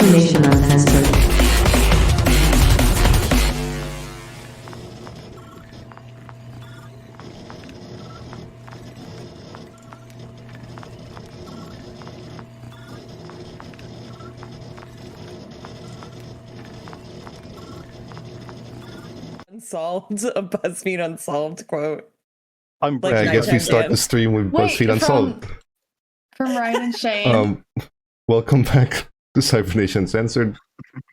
Information uncensored. Unsolved, a BuzzFeed Unsolved quote. I'm Like I guess we Nigel start did. the stream with Wait, BuzzFeed Unsolved. From Ryan and Shane. Welcome back to Cybernation Censored.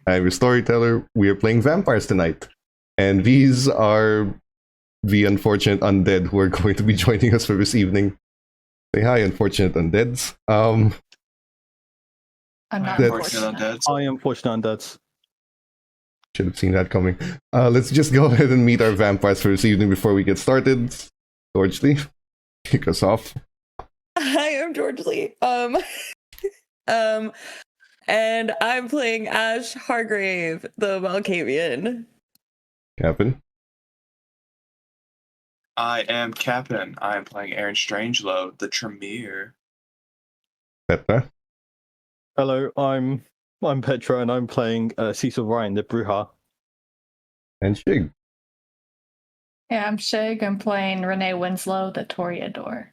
I'm your storyteller. We are playing vampires tonight. And these are the unfortunate undead who are going to be joining us for this evening. Say hi, unfortunate undeads. I'm not that's- unfortunate. I am fortunate undeads. Should have seen that coming. Let's just go ahead and meet our vampires for this evening before we get started. George Lee, kick us off. Hi, I'm George Lee. And I'm playing Ash Hargrave, the Malkavian. Captain. I am Captain. I am playing Aaron Strangelow, the Tremere. Petra. Hello, I'm Petra, and I'm playing Cecil Ryan, the Bruja. And Shig. Yeah, I'm Shig. I'm playing Renee Winslow, the Toreador.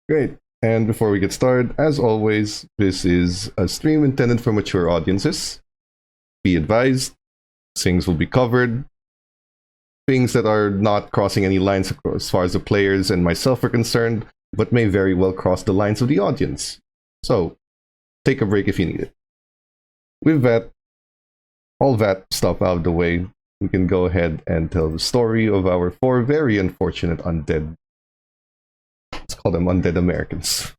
Great. And before we get started, as always, this is a stream intended for mature audiences. Be advised, things will be covered. Things that are not crossing any lines as far as the players and myself are concerned, but may very well cross the lines of the audience. So, take a break if you need it. With that, all that stuff out of the way, we can go ahead and tell the story of our four very unfortunate undead. Let's call them undead Americans.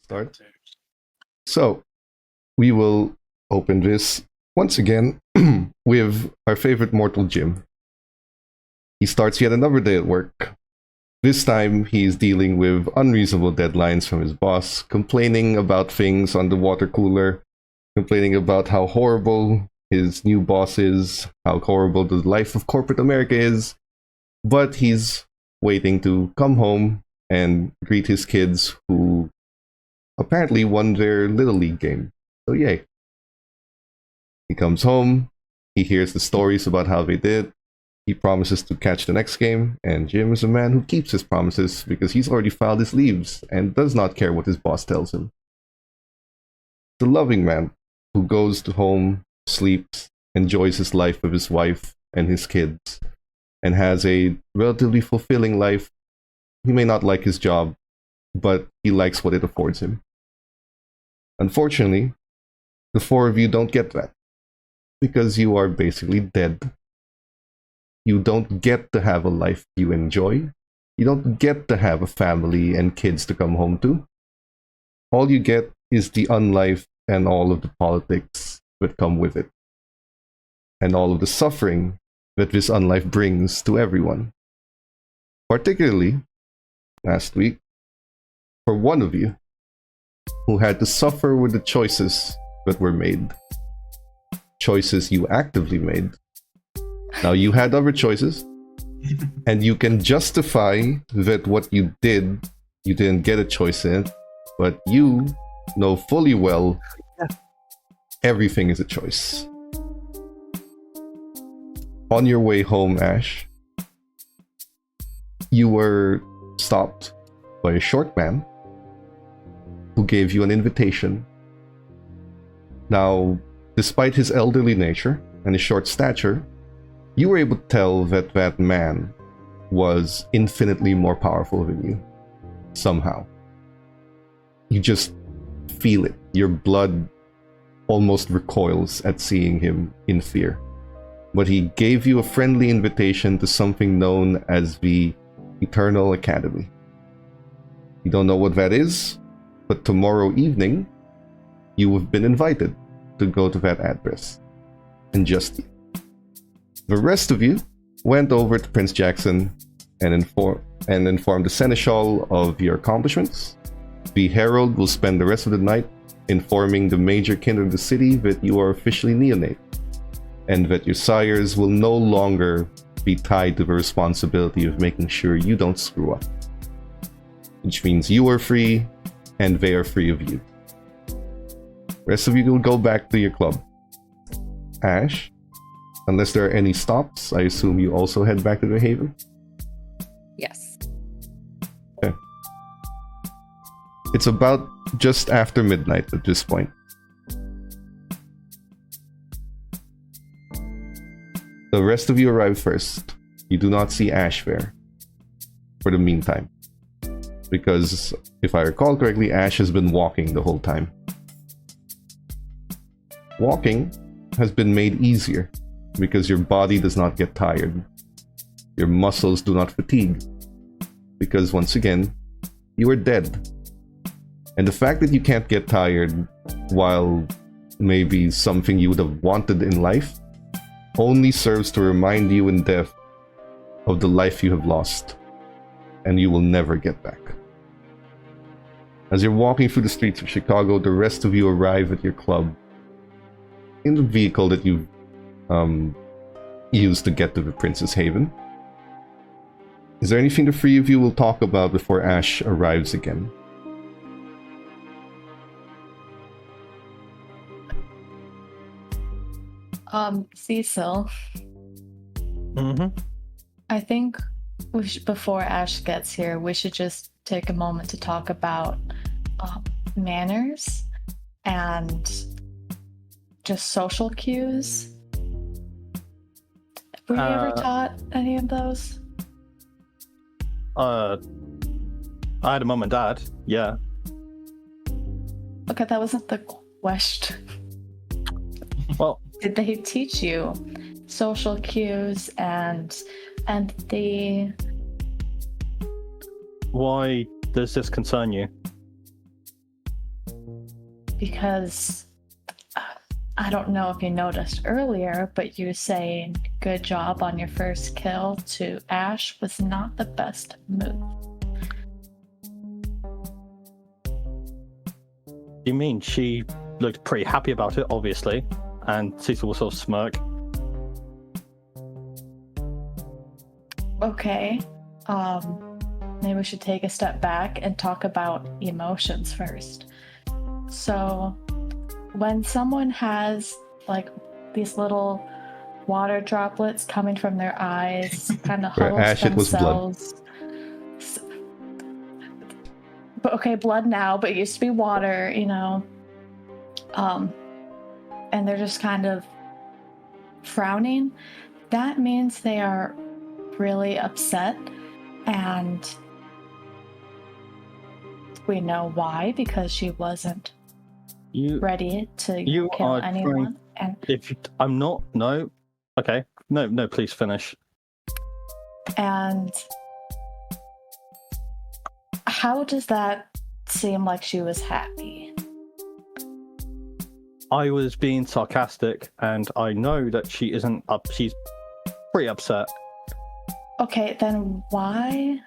Start. So, we will open this once again with our favorite mortal Jim. He starts yet another day at work. This time, he's dealing with unreasonable deadlines from his boss, complaining about things on the water cooler, complaining about how horrible his new boss is, how horrible the life of corporate America is. But he's waiting to come home and greet his kids who apparently won their Little League game. So yay. He comes home, he hears the stories about how they did, he promises to catch the next game, and Jim is a man who keeps his promises because he's already filed his leaves and does not care what his boss tells him. The loving man who goes to home, sleeps, enjoys his life with his wife and his kids, and has a relatively fulfilling life. He may not like his job, but he likes what it affords him. Unfortunately, the four of you don't get that, because you are basically dead. You don't get to have a life you enjoy. You don't get to have a family and kids to come home to. All you get is the unlife and all of the politics that come with it, and all of the suffering that this unlife brings to everyone. Particularly, last week, for one of you, who had to suffer with the choices that were made. Choices you actively made. Now, you had other choices, and you can justify that what you did, you didn't get a choice in it, but you know fully well everything is a choice. On your way home, Ash, you were stopped by a short man who gave you an invitation. Now, despite his elderly nature and his short stature, you were able to tell that that man was infinitely more powerful than you, somehow. You just feel it. Your blood almost recoils at seeing him in fear. But he gave you a friendly invitation to something known as the Eternal Academy. You don't know what that is, but tomorrow evening, you have been invited to go to that address. And just you. The rest of you went over to Prince Jackson and informed the Seneschal of your accomplishments. The Herald will spend the rest of the night informing the major kindred of the city that you are officially neonate, and that your sires will no longer be tied to the responsibility of making sure you don't screw up. Which means you are free, and they are free of you. The rest of you will go back to your club. Ash, unless there are any stops, I assume you also head back to the Haven? Yes. Okay. It's about just after midnight at this point. The rest of you arrive first. You do not see Ash there for the meantime. Because, if I recall correctly, Ash has been walking the whole time. Walking has been made easier because your body does not get tired. Your muscles do not fatigue. Because, once again, you are dead. And the fact that you can't get tired, while maybe something you would have wanted in life, only serves to remind you in death of the life you have lost, and you will never get back. As you're walking through the streets of Chicago, the rest of you arrive at your club in the vehicle that you've used to get to the Prince's Haven. Is there anything the three of you will talk about before Ash arrives again? Cecil, Mm-hmm. I think before Ash gets here, we should just take a moment to talk about manners and just social cues. Were you ever taught any of those? I had a mum and dad, yeah. Okay, that wasn't the question. Well, Did they teach you social cues and empathy? why does this concern you? Because I don't know if you noticed earlier, but you saying good job on your first kill to Ash was not the best move. You mean she looked pretty happy about it, obviously, and Cecil will sort of smirk. Okay, maybe we should take a step back and talk about emotions first. So, when someone has like these little water droplets coming from their eyes, kind of For huddles Ash, it was blood. themselves. But okay, blood now, but it used to be water, you know. And they're just kind of frowning. That means they are really upset, and we know why, because she wasn't ready to You kill are anyone. And If I'm not, no. Okay, no, please finish. and how does that seem like she was happy? I was being sarcastic, and I know that she isn't up. She's pretty upset. Okay, then why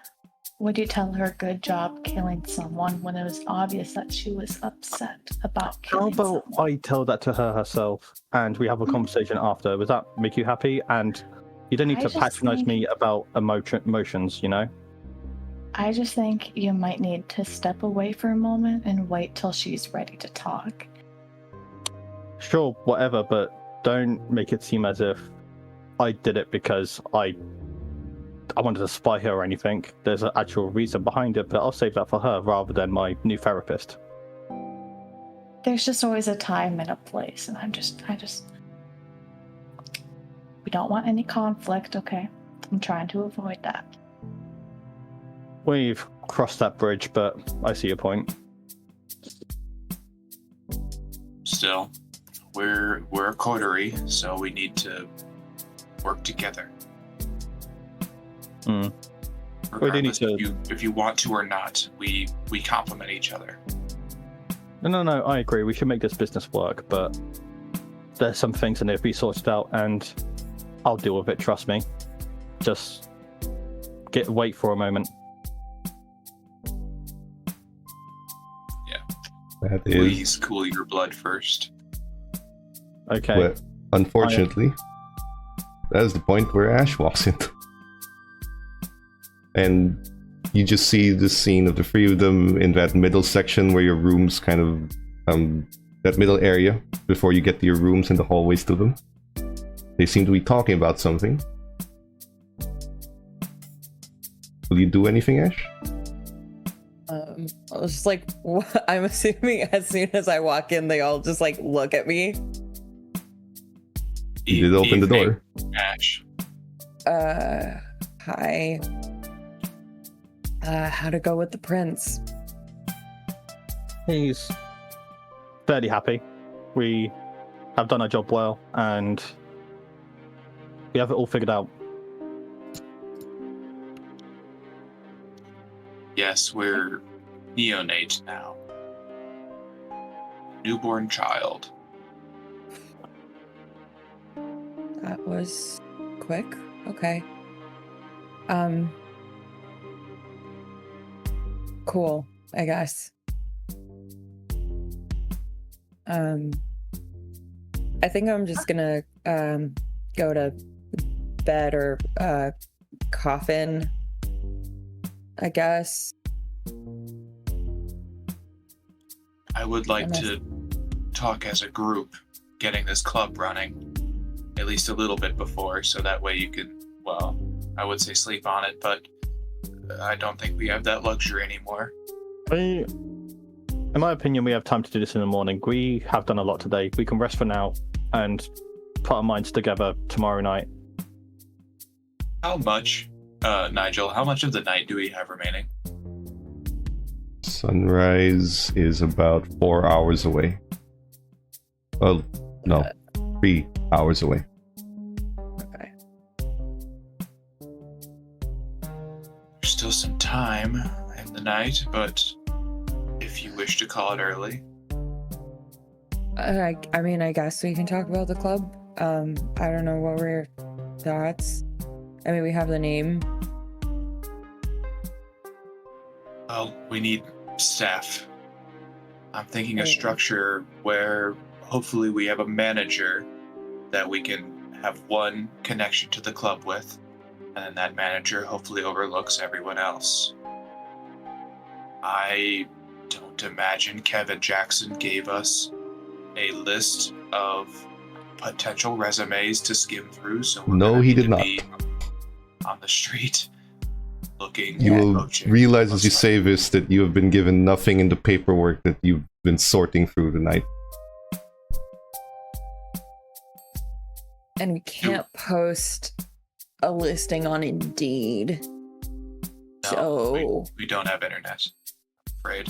would you tell her good job killing someone when it was obvious that she was upset about How killing about someone? I tell that to her herself, and we have a conversation after? Does that make you happy? And you don't need I to just patronize think- me about emotions, you know? I just think you might need to step away for a moment and wait till she's ready to talk. Sure, whatever, but don't make it seem as if I did it because I wanted to spy her or anything. There's an actual reason behind it, but I'll save that for her rather than my new therapist. There's just always a time and a place, and we don't want any conflict, okay? I'm trying to avoid that. We've crossed that bridge, but I see your point. Still, we're a coterie, so we need to work together. We do need Regardless to... if you want to or not, we complement each other. No, I agree. We should make this business work, but there's some things that need to be sorted out, and I'll deal with it, trust me. Just wait for a moment. That is. Please cool your blood first. Okay. But unfortunately, that is the point where Ash walks in. And you just see the scene of the three of them in that middle section where your rooms kind of, that middle area before you get to your rooms and the hallways to them. They seem to be talking about something. Will you do anything, Ash? I was just like, I'm assuming as soon as I walk in, they all just like look at me. You did open the door. Ash. Hi. How'd it go with the prince? He's fairly happy. We have done our job well, and we have it all figured out. Yes, we're neonate now. Newborn child. That was quick. Okay. Cool, I guess. I think I'm just gonna go to bed or coffin, I guess. I would like to talk as a group, getting this club running at least a little bit before, so that way you can, well, I would say sleep on it, but I don't think we have that luxury anymore. In my opinion, we have time to do this in the morning. We have done a lot today. We can rest for now and put our minds together tomorrow night. How much, Nigel, how much of the night do we have remaining? Sunrise is about 4 hours away. Oh, no. 3 hours away. Okay. There's still some time in the night, but if you wish to call it early. I mean, I guess we can talk about the club. I don't know, what were your thoughts? I mean, we have the name. Well, we need staff. I'm thinking a structure where hopefully we have a manager that we can have one connection to the club with, and then that manager hopefully overlooks everyone else. I don't imagine Kevin Jackson gave us a list of potential resumes to skim through, so we're No, gonna he need did to not. be on the street looking. You will poaching, realize as you most say this that you have been given nothing in the paperwork that you've been sorting through tonight. And we can't post a listing on Indeed. No, So we don't have internet, I'm afraid.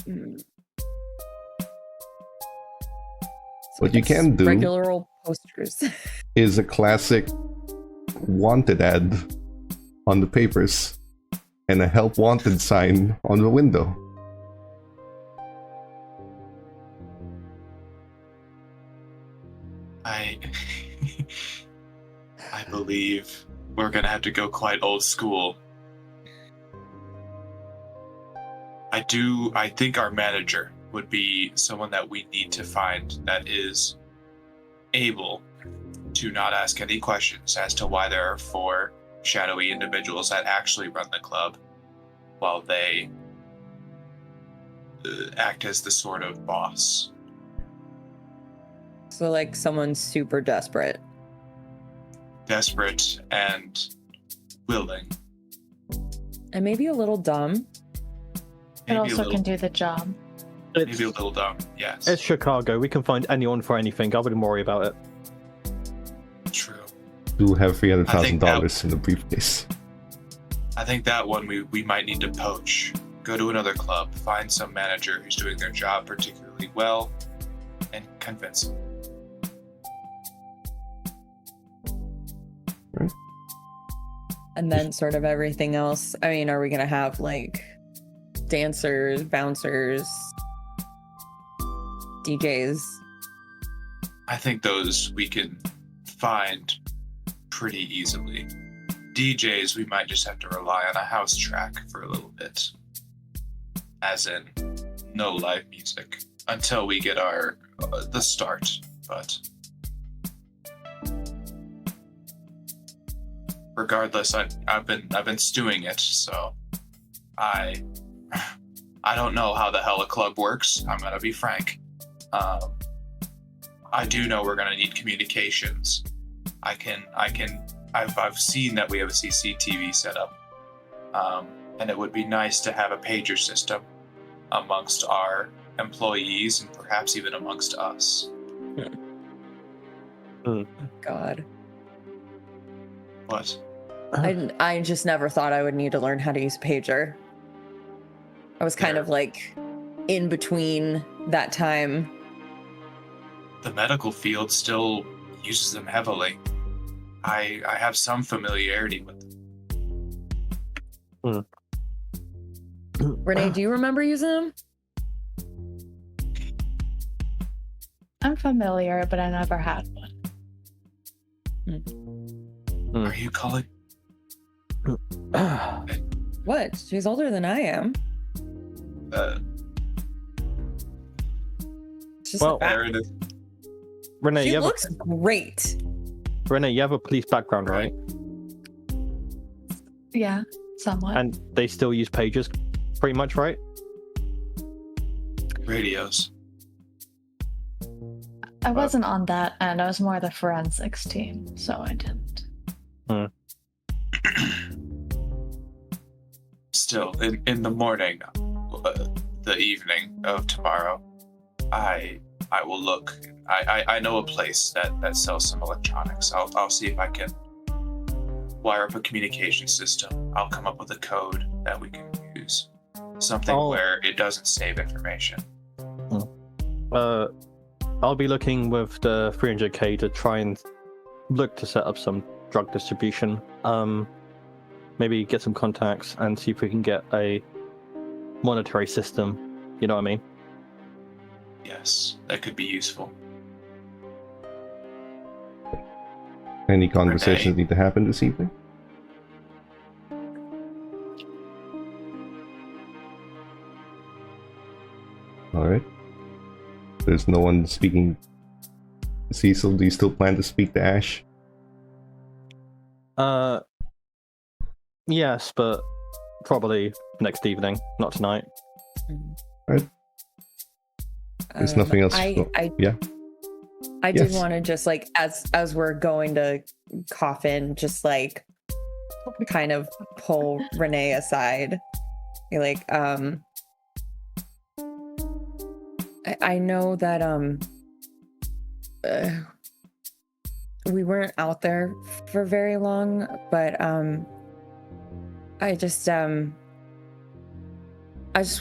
What you it's can do regular old posters. is a classic wanted ad on the papers and a help wanted sign on the window. I believe we're gonna have to go quite old school. I think our manager would be someone that we need to find that is able to not ask any questions as to why there are 4 shadowy individuals that actually run the club, while they act as the sort of boss. So like someone super desperate. desperate and willing. And maybe a little dumb. It Maybe a also little, can do the job. maybe a little dumb. Yes, It's Chicago. We can find anyone for anything. I wouldn't worry about it. true. Do have I think $300,000 in the briefcase. I think that one we might need to poach. Go to another club, find some manager who's doing their job particularly well, and convince them. And then sort of everything else. I mean, are we going to have like dancers, bouncers, DJs? I think those we can find pretty easily. DJs, we might just have to rely on a house track for a little bit. As in, no live music until we get our the start. But regardless, I've been stewing it, so I don't know how the hell a club works. I'm gonna be frank. I do know we're gonna need communications. I've seen that we have a CCTV set up, and it would be nice to have a pager system amongst our employees and perhaps even amongst us. God. What? I just never thought I would need to learn how to use a pager. I was kind of like in between that time. The medical field still uses them heavily. I have some familiarity with them. Renee, do you remember using them? I'm familiar, but I never had one. Are you calling? What? She's older than I am. It's just Well, a fact. There it is. Renee, She you have looks great. Renee, you have a police background, right? Yeah, somewhat. And they still use pagers, pretty much, right? Radios. I wasn't on that end. I was more the forensics team, so I didn't. Still, in the morning, the evening of tomorrow, I will look. I know a place that sells some electronics. I'll see if I can wire up a communication system. I'll come up with a code that we can use. Something where it doesn't save information. I'll be looking with the 300k to try and look to set up some drug distribution. Maybe get some contacts and see if we can get a monetary system. You know what I mean? Yes, that could be useful. Any conversations need to happen this evening? Alright. There's no one speaking. Cecil, do you still plan to speak to Ash? Yes, but probably next evening, not tonight. There's nothing else. I Yes. did want to just like as we're going to coffin, just like kind of pull Renee aside. You're like, I know that we weren't out there for very long, but I just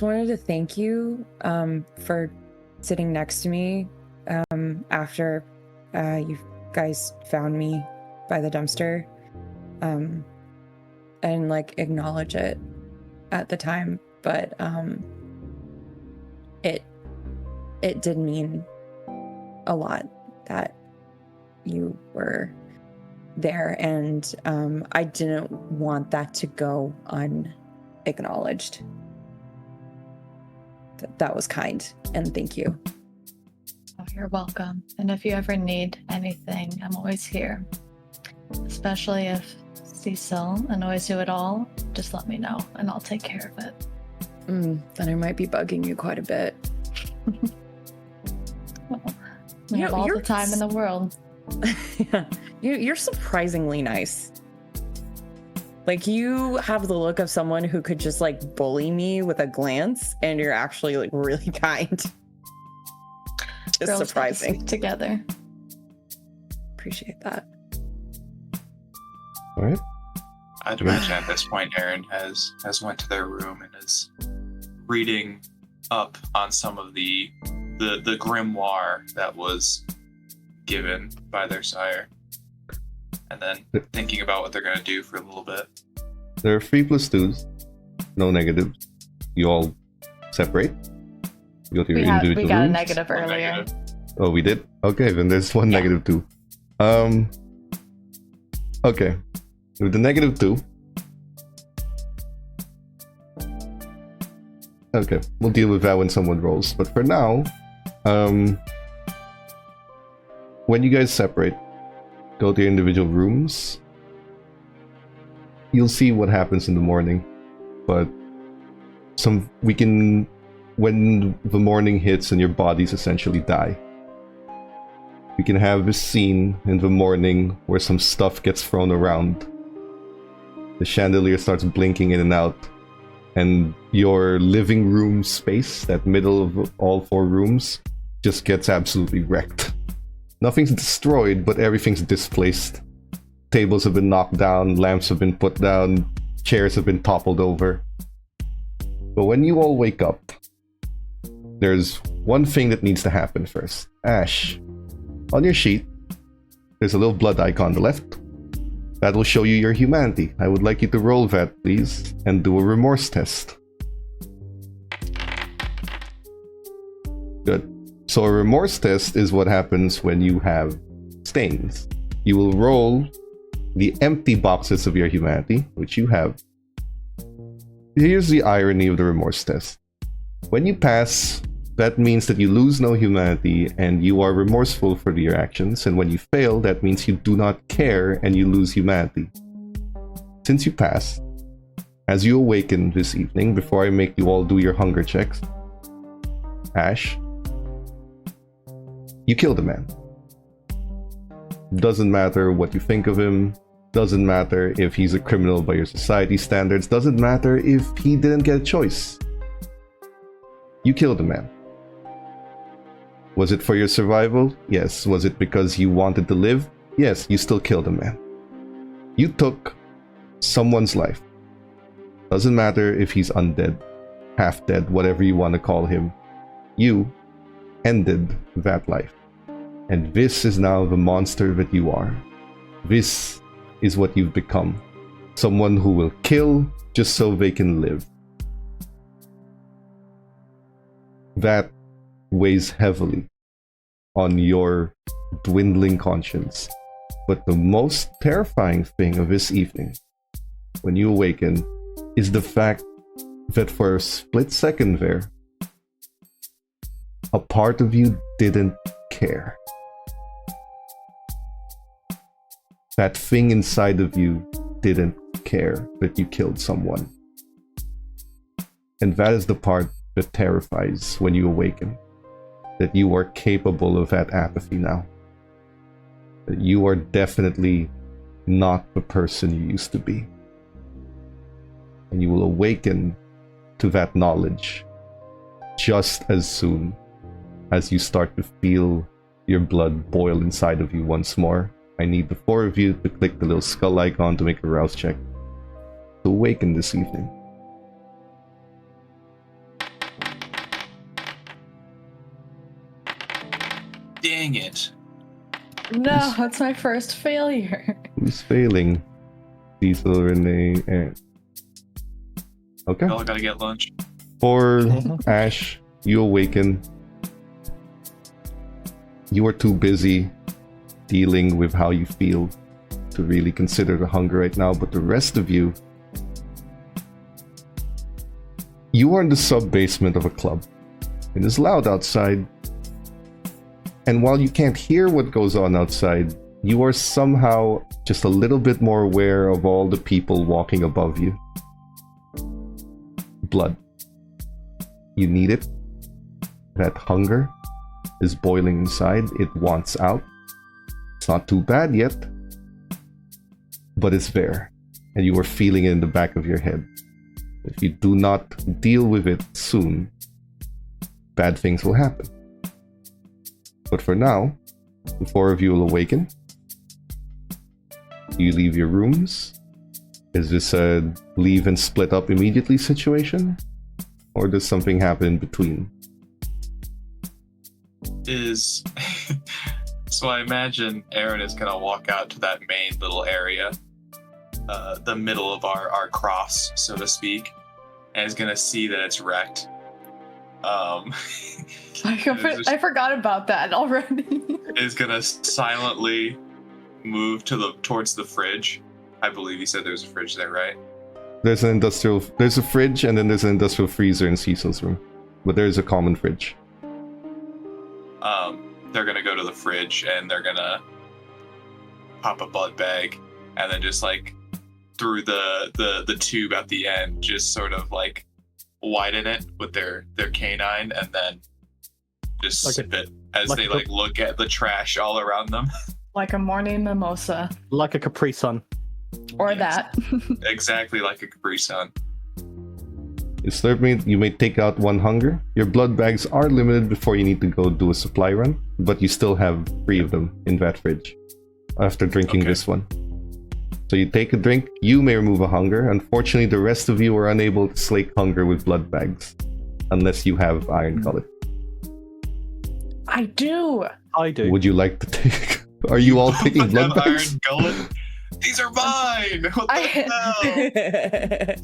wanted to thank you for sitting next to me after you guys found me by the dumpster, and like acknowledge it at the time, but it did mean a lot that you were there, and I didn't want that to go unacknowledged. That was kind, and thank you. Oh, you're welcome. And if you ever need anything, I'm always here. Especially if Cecil annoys you at all, just let me know and I'll take care of it. Then I might be bugging you quite a bit. Well, we have all the time in the world. Yeah. You're surprisingly nice. Like, you have the look of someone who could just like bully me with a glance, and you're actually like really kind. Just Girls surprising. Stick together. Appreciate that. All right. I'd imagine at this point Aaron has went to their room and is reading up on some of the grimoire that was given by their sire. And then thinking about what they're going to do for a little bit. There are 3 + 2s, no negatives. You all separate. You go to your individual we got rooms. a negative One earlier. negative. Oh, we did? Okay, then there's one Yeah. negative too. Okay. With the -2. Okay, we'll deal with that when someone rolls. But for now, when you guys separate, go to your individual rooms, you'll see what happens in the morning. But when the morning hits and your bodies essentially die, we can have this scene in the morning where some stuff gets thrown around. The chandelier starts blinking in and out, and your living room space, that middle of all 4 rooms, just gets absolutely wrecked. Nothing's destroyed, but everything's displaced. Tables have been knocked down, lamps have been put down, chairs have been toppled over. But when you all wake up, there's one thing that needs to happen first. Ash, on your sheet, there's a little blood icon on the left. That will show you your humanity. I would like you to roll that, please, and do a remorse test. Good. So a remorse test is what happens when you have stains. You will roll the empty boxes of your humanity, which you have. Here's the irony of the remorse test. When you pass, that means that you lose no humanity and you are remorseful for your actions, and when you fail, that means you do not care and you lose humanity. Since you pass, as you awaken this evening, before I make you all do your hunger checks, Ash, you killed a man. Doesn't matter what you think of him, doesn't matter if he's a criminal by your society standards, doesn't matter if he didn't get a choice. You killed a man. Was it for your survival? Yes. Was it because you wanted to live? Yes, you still killed a man. You took someone's life. Doesn't matter if he's undead, half dead, whatever you want to call him. You ended that life. And this is now the monster that you are. This is what you've become. Someone who will kill just so they can live. That weighs heavily on your dwindling conscience. But the most terrifying thing of this evening, when you awaken, is the fact that for a split second there, a part of you didn't care. That thing inside of you didn't care that you killed someone. And that is the part that terrifies when you awaken. That you are capable of that apathy now. That you are definitely not the person you used to be. And you will awaken to that knowledge just as soon as you start to feel your blood boil inside of you once more. I need the 4 of you to click the little skull icon to make a rouse check to awaken this evening. Dang it. No, that's my first failure. Who's failing? Diesel, Renee, and... Okay. We all gotta get lunch. For Ash, you awaken. You are too busy dealing with how you feel to really consider the hunger right now, but the rest of you, you are in the sub-basement of a club. It is loud outside, and while you can't hear what goes on outside, you are somehow just a little bit more aware of all the people walking above you. Blood. You need it. That hunger is boiling inside. It wants out. not too bad yet, but it's there, and you are feeling it in the back of your head. If you do not deal with it soon, bad things will happen. But for now, the four of you will awaken. You leave your rooms. Is this a leave and split up immediately situation? Or does something happen in between? So I imagine Aaron is gonna walk out to that main little area, the middle of our cross, so to speak, and is gonna see that it's wrecked. I forgot about that already. Is gonna silently move towards the fridge. I believe you said there's a fridge there, right? There's a fridge, and then there's an industrial freezer in Cecil's room. But there's a common fridge. They're gonna go to the fridge and they're gonna pop a blood bag and then just like through the tube at the end, just sort of like widen it with their canine and then just sip it as they like look at the trash all around them. Like a morning mimosa. Like a Capri Sun. Or Yes. that. Exactly like a Capri Sun. It's certainly you may take out one hunger. Your blood bags are limited before you need to go do a supply run, but you still have 3 of them in that fridge after drinking this one. So you take a drink, you may remove a hunger. Unfortunately, the rest of you are unable to slake hunger with blood bags unless you have iron gullet. I do. I do. Would you like to take? Are you all taking blood Have bags? Iron Gullet? These are mine! What the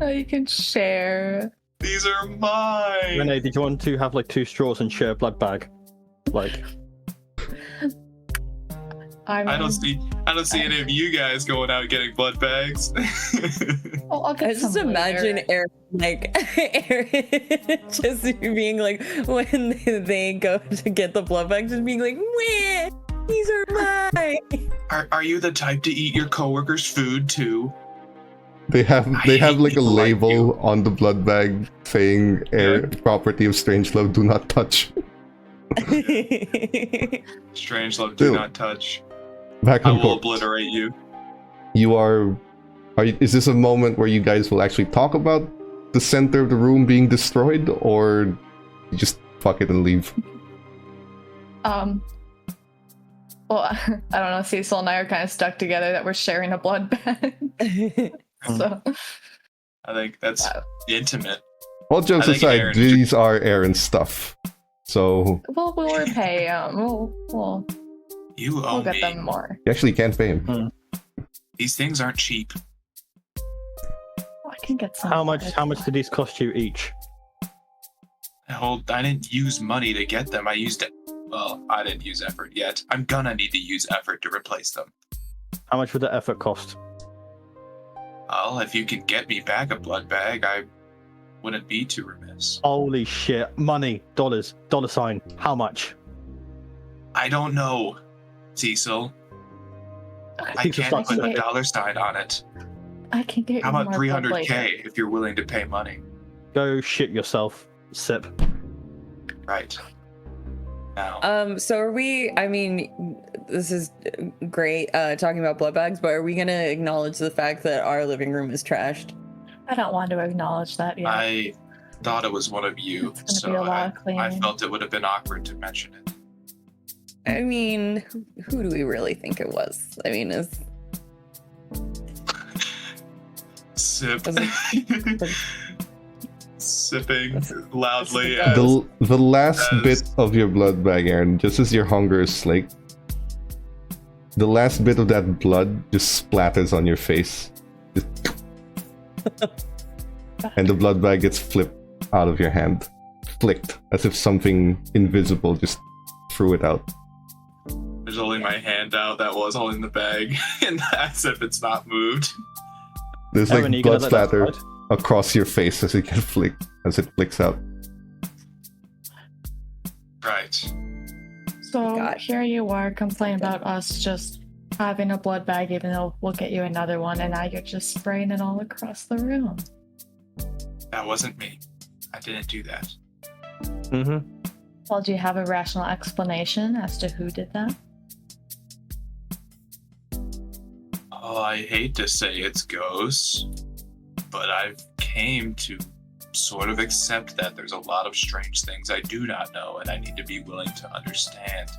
hell? You can share. These are mine! Renee, did you want to have like 2 straws and share a blood bag? Like, I don't see any of you guys going out getting blood bags. Well, I'll get I just some imagine later. Aaron just being like, when they go to get the blood bag, just being like, "Meh, these are mine." Are you the type to eat your coworkers' food too? They have hate like a people like label you. on the blood bag saying property of Strangelove, do not touch. Strangelove, do Dude. not touch. Back I on will course. obliterate you. You are is this a moment where you guys will actually talk about the center of the room being destroyed, or you just fuck it and leave? Well, I don't know. Cecil and I are kind of stuck together that we're sharing a blood bag. So I think that's intimate. All jokes I think aside, Aaron- these are Aaron's stuff. So we'll repay him. We'll You owe get me. them more. you actually can't pay him. These things aren't cheap. I can get some. how much did these cost you each? I didn't use money to get them. I used it. Well, I didn't use effort yet. I'm gonna need to use effort to replace them. How much would the effort cost? Well, if you can get me back a blood bag, I wouldn't be too remiss. Holy shit. Money. Dollars. Dollar sign. How much? I don't know, Cecil. I Think of can't put a something. dollar sign on it. I can get. How you about more blood later. 300k if you're willing to pay money? Go shit yourself. Sip. Right. Now, So are we, I mean, this is great talking about blood bags, but are we gonna acknowledge the fact that our living room is trashed? I don't want to acknowledge that yet. I thought it was one of you, It's gonna be a so lot I of cleaning. felt it would have been awkward to mention it. I mean, who do we really think it was? I mean, is Sip. Was Sipping loudly. That's- The last As- bit of your blood bag, Aaron, just as your hunger is slaked, the last bit of that blood just splatters on your face. And the blood bag gets flipped out of your hand. Flicked, as if something invisible just threw it out. There's holding my hand out that was holding the bag, and as if it's not moved. There's Aaron, are like you gonna blood let that splatter slide? across your face as it gets flicked, as it flicks out. Right. So God. here you are complaining about us just having a blood bag, even though we'll get you another one, and now you're just spraying it all across the room. That wasn't me. I didn't do that. Mm-hmm. Well, do you have a rational explanation as to who did that? Well, I hate to say it's ghosts, but I've came to sort of accept that there's a lot of strange things I do not know, and I need to be willing to understand.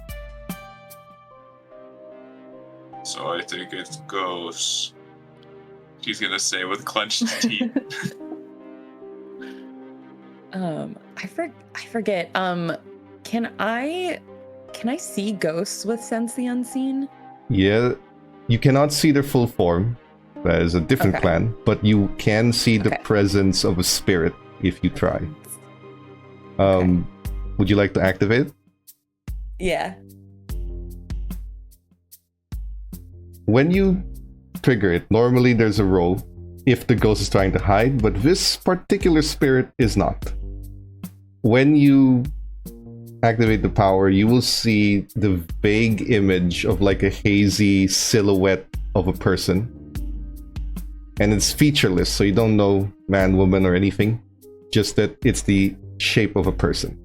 So I think it's ghosts. She's gonna say with clenched teeth. I forget. Can I see ghosts with sense the unseen? Yeah, you cannot see their full form. That is a different Okay. clan, but you can see the Okay. presence of a spirit if you try. Would you like to activate it? Yeah. When you trigger it, normally there's a roll if the ghost is trying to hide, but this particular spirit is not. When you activate the power, you will see the vague image of like a hazy silhouette of a person. And it's featureless, so you don't know man, woman, or anything. Just that it's the shape of a person.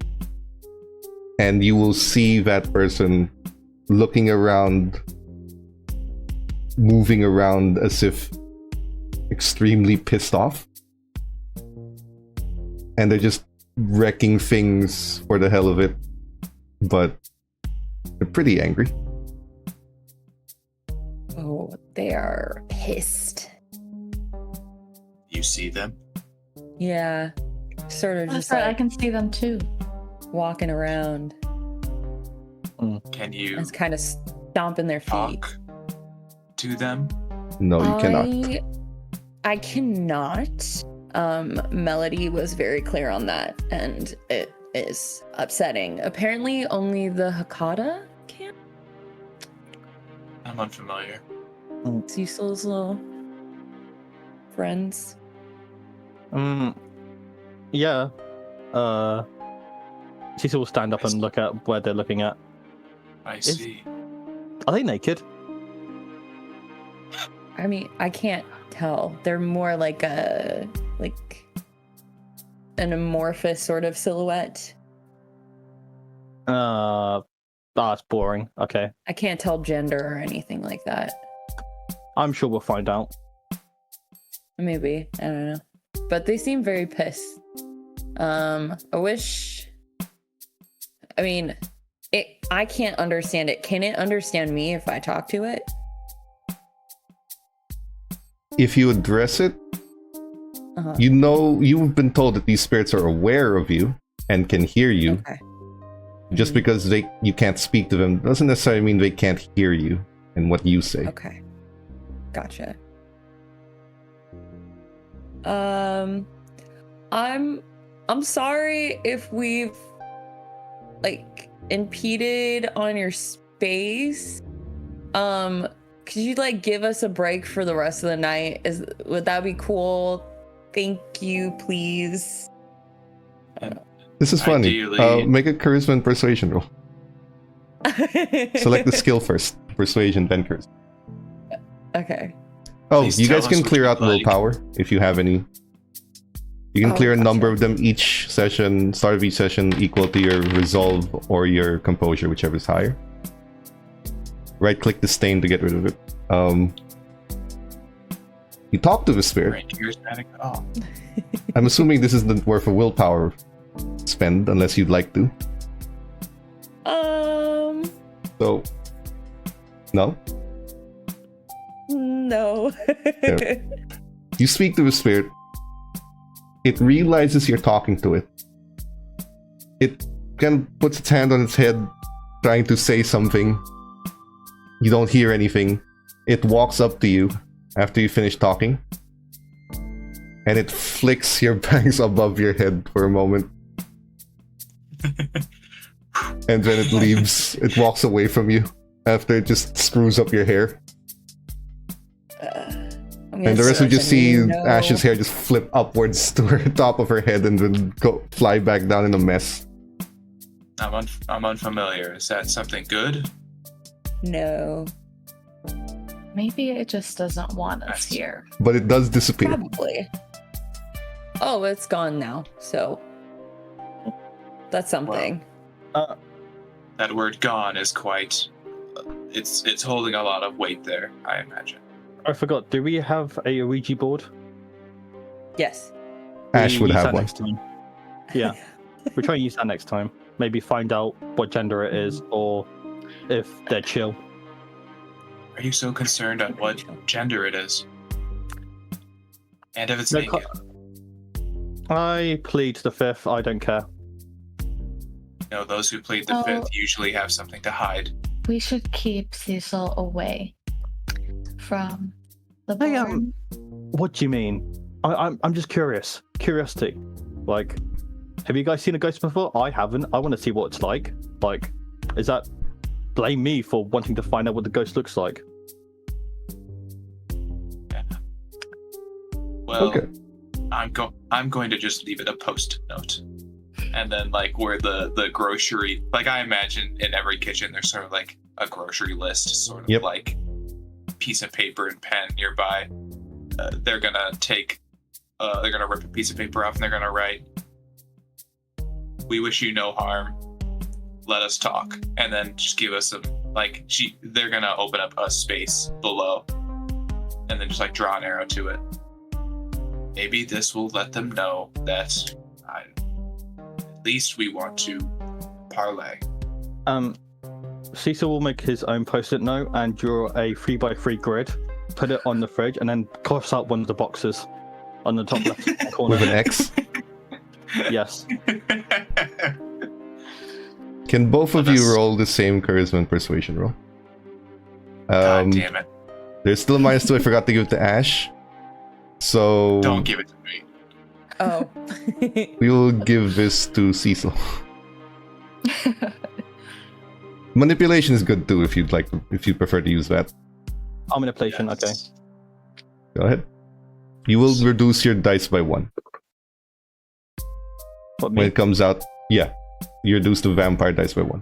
And you will see that person looking around, moving around as if extremely pissed off. And they're just wrecking things for the hell of it. But they're pretty angry. Oh, they are pissed. You see them? Yeah. Sort of just That's right, I like can see them too. walking around. Can you It's kind of stomping their feet. talk to them? No, you cannot. I cannot. Melody was very clear on that, and it is upsetting. Apparently, only the Hakata can. I'm unfamiliar. Cecil's little friends. Yeah. Cecil will stand up and look at where they're looking at. I see. Are they naked? I mean, I can't tell. They're more like an amorphous sort of silhouette. That's boring. Okay. I can't tell gender or anything like that. I'm sure we'll find out. Maybe. I don't know. But they seem very pissed. I wish. I mean, I can't understand it. Can it understand me if I talk to it? If you address it, Uh-huh. you know, you've been told that these spirits are aware of you and can hear you. Okay. Just Mhm. because you can't speak to them doesn't necessarily mean they can't hear you and what you say. Okay. Gotcha. I'm sorry if we've impeded on your space. Could you give us a break for the rest of the night? Would that be cool? Thank you, please. This is funny. Ideally- Make a charisma and persuasion roll. Select the skill first. Persuasion, then charisma. Okay. Oh, Please you tell guys us can what clear you'd out like. willpower if you have any. You can Oh, clear a number gotcha. of them each session, start of each session equal to your resolve or your composure, whichever is higher. Right click the stain to get rid of it. You talk to the spirit. Right, charismatic. Oh, I'm assuming this isn't worth a willpower spend unless you'd like to. So, no? No. Yeah. You speak to the spirit. It realizes you're talking to it. It kind of puts its hand on its head, trying to say something. You don't hear anything. It walks up to you after you finish talking. And it flicks your bangs above your head for a moment. And then it leaves. It walks away from you after it just screws up your hair. And the rest we just see Ash's hair just flip upwards to her top of her head and then go fly back down in a mess. I'm unfamiliar. Is that something good? No. Maybe it just doesn't want us That's- here. But it does disappear. Probably. Oh, it's gone now. So that's something. That word "gone" is quite. It's holding a lot of weight there, I imagine. I forgot. Do we have a Ouija board? Yes. Ash would use have that one. next time. Yeah, we try and use that next time. Maybe find out what gender it is, or if they're chill. Are you so concerned on what gender it is? And if it's naked? I plead the fifth. I don't care. No, those who plead the Oh. fifth usually have something to hide. We should keep Cecil away from the Hey, board. What do you mean? I'm just curious. Curiosity. Like, have you guys seen a ghost before? I haven't. I want to see what it's like. Like, is that blame me for wanting to find out what the ghost looks like? Well, Okay. I'm going to just leave it a post note. And then like where the grocery, like I imagine in every kitchen there's sort of like a grocery list, sort of Yep. like piece of paper and pen nearby. They're gonna rip a piece of paper off and they're gonna write, "We wish you no harm. Let us talk." And then just give us some like they're gonna open up a space below and then just like draw an arrow to it. Maybe this will let them know that at least we want to parlay. Cecil will make his own post-it note and draw a 3x3 grid, put it on the fridge, and then cross out one of the boxes on the top left corner. With an X. Yes. Can both of That's- you roll the same charisma and persuasion roll? God damn it. There's still a -2 I forgot to give to Ash. So Don't give it to me. Oh. we will give this to Cecil. Manipulation is good too if you'd like to, if you prefer to use that. Manipulation, okay. Yes. Go ahead. You will reduce your dice by 1. What, When me? it comes out, yeah. You reduce the vampire dice by 1.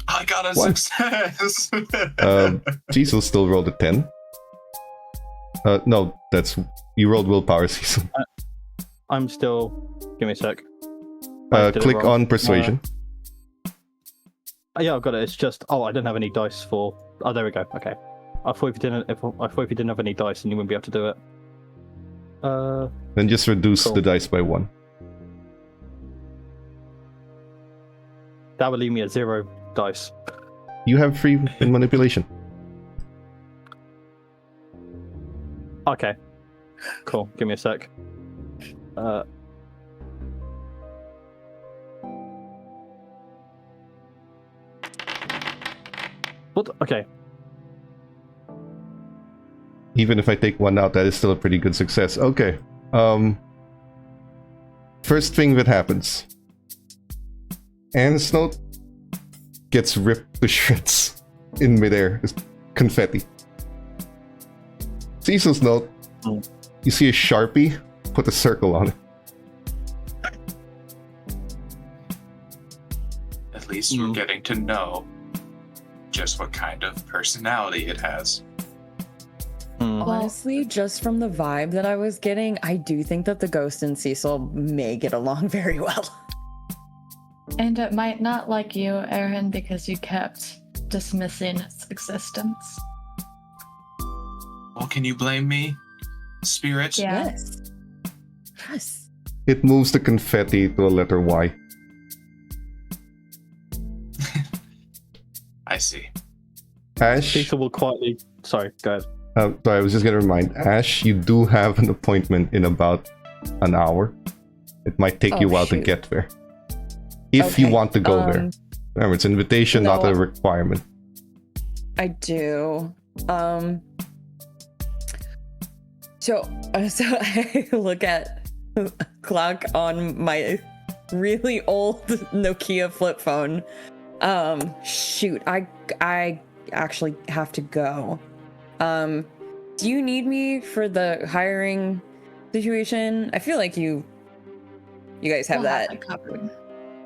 I got a What? success. Cecil still rolled a 10. No, that's you rolled willpower, Cecil. I'm still... Give me a sec. I did it Click wrong. on persuasion. Yeah, I've got it. It's just... Oh, I don't have any dice for... Oh, there we go. Okay. I thought if you didn't have any dice, then you wouldn't be able to do it. Then just reduce Cool. the dice by 1. That would leave me at 0 dice. You have free in manipulation. Okay. Cool. Give me a sec. What? Okay. Even if I take 1 out, that is still a pretty good success. Okay. First thing that happens. Anne's note gets ripped to shreds in midair. It's confetti. Cecil's note, you see a Sharpie, put a circle on it. At least we're getting to know just what kind of personality it has. Honestly, just from the vibe that I was getting, I do think that the ghost and Cecil may get along very well. And it might not like you, Aaron, because you kept dismissing its existence. Well, can you blame me, Spirit? Yeah. Yes. Yes. It moves the confetti to a letter Y. I see. Ash, Cecil will quietly... Sorry, go ahead. sorry, I was just gonna remind Ash, you do have an appointment in about an hour. It might take Oh, you a while to shoot. get there. If you Okay, want to go there. Remember, it's an invitation, not no. a requirement. I do. So I look at a clock on my really old Nokia flip phone. Shoot, I actually have to go. Do you need me for the hiring situation? I feel like you guys have We'll that. it covered.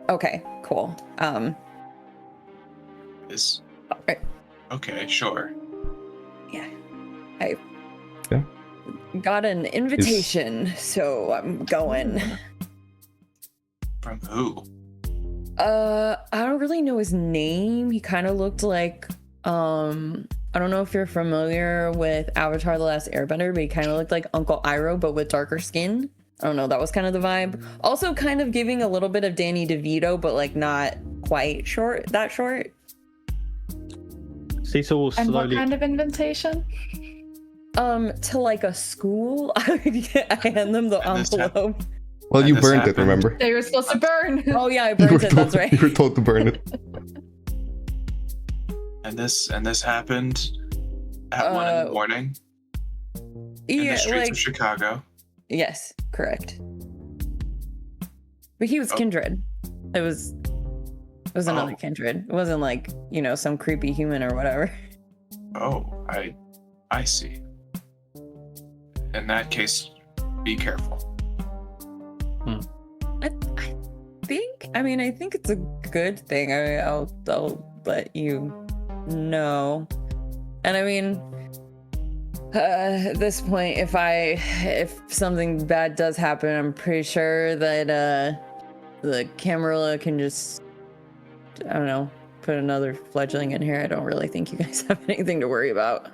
Okay, cool. Is Right. okay, sure. I Yeah. got an invitation, so I'm going. From who? I don't really know his name. He kind of looked like I don't know if you're familiar with Avatar: The Last Airbender, but he kind of looked like Uncle Iroh, but with darker skin. I don't know, that was kind of the vibe. Also kind of giving a little bit of Danny DeVito, but like not quite that short. Cecil will And what slowly. kind of invitation? To like a school. I hand them the And this envelope. Well, And you this burned it, happened. remember? They were supposed to burn. Oh yeah, I You burned were it, told, that's right. you were told to burn it. And this happened at 1 in the morning in Yeah, the streets like of Chicago. yes, correct. But he was Oh. kindred. It was another Oh. kindred. It wasn't like, you know, some creepy human or whatever. Oh, I see. In that case, be careful. I think it's a good thing. I'll let you know. And I mean, at this point, if something bad does happen, I'm pretty sure that the Camarilla can just, I don't know, put another fledgling in here. I don't really think you guys have anything to worry about.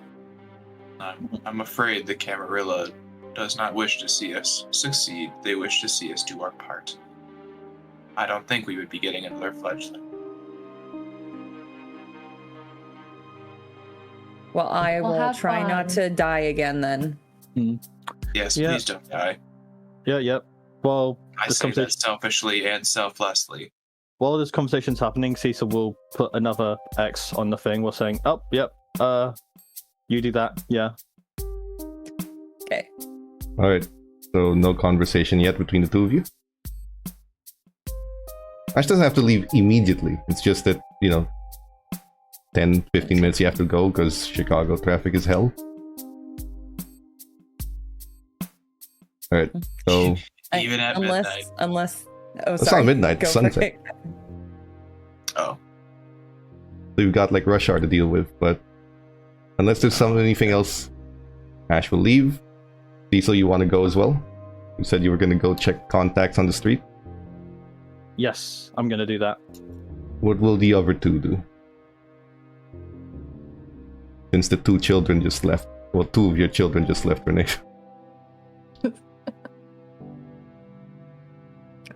I'm afraid the Camarilla does not wish to see us succeed. They wish to see us do our part. I don't think we would be getting another fledgling. Well, I Well, will have try not fun. to die again then. Yes, Yeah. please don't die. Yeah. Well, I this say that conversation. selfishly and selflessly. While this conversation's happening, Cecil will put another X on the thing. We're saying, "Oh, yep. You do that. Yeah." Okay. All right. So no conversation yet between the two of you. Ash doesn't have to leave immediately. It's just that, 10, 15 minutes you have to go because Chicago traffic is hell. All right. So Even at midnight. Unless oh, it's sorry. not midnight, Go it's for sunset. it. Oh, we've got like rush hour to deal with, but unless there's anything else, Ash will leave. Cecil, you want to go as well? You said you were going to go check contacts on the street. Yes, I'm gonna do that. What will the other two do? Since the two children just left. Well, two of your children just left, Renee.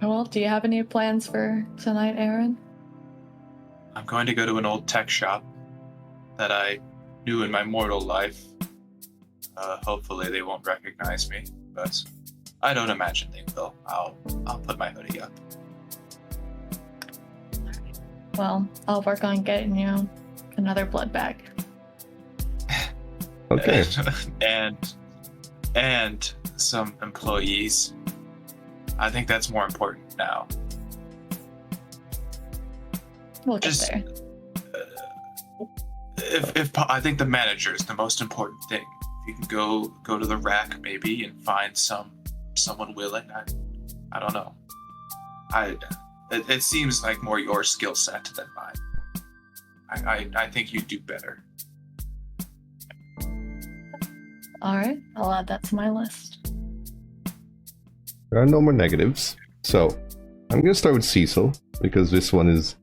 Well, do you have any plans for tonight, Aaron? I'm going to go to an old tech shop that I knew in my mortal life. Hopefully they won't recognize me, but I don't imagine they will. I'll put my hoodie up. Well, I'll work on getting you another blood bag. Okay. and some employees. I think that's more important now. We'll get Just- there. If I think the manager is the most important thing. If you can go to the rack maybe and find someone willing. I don't know. It seems like more your skill set than mine. I think you do better. All right, I'll add that to my list. There are no more negatives. So, I'm going to start with Cecil, because this one is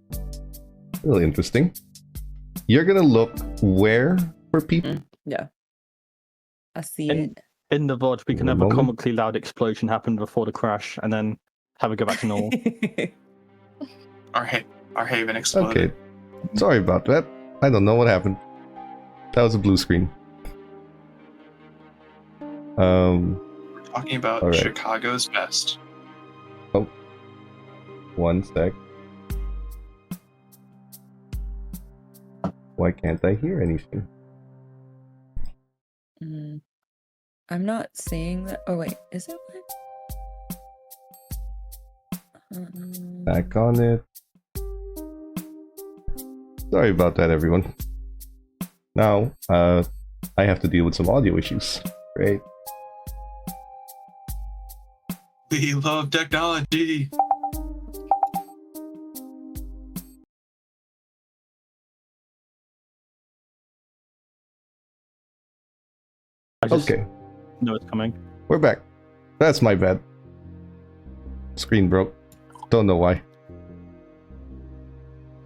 really interesting. You're going to look where for people? Yeah. I see And- it. In the VOD, we can have a Moment. comically loud explosion happen before the crash, and then have it go back to normal. Our Haven exploded. Okay. Sorry about that. I don't know what happened. That was a blue screen. Talking about All right. Chicago's best. One sec. Why can't I hear anything? I'm not seeing that. Oh wait, is it lit? Back on it. Sorry about that, everyone. Now, I have to deal with some audio issues. Great. We love technology. I just Okay, know it's coming. we're back. That's my bad. Screen broke. Don't know why.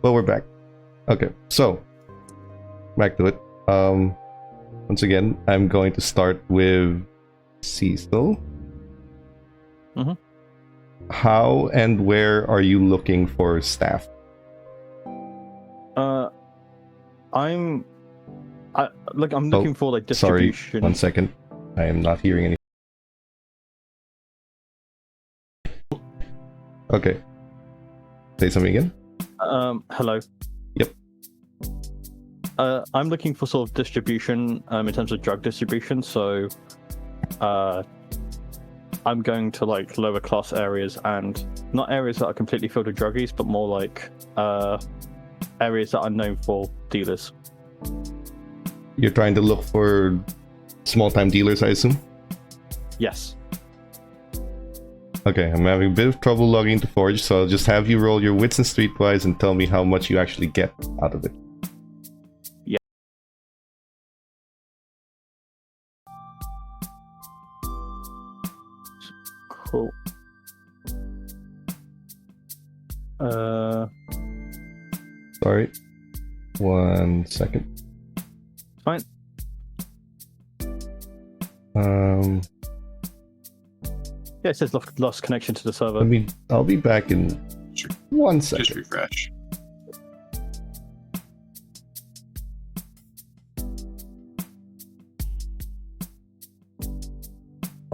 But we're back. Okay, so back to it. Once again, I'm going to start with Cecil. Mm-hmm. How and where are you looking for staff? I'm looking for like distribution. Sorry, 1 second. I am not hearing anything. Okay. Say something again. Hello. Yep. I'm looking for sort of distribution in terms of drug distribution. So, I'm going to like lower class areas and not areas that are completely filled with druggies, but more like areas that are known for dealers. You're trying to look for small-time dealers, I assume? Yes. Okay, I'm having a bit of trouble logging into Forge, so I'll just have you roll your wits and streetwise and tell me how much you actually get out of it. Yeah. Cool. Sorry. 1 second. Fine. Yeah, it says lost connection to the server. I'll be back in Sure. 1 second. Just refresh.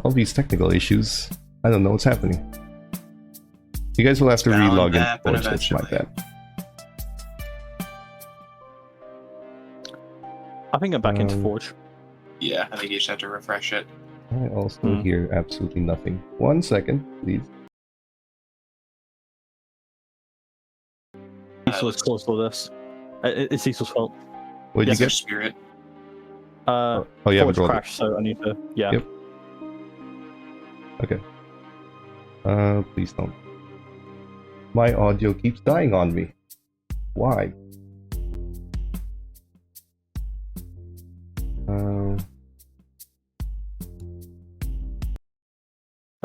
All these technical issues. I don't know what's happening. You guys will have to Bound relog to in. happen Forge, that's my eventually. bad. I think I'm back into Forge. Yeah, I think you just have to refresh it. I also hear absolutely nothing. 1 second, please. Cecil's caused all this. It's Cecil's fault. What did Yes, you Your get? spirit. Oh, you haven't Forge rolled it. crashed, so I need to. Yeah. Yep. Okay. Please don't. My audio keeps dying on me. Why?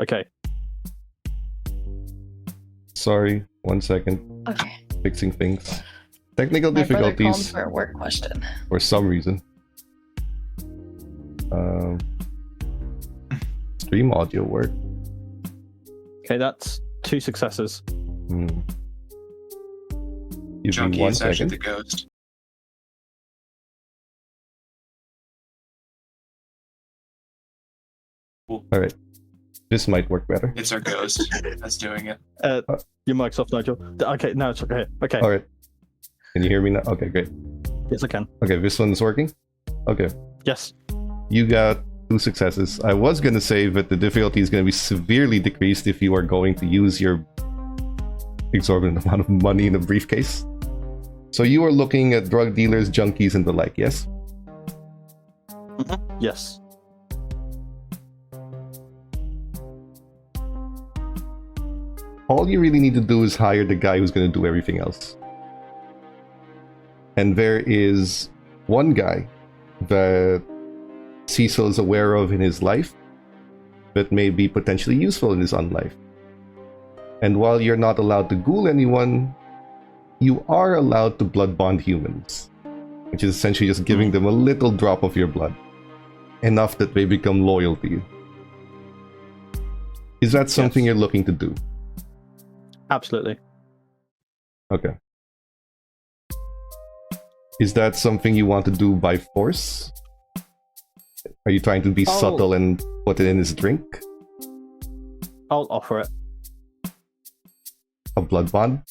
Okay. Sorry. 1 second. Okay. Fixing things. Technical My brother called difficulties for a work question. for some reason. Stream audio work. Okay, that's 2 successes. Give Junkie me 1 is actually second. the ghost. Alright. This might work better. It's our ghost that's doing it. Your mic's off, Nigel. Okay, now it's okay. Okay. Alright. Can you hear me now? Okay, great. Yes, I can. Okay, this one's working? Okay. Yes. You got 2 successes. I was gonna say that the difficulty is gonna be severely decreased if you are going to use your exorbitant amount of money in a briefcase. So you are looking at drug dealers, junkies, and the like, yes? Yes. All you really need to do is hire the guy who's going to do everything else. And there is one guy that Cecil is aware of in his life that may be potentially useful in his unlife. And while you're not allowed to ghoul anyone, you are allowed to blood bond humans, which is essentially just giving them a little drop of your blood, enough that they become loyal to you. Is that something you're looking to do? Absolutely. Okay. Is that something you want to do by force? Are you trying to be subtle and put it in his drink? I'll offer it. A blood bond?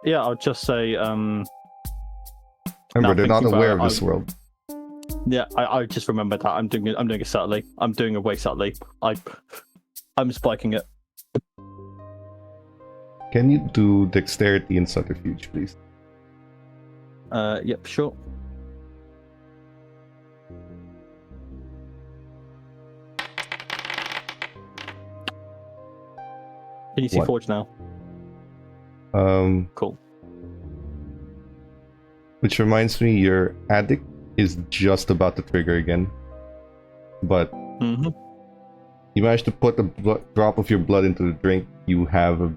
Yeah, I'll just say, Remember, No, they're thank not you, but aware of this world. yeah, I just remembered that. I'm doing it subtly. I'm doing it way subtly. I'm spiking it. Can you do dexterity and subterfuge, please? Yep, sure. Can you see What? Forge now? Cool. Which reminds me, your addict is just about to trigger again. But you managed to put a drop of your blood into the drink. You have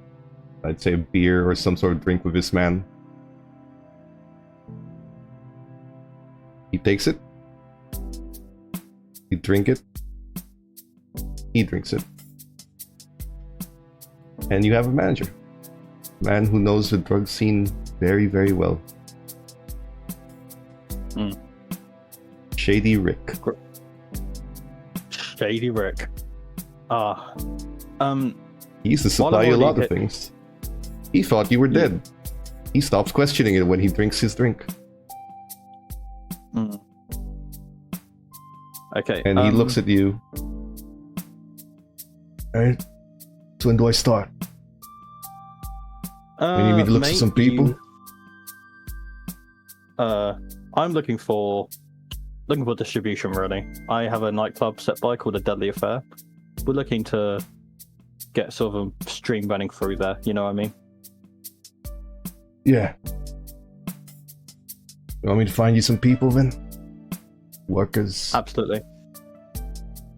I'd say a beer or some sort of drink with this man. He takes it. You drink it. He drinks it. And you have a manager. A man who knows the drug scene very, very well. Shady Rick. Shady Rick. He used to supply you a lot of things. He thought you were dead. He stops questioning it when he drinks his drink. Okay. And he looks at you. Alright. So when do I start? You need me to look for some people? I'm looking for distribution, really. I have a nightclub set by called the Deadly Affair. We're looking to get sort of a stream running through there, you know what I mean? Yeah. You want me to find you some people then? Workers? Absolutely.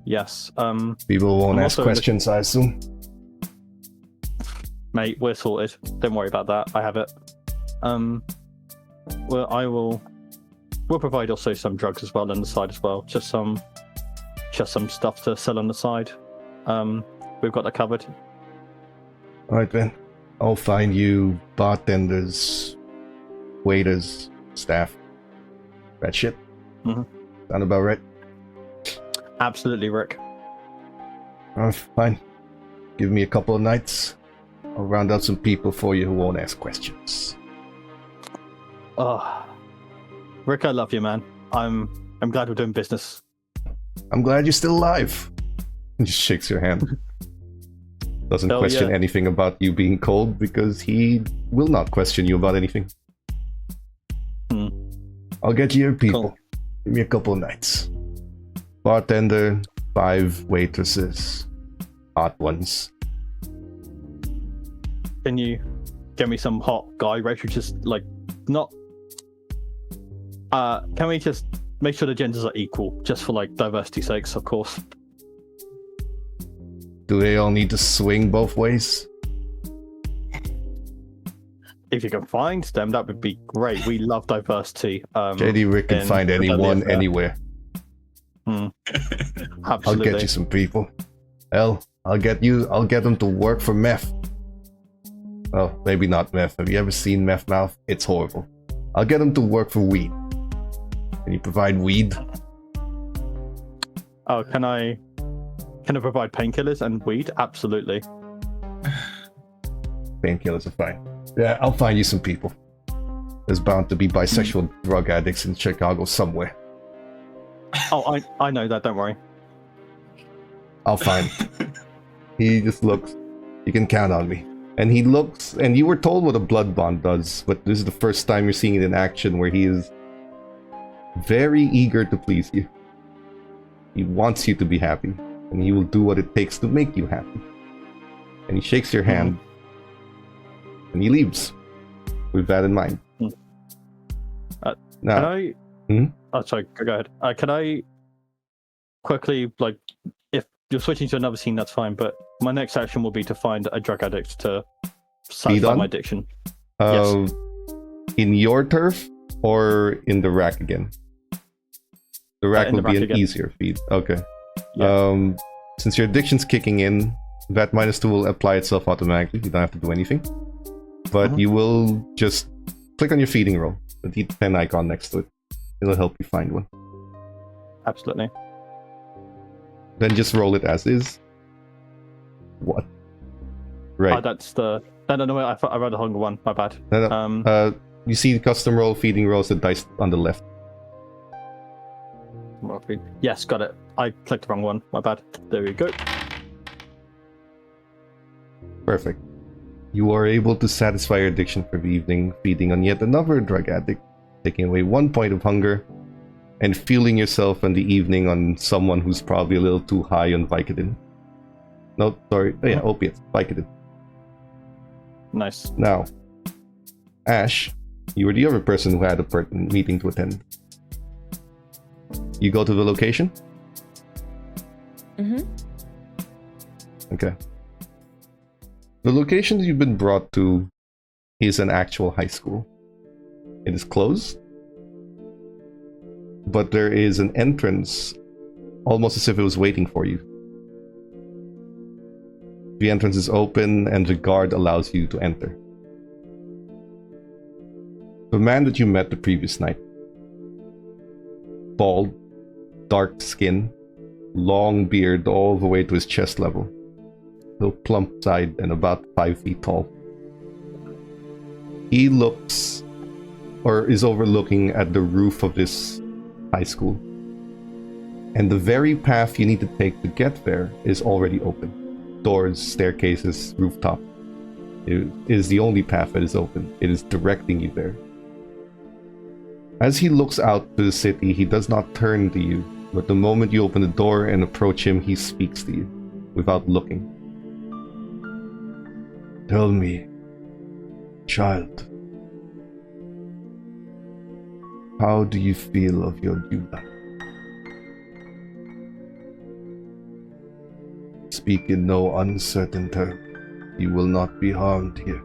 Yes. People won't ask questions, I assume. Mate, we're sorted. Don't worry about that. I have it. We'll provide also some drugs as well on the side as well. Just some stuff to sell on the side. We've got that covered. Alright then. I'll find you bartenders, waiters, staff. That shit. Sound about right? Absolutely, Rick. Fine. Give me a couple of nights. I'll round out some people for you who won't ask questions. Rick, I love you, man. I'm glad we're doing business. I'm glad you're still alive. He just shakes your hand. Doesn't question anything about you being cold because he will not question you about anything. I'll get you your people. Cool. Give me a couple of nights. Bartender, 5 waitresses. Hot ones. Can you get me some hot guy race, which is like not can we just make sure the genders are equal, just for like diversity's sakes, of course? Do they all need to swing both ways? If you can find them, that would be great. We love diversity. JD Rick can find anyone, anywhere. Absolutely. I'll get you some people. Hell, I'll get them to work for meth. Oh, maybe not meth. Have you ever seen meth mouth? It's horrible. I'll get them to work for weed. Can you provide weed? Oh, can I provide painkillers and weed? Absolutely. Painkillers are fine. Yeah, I'll find you some people. There's bound to be bisexual drug addicts in Chicago somewhere. Oh, I know that, don't worry. I'll find. He just looks. You can count on me. And he looks, and you were told what a blood bond does, but this is the first time you're seeing it in action where he is very eager to please you. He wants you to be happy, and he will do what it takes to make you happy. And he shakes your hand, and he leaves with that in mind. Now, can I... Oh, sorry, go ahead. Can I quickly, like, if you're switching to another scene, that's fine, but my next action will be to find a drug addict to satisfy my addiction. Yes. In your turf or in the rack again? The rack will be an easier feed. Okay. Yeah. Since your addiction's kicking in, that -2 will apply itself automatically. You don't have to do anything. But you will just click on your feeding roll. The D10 icon next to it. It'll help you find one. Absolutely. Then just roll it as is. What? Right. That's the... No, I thought I read the hunger one. My bad. No. You see the custom roll, feeding rolls, the dice on the left. Yes, got it. I clicked the wrong one. My bad. There we go. Perfect. You are able to satisfy your addiction for the evening, feeding on yet another drug addict, taking away 1 point of hunger, and fueling yourself in the evening on someone who's probably a little too high on Vicodin. No, sorry. Oh, yeah, opiates. Vicodin. Nice. Now, Ash, you were the other person who had a pertinent meeting to attend. You go to the location? Okay. The location you've been brought to is an actual high school. It is closed, but there is an entrance, almost as if it was waiting for you. The entrance is open and the guard allows you to enter. The man that you met the previous night, bald, dark skin, long beard all the way to his chest level, little plump side and about 5 feet tall. He looks, or is overlooking at the roof of this high school. And the very path you need to take to get there is already open. Doors, staircases, rooftop. It is the only path that is open. It is directing you there. As he looks out to the city, he does not turn to you, but the moment you open the door and approach him, he speaks to you, without looking. Tell me, child, how do you feel of your new life? Speak in no uncertain term. You will not be harmed here.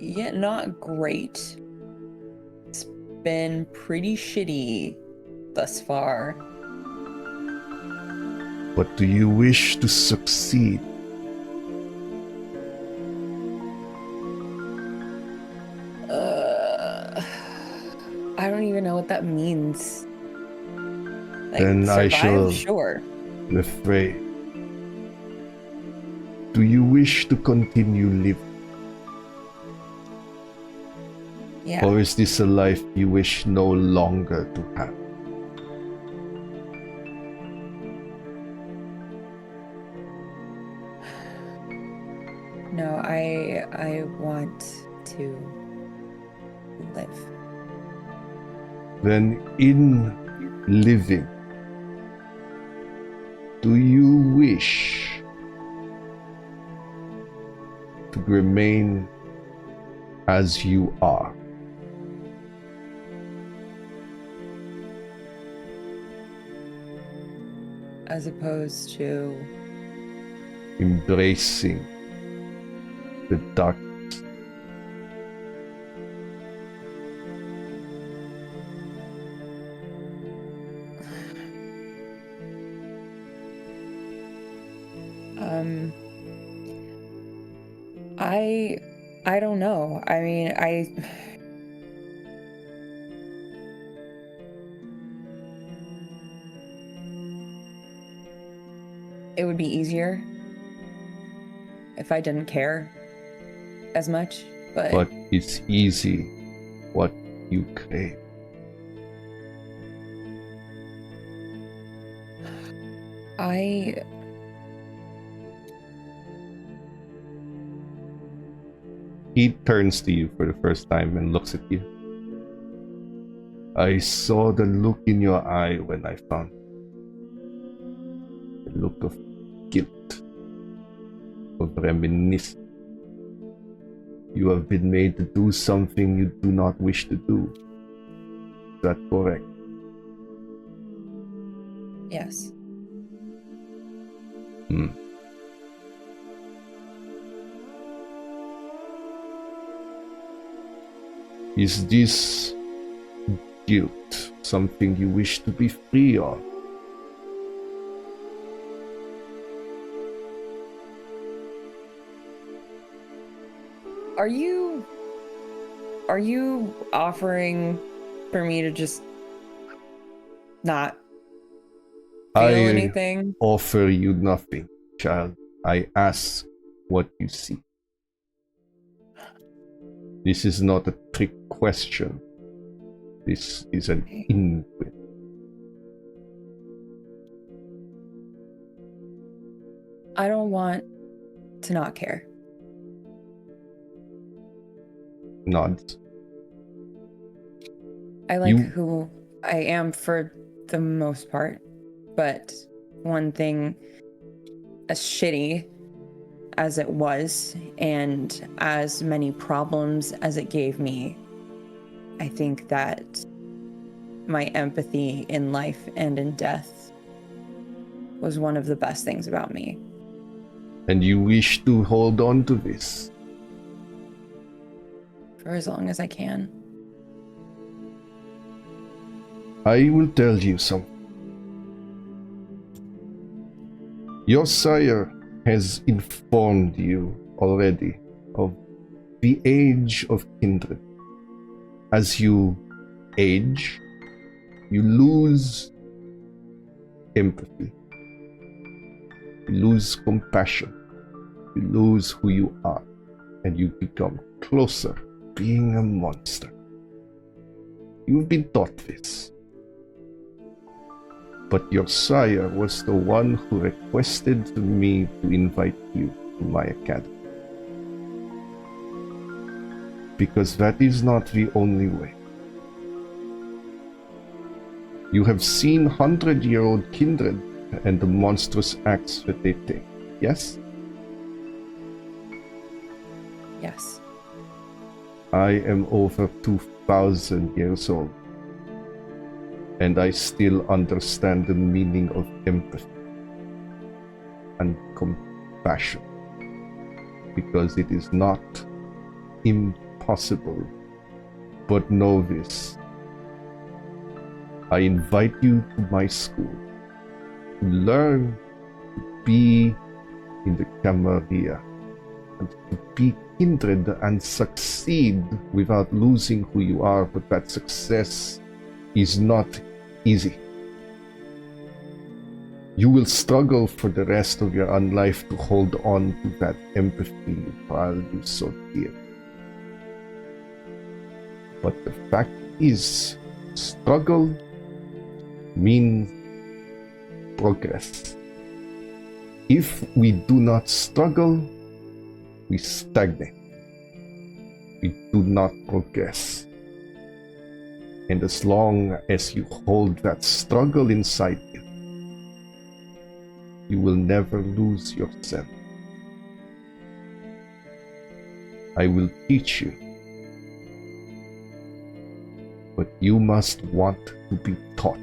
Yeah, not great. It's been pretty shitty thus far. But do you wish to succeed? I don't even know what that means. Like, Then I survive? shall Sure. refrain. Do you wish to continue living? Yeah. Or is this a life you wish no longer to have? No, I want to live. Then in living, do you wish to remain as you are? As opposed to Embracing the dark. I don't know. I mean, it would be easier if I didn't care as much, But it's easy what you crave. He turns to you for the first time and looks at you. I saw the look in your eye when I found you. The look of guilt, of reminiscence. You have been made to do something you do not wish to do. Is that correct? yes. Is this guilt something you wish to be free of? Are you offering for me to just not feel anything? Offer you nothing, child. I ask what you see. This is not a trick question. This is an inquiry. I don't want to not care. Nods. I like who I am for the most part, but one thing, as shitty as it was and as many problems as it gave me, I think that my empathy in life and in death was one of the best things about me. and you wish to hold on to this. For as long as I can. I will tell you something. Your sire has informed you already of the age of kindred. As you age, you lose empathy, you lose compassion, you lose who you are, and you become closer being a monster. You've been taught this. But your sire was the one who requested me to invite you to my academy. Because that is not the only way. You have seen 100-year-old kindred and the monstrous acts that they take, yes? Yes. I am over 2,000 years old, and I still understand the meaning of empathy and compassion, because it is not impossible. But know this, I invite you to my school to learn to be in the Camarilla and to be kindred and succeed without losing who you are, but that success is not easy. You will struggle for the rest of your unlife to hold on to that empathy you value so dear. But the fact is, struggle means progress. If we do not struggle, we stagnate. We do not progress. And as long as you hold that struggle inside you, you will never lose yourself. I will teach you, but you must want to be taught.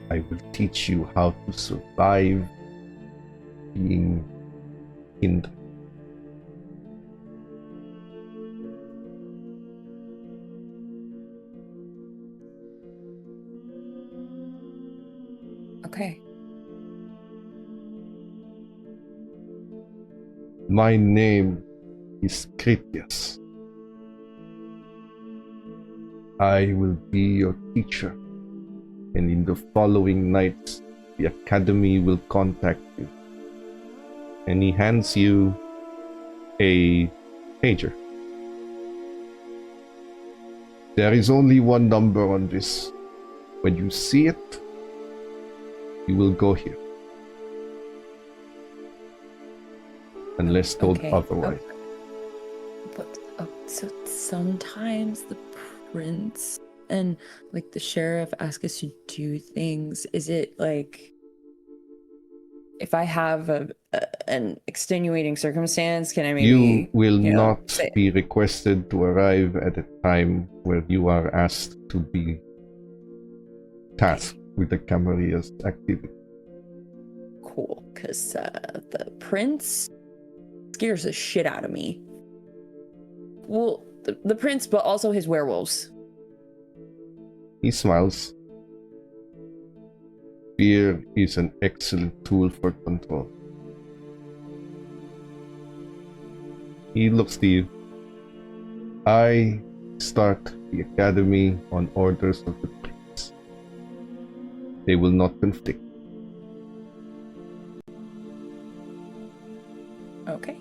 I will teach you how to survive being kindred. Okay. My name is Critias. I will be your teacher, and in the following nights, the academy will contact you. And he hands you a pager. There is only one number on this. When you see it, you will go here. Unless told Okay. otherwise. But so sometimes the prince and like the sheriff ask us to do things. Is it like if I have an extenuating circumstance, can I maybe You will not say be requested to arrive at a time where you are asked to be tasked with the Camarilla's activity. cool? Because the prince scares the shit out of me. Well, the prince, but also his werewolves. He smiles. Fear is an excellent tool for control. He looks to you. I start the academy on orders of the prince. They will not conflict. Okay.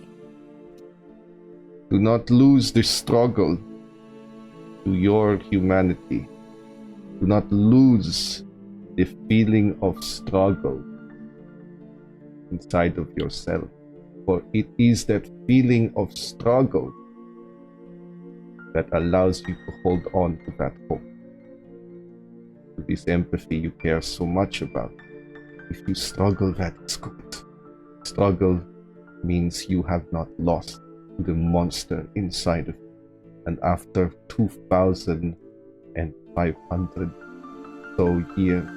Do not lose the struggle to your humanity. Do not lose the feeling of struggle inside of yourself. For it is that feeling of struggle that allows you to hold on to that hope, to this empathy you care so much about. If you struggle, that is good. Struggle means you have not lost the monster inside of you. And after 2,500 so years,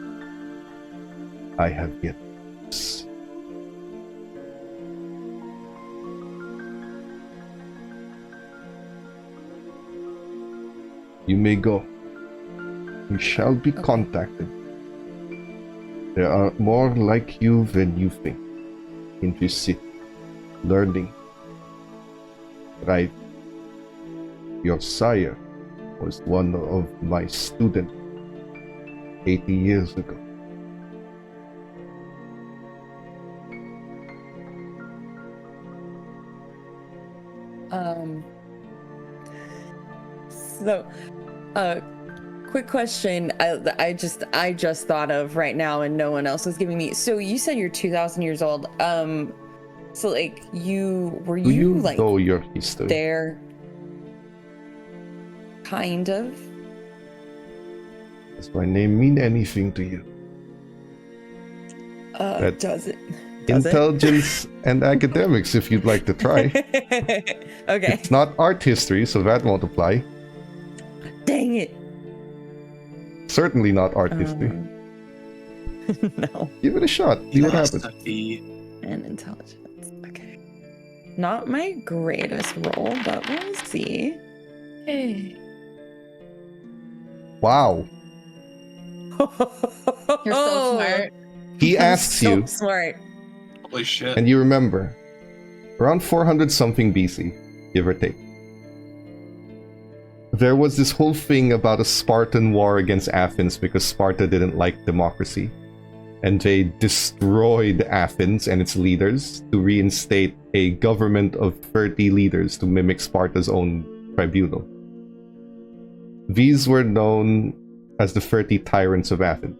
I have yet to see. You may go. You shall be contacted. There are more like you than you think. In this city, learning. Right. Your sire was one of my students 80 years ago. So, quick question. I just thought of right now, and no one else was giving me. So you said you're 2,000 years old. So like were Do you like know your history? there? Kind of. Does my name mean anything to you? Does it? Intelligence and academics, if you'd like to try. Okay. It's not art history, so that won't apply. Dang it. Certainly not art history. No. Give it a shot. See what happens. And intelligence. Okay. Not my greatest roll, but we'll see. Hey. Wow. You're so smart. He asks so you, smart. Holy shit. and you remember, around 400 something BC, give or take. There was this whole thing about a Spartan war against Athens because Sparta didn't like democracy. And they destroyed Athens and its leaders to reinstate a government of 30 leaders to mimic Sparta's own tribunal. These were known as the 30 tyrants of Athens.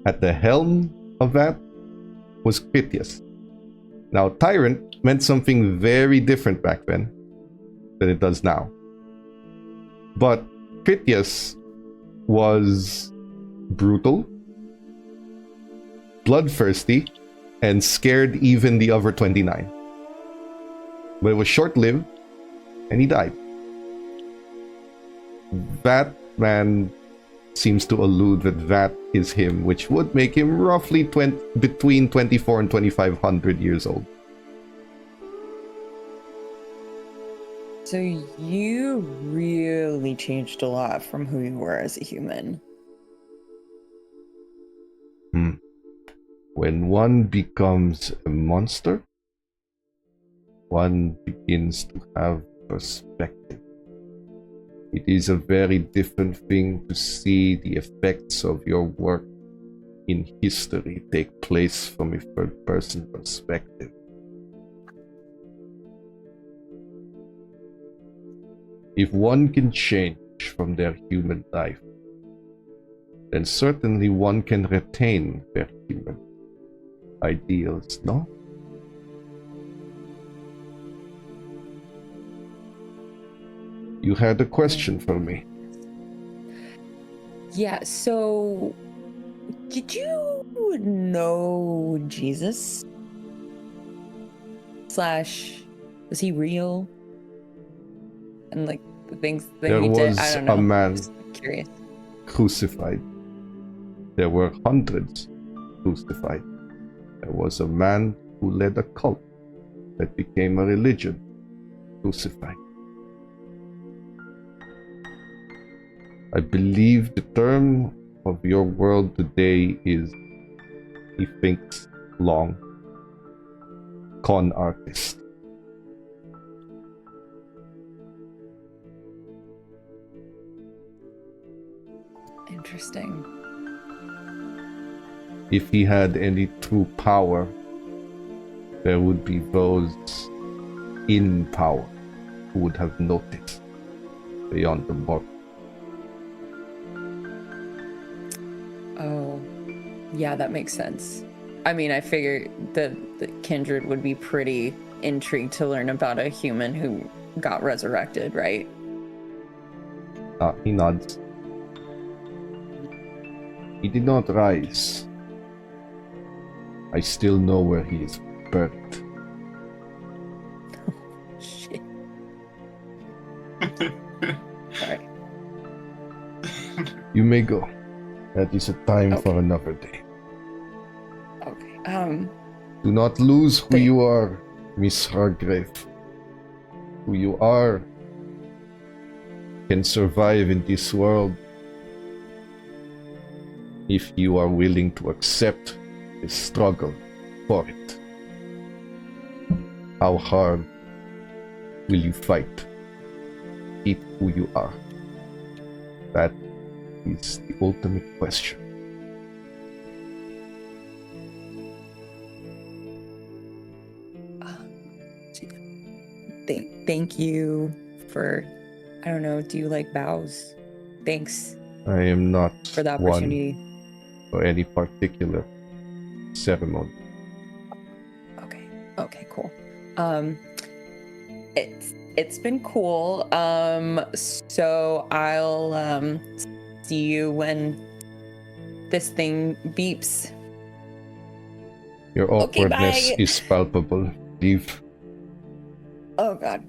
At the helm of that was Critias. Now, tyrant meant something very different back then than it does now. But Critias was brutal, bloodthirsty, and scared even the other 29. But it was short-lived, and he died. That man seems to allude that is him, which would make him roughly between 24 and 2500 years old. So you really changed a lot from who you were as a human. When one becomes a monster, one begins to have perspective. It is a very different thing to see the effects of your work in history take place from a third-person perspective. If one can change from their human life, then certainly one can retain their human ideals, no? You had a question for me. Yeah, so did you know Jesus? Was he real? And like the things that There he did, was I don't know. a man Just curious. crucified. There were hundreds crucified. There was a man who led a cult that became a religion, crucified. I believe the term of your world today is, he thinks long, con artist. Interesting. If he had any true power, there would be those in power who would have noticed beyond the mortal. Oh, yeah, that makes sense. I mean, I figure the kindred would be pretty intrigued to learn about a human who got resurrected, right? He nods. He did not rise. I still know where he is buried. Shit. Alright. You may go. That is a time Okay. for another day. Okay. Do not lose who Thank- you are, Miss Hargrave. Who you are can survive in this world if you are willing to accept the struggle for it. How hard will you fight? Keep who you are. That is the ultimate question. Thank you for, I don't know, do you like bows? Thanks I am not for the one opportunity. for any particular ceremony. Okay, cool. It's been cool. So I'll see you when this thing beeps. Your Okay, awkwardness bye. is palpable. Leave. Oh god.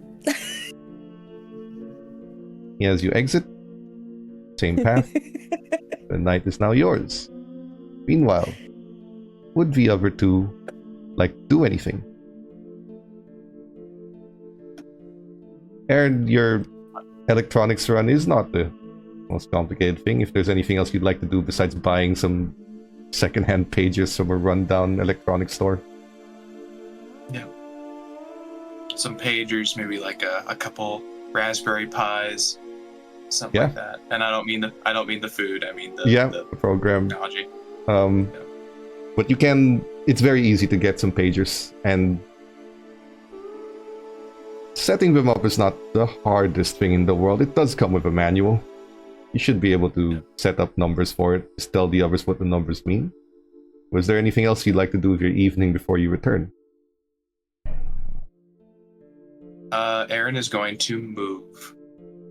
As you exit, same path. The night is now yours. Meanwhile, would the other two like to do anything? Aaron, your electronics run is not the most complicated thing. If there's anything else you'd like to do besides buying some secondhand pages from a rundown electronics store. Yeah. Some pagers, maybe like a couple Raspberry Pis, something like that. And I don't mean the food. I mean the program. technology. But you can. It's very easy to get some pagers, and setting them up is not the hardest thing in the world. It does come with a manual. You should be able to set up numbers for it. Just tell the others what the numbers mean. Was there anything else you'd like to do with your evening before you return? Aaron is going to move.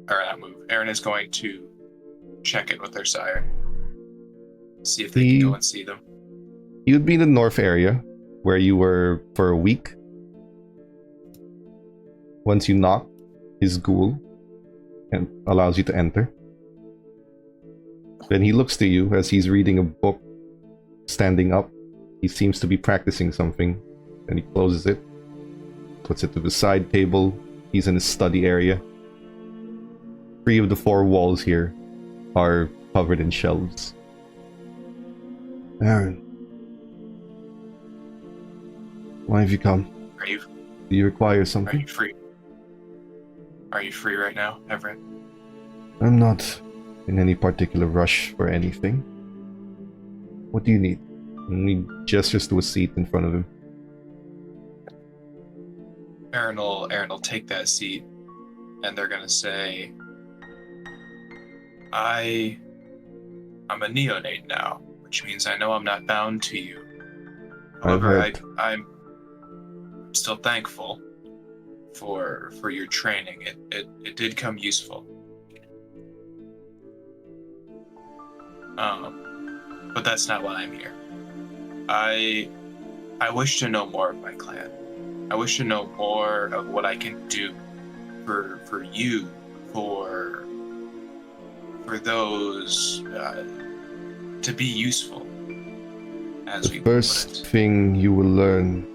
Or not move. Aaron is going to check in with their sire. See if they can go and see them. You'd be in the north area, where you were for a week. Once you knock, his ghoul and allows you to enter. Then he looks to you as he's reading a book, standing up. He seems to be practicing something. Then he closes it, puts it to the side table. He's in his study area. 3 of the 4 walls here are covered in shelves. Aaron, why have you come? Do you require something? Are you free? Are you free right now, Everett? I'm not in any particular rush for anything. What do you need? And he gestures to a seat in front of him. Aaron will take that seat, and they're gonna say, I'm a neonate now, which means I know I'm not bound to you. However, I'm still thankful for your training. It did come useful. But that's not why I'm here. I wish to know more of my clan. I wish to know more of what I can do for you, for those to be useful. As we First thing you will learn,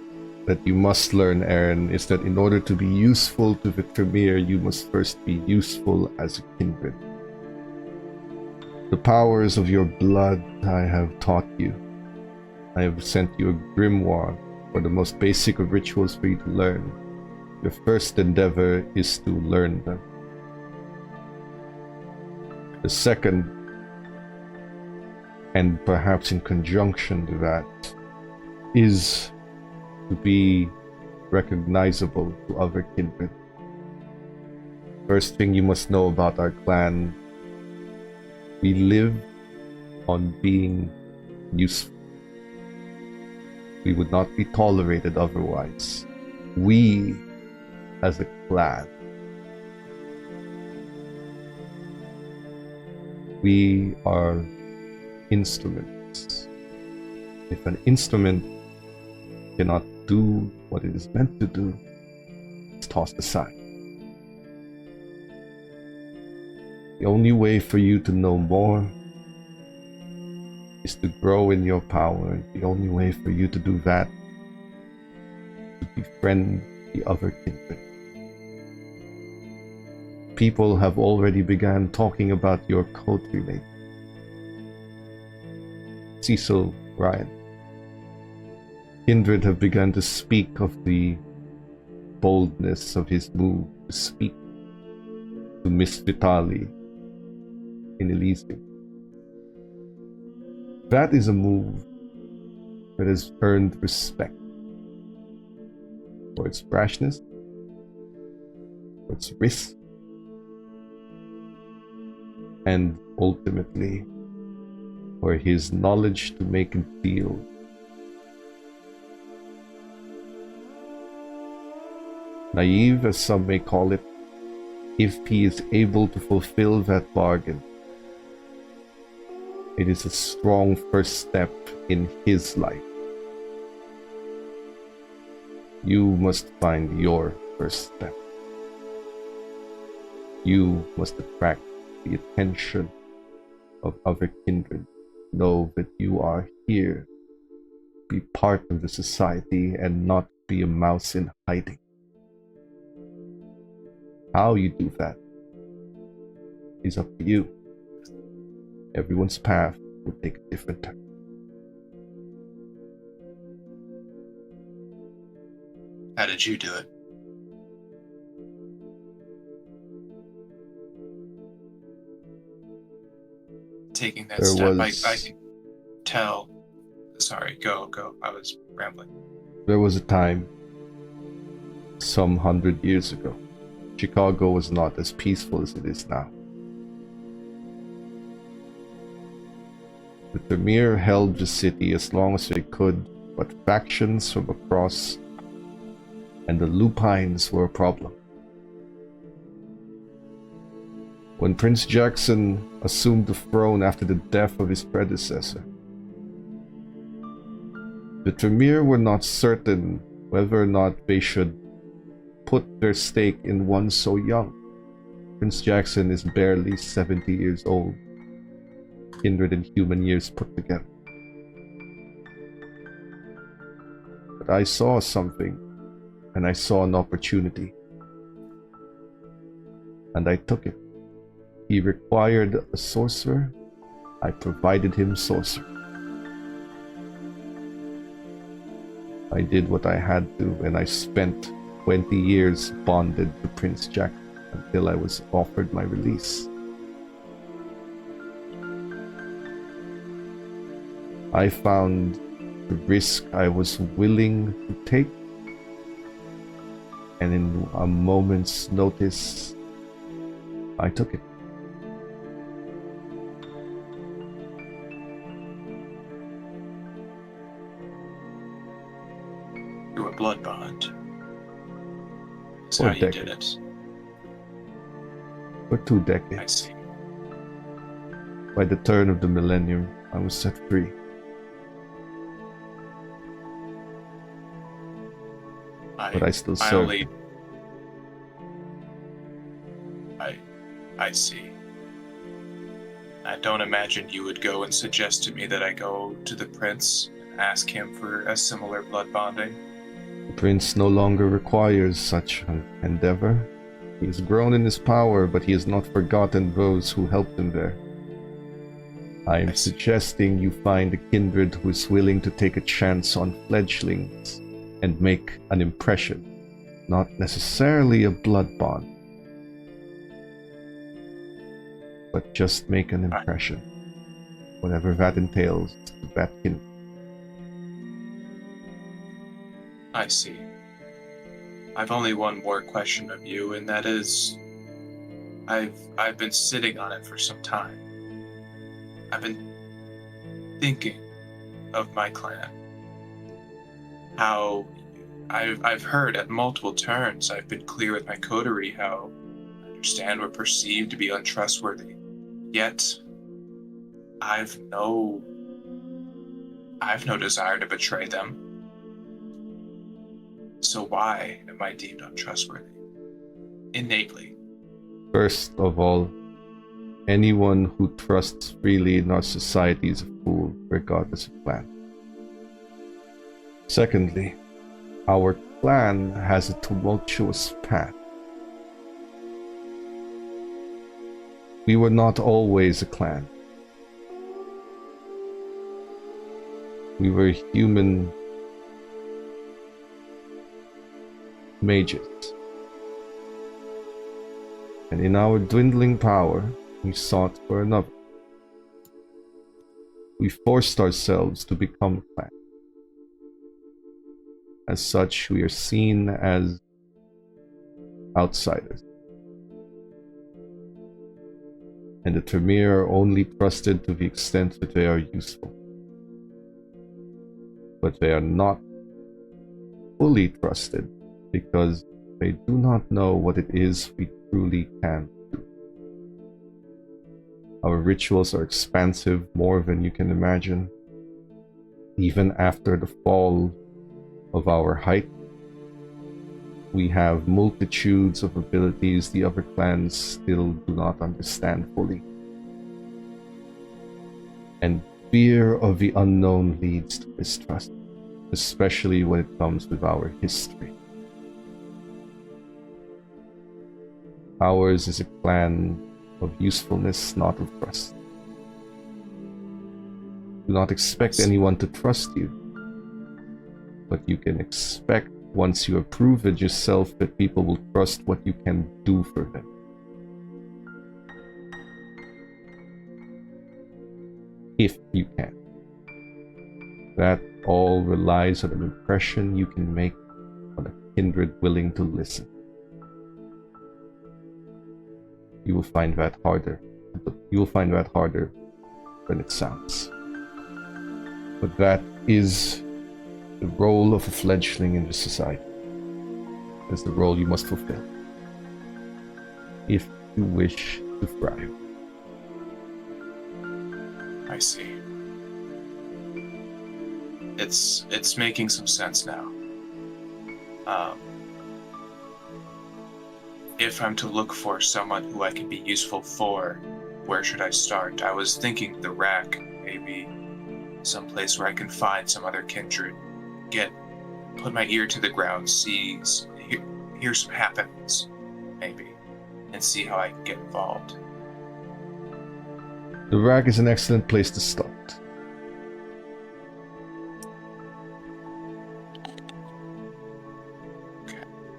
that you must learn, Aaron, is that in order to be useful to the Tremere, you must first be useful as a kindred. The powers of your blood I have taught you. I have sent you a grimoire for the most basic of rituals for you to learn. Your first endeavor is to learn them. The second, and perhaps in conjunction to that, is to be recognizable to other kindred. First thing you must know about our clan, we live on being useful. We would not be tolerated otherwise. We, as a clan, we are instruments. If an instrument cannot do what it is meant to do, it's tossed aside. The only way for you to know more is to grow in your power. The only way for you to do that is to befriend the other kindred. people have already begun talking about your coterie mate. Cecil Ryan. Kindred have begun to speak of the boldness of his move to speak to Miss Vitali in Elysium. That is a move that has earned respect for its brashness, for its risk, and ultimately for his knowledge to make a deal. Naive as some may call it, if he is able to fulfill that bargain, it is a strong first step in his life. You must find your first step. You must attract the attention of other kindred. Know that you are here, be part of the society and not be a mouse in hiding. How you do that is up to you. Everyone's path will take a different turn. How did you do it? Taking that step, I can tell. Sorry, go. I was rambling. There was a time, some 100 years ago, Chicago was not as peaceful as it is now. The Tremere held the city as long as they could, but factions from across and the Lupines were a problem. When Prince Jackson assumed the throne after the death of his predecessor, the Tremere were not certain whether or not they should put their stake in one so young. Prince Jackson is barely 70 years old, kindred and human years put together. But I saw something, and I saw an opportunity, and I took it. He required a sorcerer. I provided him sorcerer. I did what I had to, and I spent 20 years bonded to Prince Jack until I was offered my release. I found the risk I was willing to take, and in a moment's notice, I took it. Through a blood bond. That's For how a you decade. did it. For 2 I decades. see. By the turn of the millennium, I was set free. But I still serve. I see. I don't imagine you would go and suggest to me that I go to the prince and ask him for a similar blood bonding. The prince no longer requires such an endeavor. He has grown in his power, but he has not forgotten those who helped him there. I am suggesting you find a kindred who is willing to take a chance on fledglings and make an impression, not necessarily a blood bond, but just make an impression, whatever that entails to that kindred. I see. I've only one more question of you, and that is, I've been sitting on it for some time. I've been thinking of my clan. How I've heard at multiple turns, I've been clear with my coterie how I understand we're perceived to be untrustworthy. Yet I've no desire to betray them. So why am I deemed untrustworthy? Innately. First of all, anyone who trusts freely in our society is a fool, regardless of clan. Secondly, our clan has a tumultuous path. we were not always a clan. We were human mages. And in our dwindling power, we sought for another. We forced ourselves to become a clan. As such, we are seen as outsiders. And the Tremere are only trusted to the extent that they are useful. But they are not fully trusted because they do not know what it is we truly can do. Our rituals are expansive, more than you can imagine. Even after the fall of our height, we have multitudes of abilities the other clans still do not understand fully. And fear of the unknown leads to mistrust, especially when it comes with our history. Ours is a clan of usefulness, not of trust. Do not expect anyone to trust you, but you can expect once you have proven yourself that people will trust what you can do for them. If you can. That all relies on an impression you can make on a kindred willing to listen. You will find that harder. You will find that harder than it sounds. But that is the role of a fledgling in this society. That's the role you must fulfill if you wish to thrive. I see. It's making some sense now. If I'm to look for someone who I can be useful for, where should I start? I was thinking the rack, maybe someplace where I can find some other kindred. Put my ear to the ground, hear some happenings, maybe, and see how I can get involved. The rack is an excellent place to start.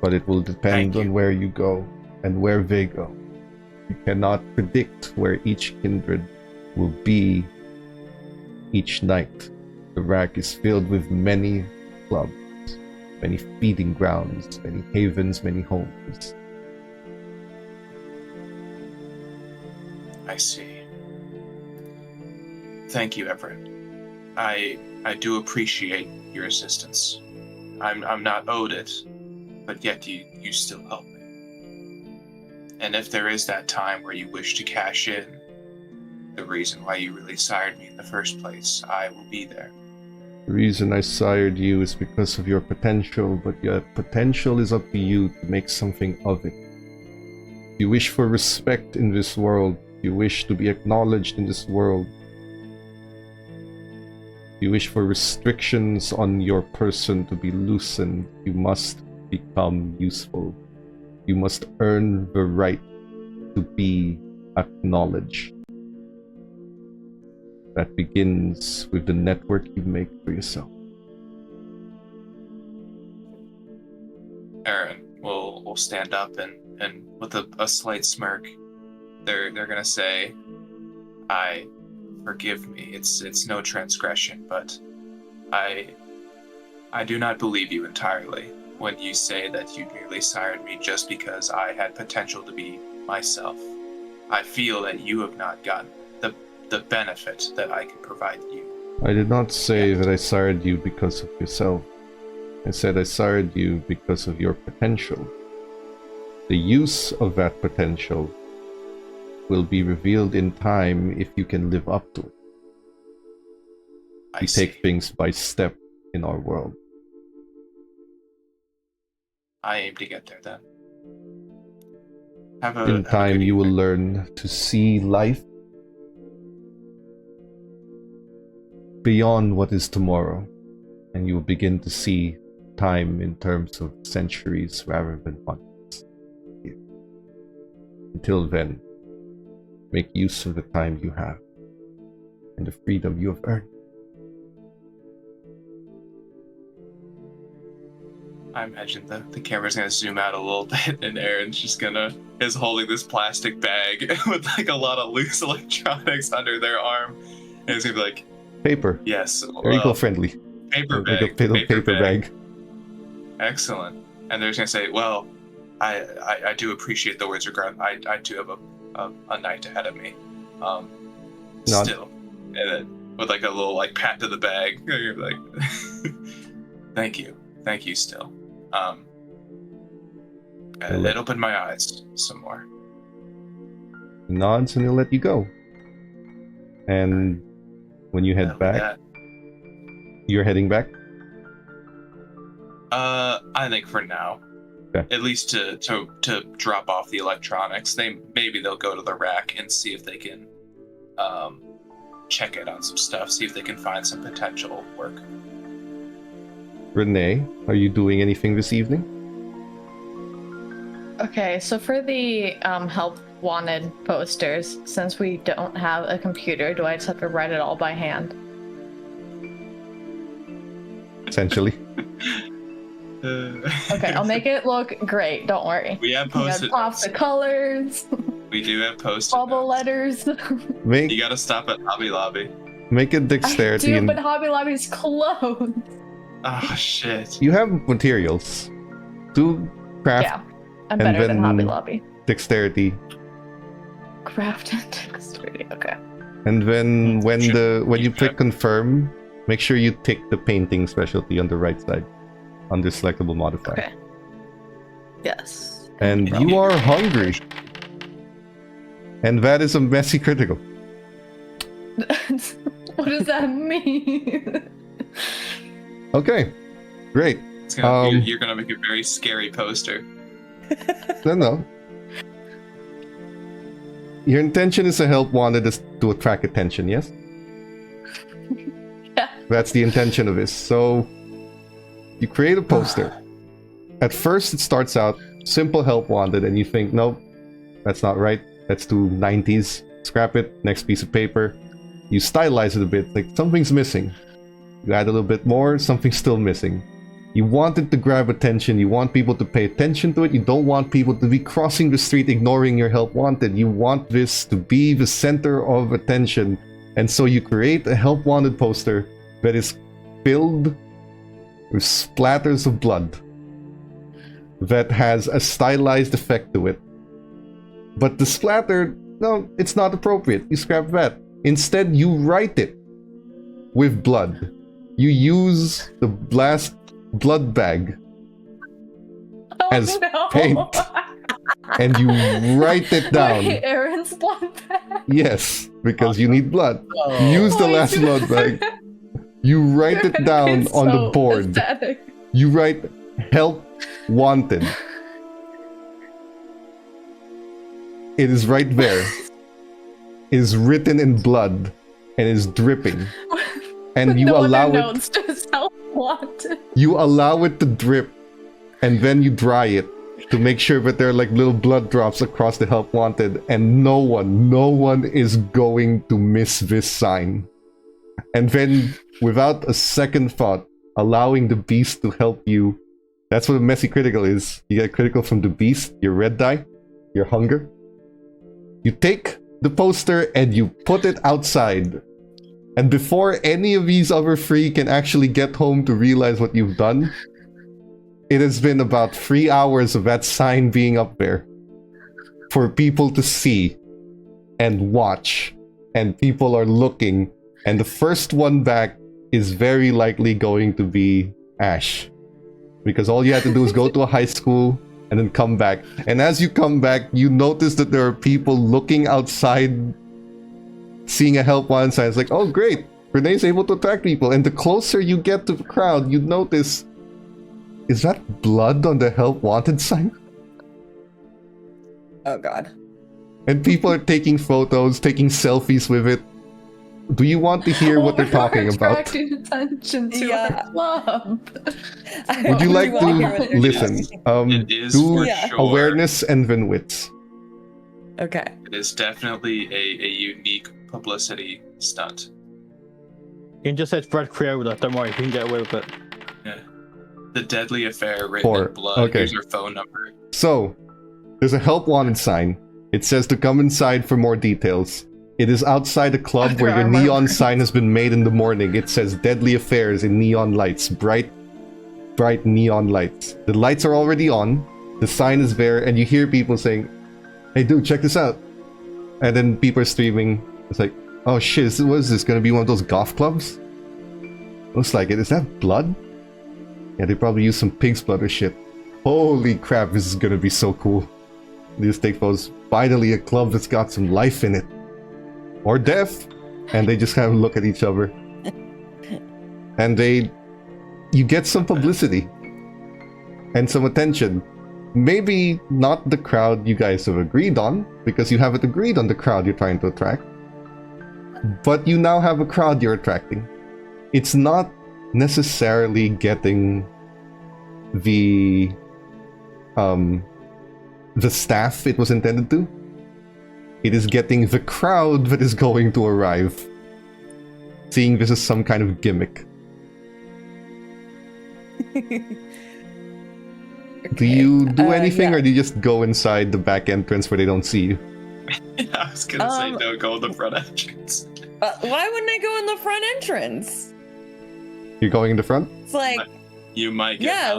But it will depend on where you go and where they go. You cannot predict where each kindred will be each night. The rack is filled with many clubs, many feeding grounds, many havens, many homes. I see. Thank you, Everett. I do appreciate your assistance. I'm not owed it, but yet you still help me. And if there is that time where you wish to cash in, the reason why you really sired me in the first place, I will be there. The reason I sired you is because of your potential, but your potential is up to you to make something of it. If you wish for respect in this world, if you wish to be acknowledged in this world, if you wish for restrictions on your person to be loosened, you must become useful. You must earn the right to be acknowledged. That begins with the network you make for yourself. Aaron will stand up and with a slight smirk, they're gonna say, forgive me, it's no transgression, but I do not believe you entirely when you say that you merely sired me just because I had potential to be myself. I feel that you have not gotten the benefit that I can provide you. I did not say that I sired you because of yourself. I said I sired you because of your potential. The use of that potential will be revealed in time if you can live up to it. We take things by step in our world. I aim to get there then. In time you will learn to see life beyond what is tomorrow, and you will begin to see time in terms of centuries rather than months. Until then, Make use of the time you have and the freedom you have earned. I imagine the camera's gonna zoom out a little bit, and Aaron's just is holding this plastic bag with like a lot of loose electronics under their arm, and it's gonna be like, Paper. yes, They're eco-friendly. paper Like bag, a little paper bag. excellent. And they're just gonna say, well, I do appreciate the words of regret. I do have a night ahead of me. Still, and then with like a little like pat to the bag, you're like, thank you. Still, it opened my eyes some more. Nods and he'll let you go. And when you head back, you're heading back? I think for now, okay. At least to drop off the electronics. Maybe they'll go to the rack and see if they can check it on some stuff, see if they can find some potential work. Renee, are you doing anything this evening? Okay, so for the help wanted posters, since we don't have a computer, do I just have to write it all by hand? Essentially. Okay, I'll make it look great. Don't worry. We have post-it pop notes. the colors. We do have post-it All the notes. letters. You gotta stop at Hobby Lobby. Make a I dexterity. do, And but Hobby Lobby's closed. Oh shit. you have materials. Do craft Yeah, I'm and better than then- Hobby Lobby. dexterity. Craft and dexterity. Okay. And then when you Yeah. click confirm, make sure you tick the painting specialty on the right side under selectable modifier. Okay. Yes. And you are hungry. And that is a messy critical. What does that mean? Okay, great. You're gonna make a very scary poster. No. Your intention is to help wanted is to attract attention, yes? Yeah. That's the intention of this. So, you create a poster. At first, it starts out simple help wanted, and you think, nope, that's not right. That's too 90s. Scrap it. Next piece of paper. You stylize it a bit, like something's missing. You add a little bit more, something's still missing. You want it to grab attention, you want people to pay attention to it, you don't want people to be crossing the street ignoring your help wanted. You want this to be the center of attention. And so you create a help wanted poster that is filled with splatters of blood that has a stylized effect to it. But the splatter, no, it's not appropriate. You scrap that. Instead, you write it with blood. You use the blast blood bag as paint, and you write it down. Wait, Aaron's blood bag. Yes, because you need blood. You use the Why last do blood bag. You write it down It's on the so board. aesthetic. You write help wanted. It is right there. It is written in blood and is dripping. And you No allow other it. notes to self-wanted. You allow it to drip, and then you dry it to make sure that there are like little blood drops across the help wanted, and no one is going to miss this sign. And then, without a second thought, allowing the beast to help you. That's what a messy critical is. You get a critical from the beast, your red die, your hunger. You take the poster and you put it outside. And before any of these other three can actually get home to realize what you've done, it has been about 3 hours of that sign being up there for people to see and watch. And people are looking. And the first one back is very likely going to be Ash. Because all you have to do is go to a high school and then come back. And as you come back, you notice that there are people looking outside, seeing a help wanted sign. It's like, oh great, Renee's able to attract people. And the closer you get to the crowd, you notice, is that blood on the help wanted sign? Oh god. And people are taking photos, taking selfies with it. Do you want to hear what they're talking about? Attracting attention to Yeah. our club. Would you I like really wanna hear what to they're listen? talking. It is Do for Yeah. sure. awareness and then wits. Okay. It is definitely a unique publicity stunt. You can just say it's Brad Criolla. Don't worry, we can get away with it. Yeah. The deadly affair written 4. in blood. Okay. Here's our phone number. So, there's a help wanted sign. It says to come inside for more details. It is outside a club where your neon sign has been made in the morning. It says deadly affairs in neon lights. Bright neon lights. The lights are already on. The sign is there, and you hear people saying, "Hey dude, check this out." And then people are streaming. It's like, oh shit, what is this? Gonna be one of those golf clubs? Looks like it. Is that blood? Yeah, they probably used some pig's blood or shit. Holy crap, this is gonna be so cool. These take photos. Finally a club that's got some life in it. Or death. And they just kind of look at each other. And you get some publicity. And some attention. Maybe not the crowd you guys have agreed on, because you haven't agreed on the crowd you're trying to attract. But you now have a crowd you're attracting. It's not necessarily getting the staff it was intended to. It is getting the crowd that is going to arrive. Seeing this as some kind of gimmick. Do you do anything, or do you just go inside the back entrance where they don't see you? Yeah, I was gonna say don't go in the front entrance. Why wouldn't I go in the front entrance? You're going in the front? It's like, You might get yeah,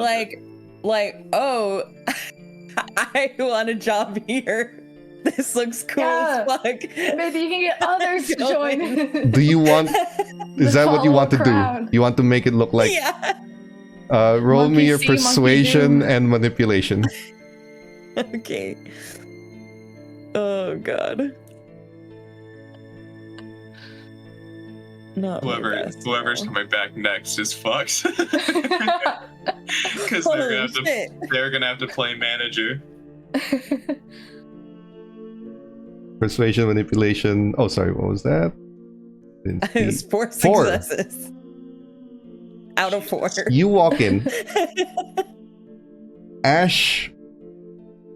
oh, I want a job here. This looks cool as fuck. Maybe you can get others to join. Do you want... Is that what you want to crowd. do? You want to make it look like... Yeah. Roll Monkey me your see, monkey persuasion do. and manipulation. Okay. Oh god. Not my best. Whoever's coming back next is fucked. Because Holy shit. they're gonna have to play manager. Persuasion, manipulation... Oh, sorry, what was that? It was 4 4. successes. Out of 4. You walk in. Ash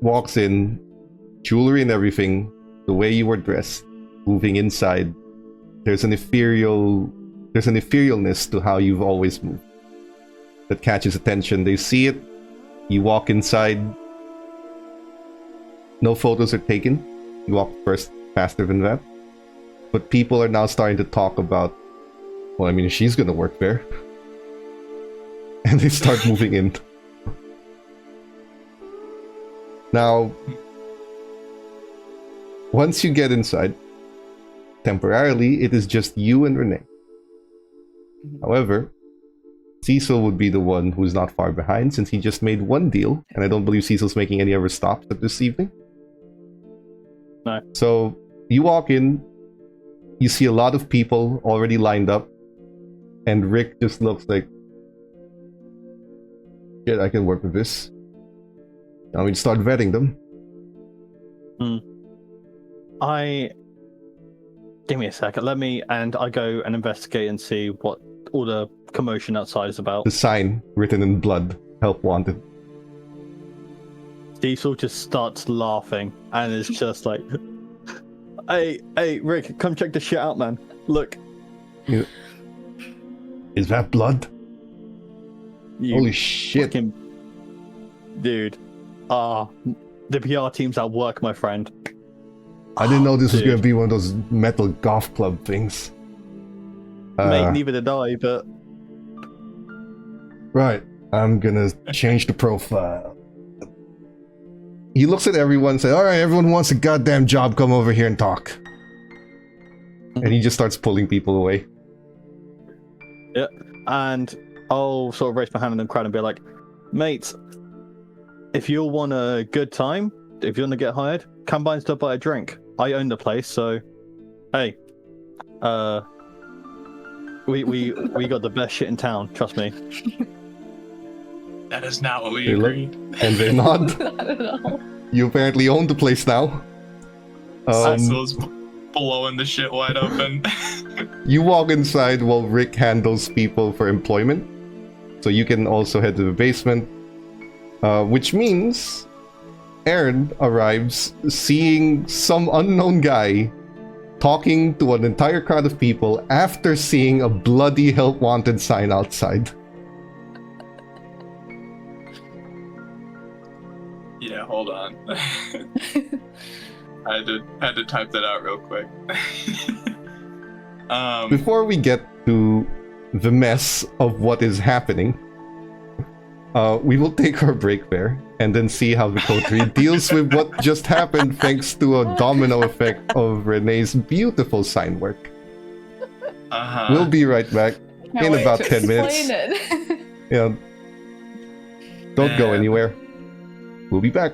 walks in, jewelry and everything, the way you were dressed, moving inside. There's an etherealness to how you've always moved that catches attention. They see it. You walk inside. No photos are taken. You walk first faster than that. But people are now starting to talk about, well, I mean, she's gonna work there. And they start moving in. Now, once you get inside, temporarily, it is just you and Renee. However, Cecil would be the one who's not far behind, since he just made one deal, and I don't believe Cecil's making any other stops at this evening. No. So, you walk in, you see a lot of people already lined up, and Rick just looks like, shit, I can work with this. Now we start vetting them. Give me a second. I go and investigate and see what all the commotion outside is about. The sign written in blood, help wanted. Diesel just starts laughing and is just like, hey, Rick, come check this shit out, man. Look. Is that blood? You Holy shit. fucking... Dude. The PR team's at work, my friend. I didn't know this was Dude. going to be one of those metal golf club things. Mate, neither did I, but... Right, I'm gonna change the profile. He looks at everyone and says, alright, everyone wants a goddamn job, come over here and talk. And he just starts pulling people away. Yeah, and I'll sort of raise my hand in the crowd and be like, mates, if you want a good time, if you want to get hired, come by and stop by a drink. I own the place, so hey, we got the best shit in town. Trust me. That is not what we They look- agreed. And they're not. I don't know. You apparently own the place now. Cecil's blowing the shit wide open. You walk inside while Rick handles people for employment. So you can also head to the basement. Which means Aaron arrives, seeing some unknown guy talking to an entire crowd of people after seeing a bloody help wanted sign outside. Yeah, hold on. I had to type that out real quick. Before we get to the mess of what is happening, we will take our break there and then see how the coterie deals with what just happened thanks to a domino effect of Renee's beautiful sign work. We'll be right back in about 10 minutes. Yeah. Don't go anywhere. We'll be back.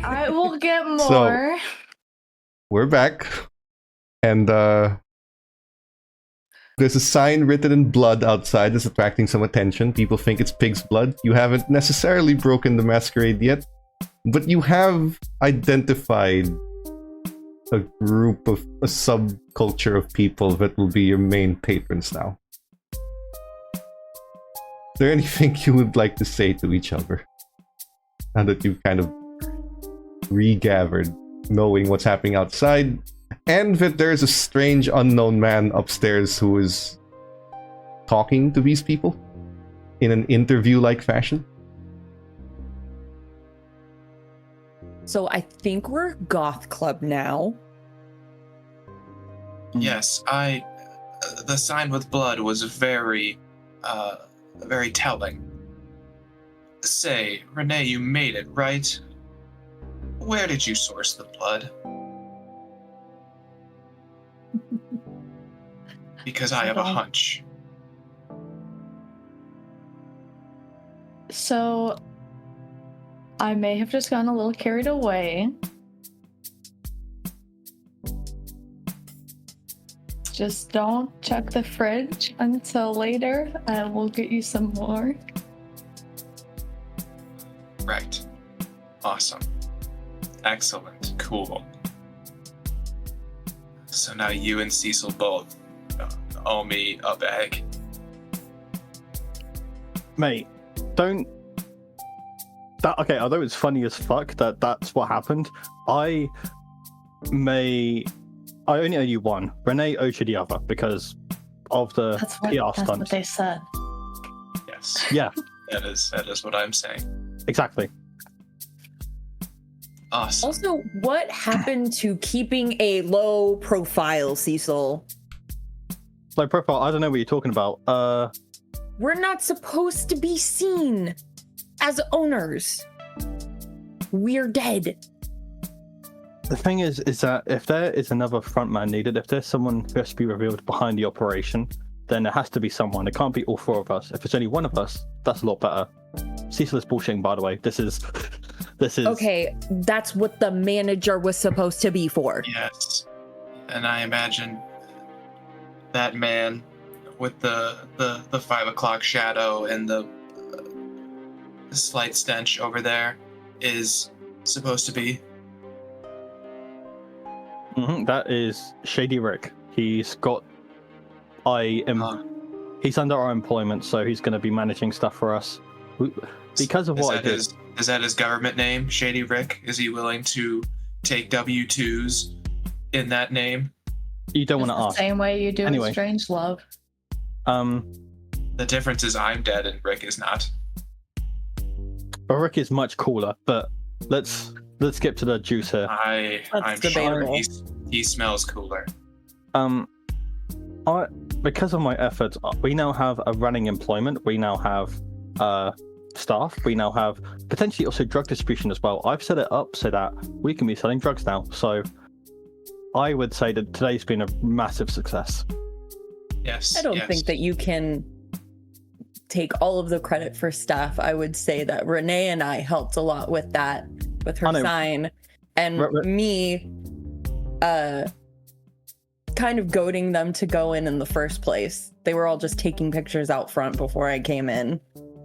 I will get more. So- We're back. And there's a sign written in blood outside that's attracting some attention. People think it's pig's blood. You haven't necessarily broken the masquerade yet, but you have identified a group of a subculture of people that will be your main patrons now. Is there anything you would like to say to each other now that you've kind of regathered, knowing what's happening outside, and that there's a strange unknown man upstairs who is talking to these people in an interview-like fashion? So I think we're goth club now. Yes, the sign with blood was very telling. Say, Renee, you made it, right? Where did you source the blood? Because I have a hunch. So, I may have just gotten a little carried away. Just don't check the fridge until later, and we'll get you some more. Right. Awesome. Excellent. Cool. So now you and Cecil both owe me a bag. Mate, don't. That okay? Although it's funny as fuck that that's what happened, I only owe you one. Renee owed you the other because of the PR That's stunt. what they said. Yes. Yeah, That is what I'm saying. exactly. Awesome. Also, what happened to keeping a low profile, Cecil? Like profile, I don't know what you're talking about. We're not supposed to be seen as owners. We're dead. The thing is that if there is another frontman needed, if there's someone who has to be revealed behind the operation, then there has to be someone. It can't be all four of us. If it's only one of us, that's a lot better. Cecil is bullshitting, by the way. This is Okay, that's what the manager was supposed to be for. Yes. And I imagine that man with the 5 o'clock shadow and the slight stench over there is supposed to be. That is Shady Rick. He's got. He's under our employment, so he's going to be managing stuff for us. Because of what I did. Is that his government name, Shady Rick? Is he willing to take W-2s in that name? You don't want to It's the ask. same way you do Anyway. in Strange Love. The difference is I'm dead and Rick is not. But Rick is much cooler. But let's skip to the juice here. I'm sure debatable. he smells cooler. Because of my efforts, we now have a running employment. We now have staff. We now have potentially also drug distribution as well. I've set it up so that we can be selling drugs now. So I would say that today's been a massive success. Yes. I don't yes. think that you can take all of the credit for stuff. I would say that Renee and I helped a lot with that, with her I know. sign, and me kind of goading them to go in the first place. They were all just taking pictures out front before I came in.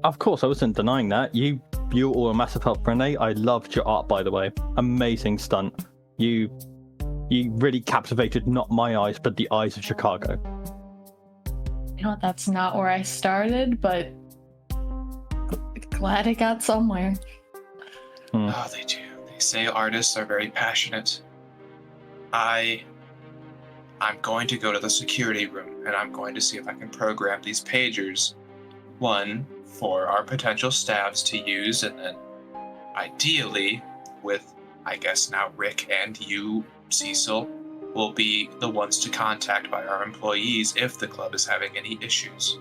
Of course, I wasn't denying that. You were a massive help, Renee. I loved your art, by the way. Amazing stunt. You really captivated not my eyes, but the eyes of Chicago. You know what? That's not where I started, but glad it got somewhere. Oh, they do. They say artists are very passionate. I'm going to go to the security room and I'm going to see if I can program these pagers. One for our potential staffs to use, and then ideally with, I guess now Rick and you, Cecil, will be the ones to contact by our employees if the club is having any issues.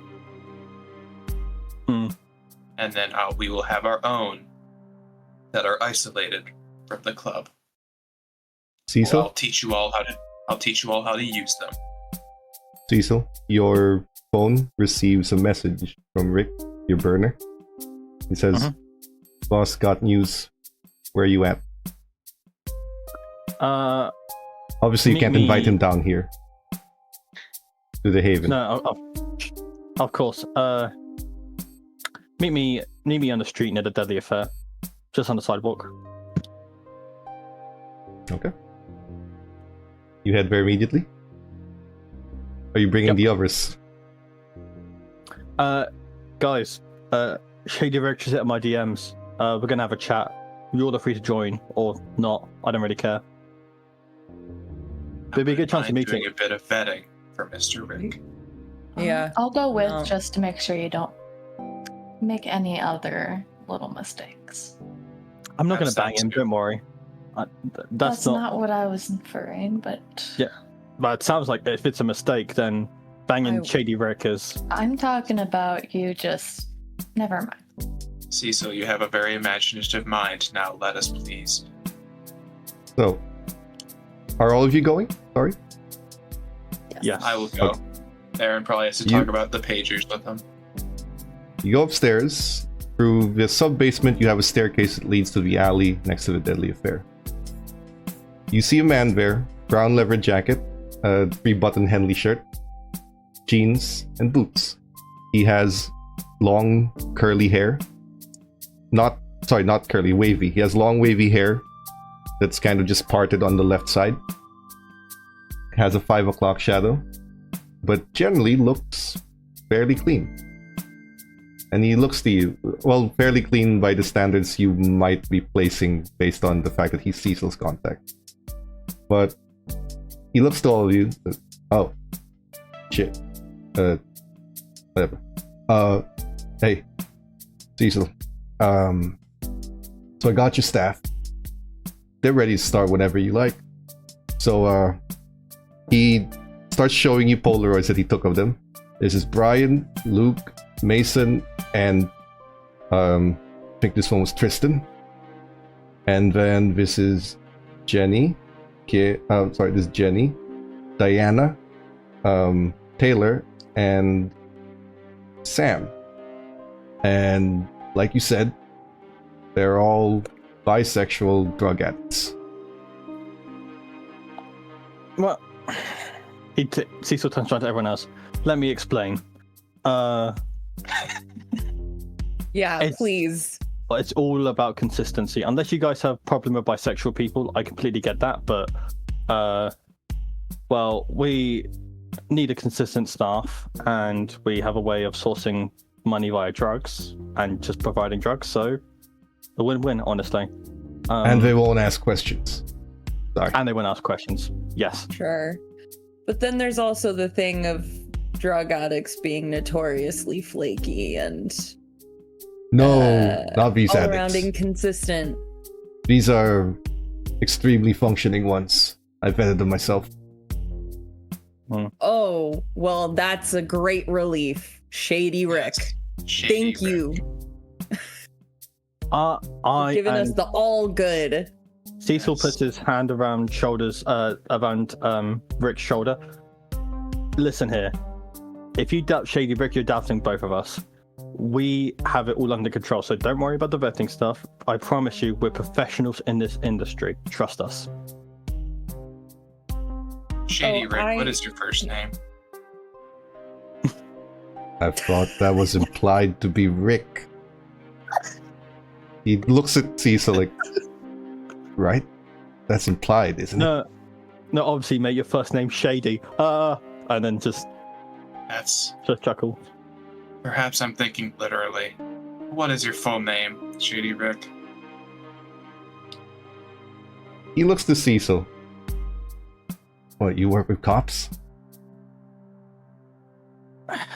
And then we will have our own that are isolated from the club. Cecil? I'll teach you all how to use them. Cecil, your phone receives a message from Rick, your burner. He says, Boss, got news. Where you at? Obviously, you meet can't me- invite him down here to the Haven. No, of course. Meet me on the street near the Deadly Affair, just on the sidewalk. Okay. You head there immediately? Are you bringing Yep. the others? Guys, Shady Rick is at my DMs. We're gonna have a chat. You're all free to join or not. I don't really care. There'd be a good chance of meeting. Doing a bit of vetting for Mr. Rick. Yeah. I'll go with No. just to make sure you don't make any other little mistakes. I'm not That gonna bang sounds him. good. Don't worry. That's not what I was inferring, but Yeah. But it sounds like if it's a mistake, then banging I- Shady Rick is. I'm talking about you just never mind. Cecil, you have a very imaginative mind. Now let us please. So, are all of you going? Sorry? Yes. I will go. Okay. Aaron probably has to You- talk about the pagers with him. You go upstairs. Through the sub-basement, you have a staircase that leads to the alley next to the Deadly Affair. You see a man there, brown leather jacket, a 3-button Henley shirt, jeans, and boots. He has long, curly hair. Not curly, wavy. He has long, wavy hair that's kind of just parted on the left side. Has a 5 o'clock shadow, but generally looks fairly clean. And he looks to you, well, fairly clean by the standards you might be placing based on the fact that he's Cecil's contact. But he looks to all of you. Oh, shit. Whatever. Hey, Cecil. So I got your staff. They're ready to start whenever you like. So, he starts showing you Polaroids that he took of them. This is Brian, Luke, Mason, and I think this one was Tristan. And then this is Jenny. This is Jenny, Diana, Taylor, and Sam. And like you said, they're all bisexual drug addicts. Well, Cecil turns around to everyone else. Let me explain. Yeah, It's- please. But it's all about consistency. Unless you guys have a problem with bisexual people, I completely get that. But, well, we need a consistent staff, and we have a way of sourcing money via drugs and just providing drugs. So, a win-win, honestly. And they won't ask questions. Sorry. And they won't ask questions. Yes. Sure. But then there's also the thing of drug addicts being notoriously flaky and No, not these all around addicts. inconsistent. These are extremely functioning ones. I vetted them myself. Oh, well, that's a great relief. Shady Rick. Shady Thank Rick. you. I Giving us and the all good. Cecil Yes. puts his hand around Rick's shoulder. Listen here. If you doubt Shady Rick, you're doubting both of us. We have it all under control, so don't worry about the vetting stuff. I promise you, we're professionals in this industry. Trust us. Shady Oh, Rick, what is your first name? I thought that was implied to be Rick. He looks at Cecil like, right? That's implied, isn't it? No, obviously, mate, your first name's Shady. And then just That's chuckle. perhaps I'm thinking literally. What is your full name, Shady Rick? He looks to Cecil. What, you work with cops?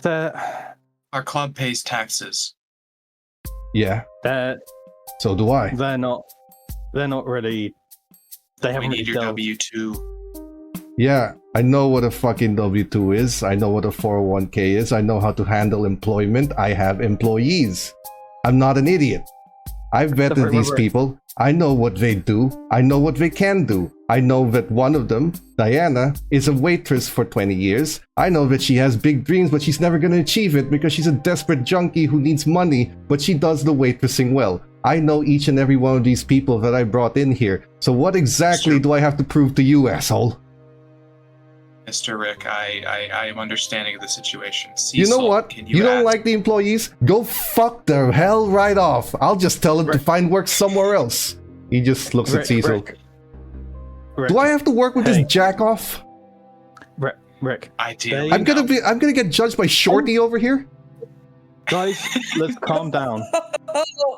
Our club pays taxes. Yeah, They're so do I. they're not really. They We haven't need really your delved. W-2. Yeah, I know what a fucking W-2 is. I know what a 401k is. I know how to handle employment. I have employees. I'm not an idiot. I've vetted Right, these right. people. I know what they do. I know what they can do. I know that one of them, Diana, is a waitress for 20 years. I know that she has big dreams, but she's never going to achieve it because she's a desperate junkie who needs money, but she does the waitressing well. I know each and every one of these people that I brought in here. So what exactly do I have to prove to you, asshole? Mr. Rick, I am understanding of the situation. You know Cecil, what? can You don't ask- like the employees? Go fuck the hell right off. I'll just tell them to find work somewhere else. He just looks at Cecil. Rick, Do I have to work with hey. this jack off? Rick, Ideally, I'm gonna get judged by Shorty over here? guys, let's calm down.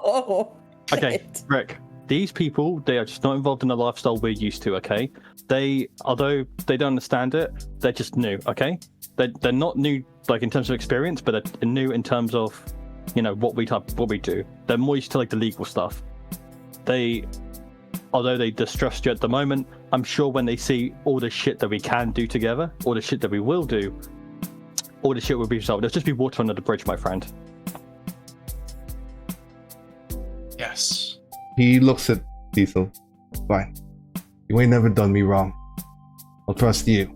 Oh, Okay, shit. Rick, these people, they are just not involved in the lifestyle we're used to, okay? They, although they don't understand it, they're just new, okay? They're not new, like, in terms of experience, but they're new in terms of, you know, what we do. They're more used to, like, the legal stuff. Although they distrust you at the moment, I'm sure when they see all the shit that we can do together, all the shit that we will do, all the shit will be resolved. There'll just be water under the bridge, my friend. yes. He looks at Cecil. Fine. You ain't never done me wrong. I'll trust you.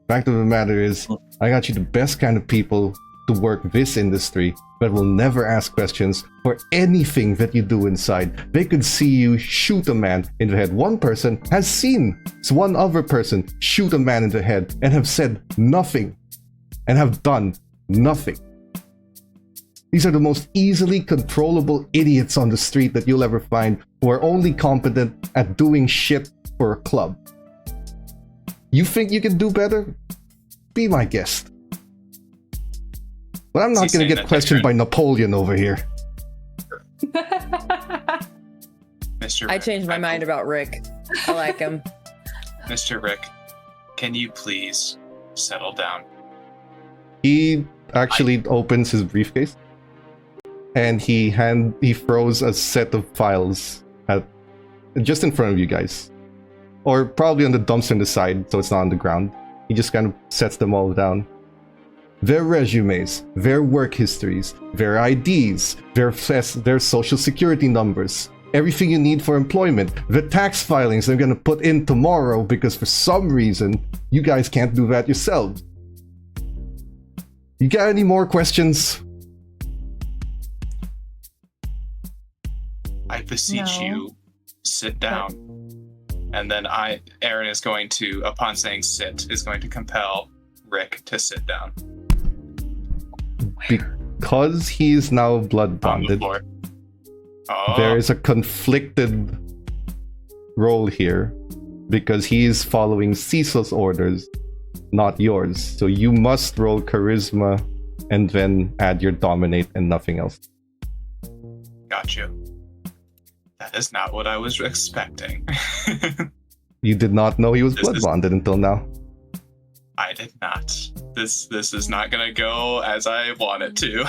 Fact of the matter is, I got you the best kind of people to work this industry that will never ask questions for anything that you do inside. They could see you shoot a man in the head. One person has seen one other person shoot a man in the head and have said nothing and have done nothing. These are the most easily controllable idiots on the street that you'll ever find, who are only competent at doing shit for a club. You think you can do better? Be my guest. But I'm not Is he gonna saying get that questioned by different? Napoleon over here. Mr. I Rick, changed my mind about Rick. I like him. Mr. Rick, can you please settle down? He actually opens his briefcase and he throws a set of files at just in front of you guys, or probably on the dumpster on the side, so it's not on the ground. He just kind of sets them all down. Their resumes, their work histories, their IDs, their social security numbers, everything you need for employment, the tax filings they're gonna put in tomorrow because for some reason you guys can't do that yourselves. You got any more questions? I beseech No. you, sit down. And then Aaron is going to, upon saying sit, is going to compel Rick to sit down Because he is now blood on the bonded, floor. Oh, there is a conflicted role here because he is following Cecil's orders, not yours. So you must roll charisma and then add your dominate and nothing else. got you. That is not what I was expecting. You did not know he was This blood is- bonded until now. I did not. This is not gonna go as I want it to.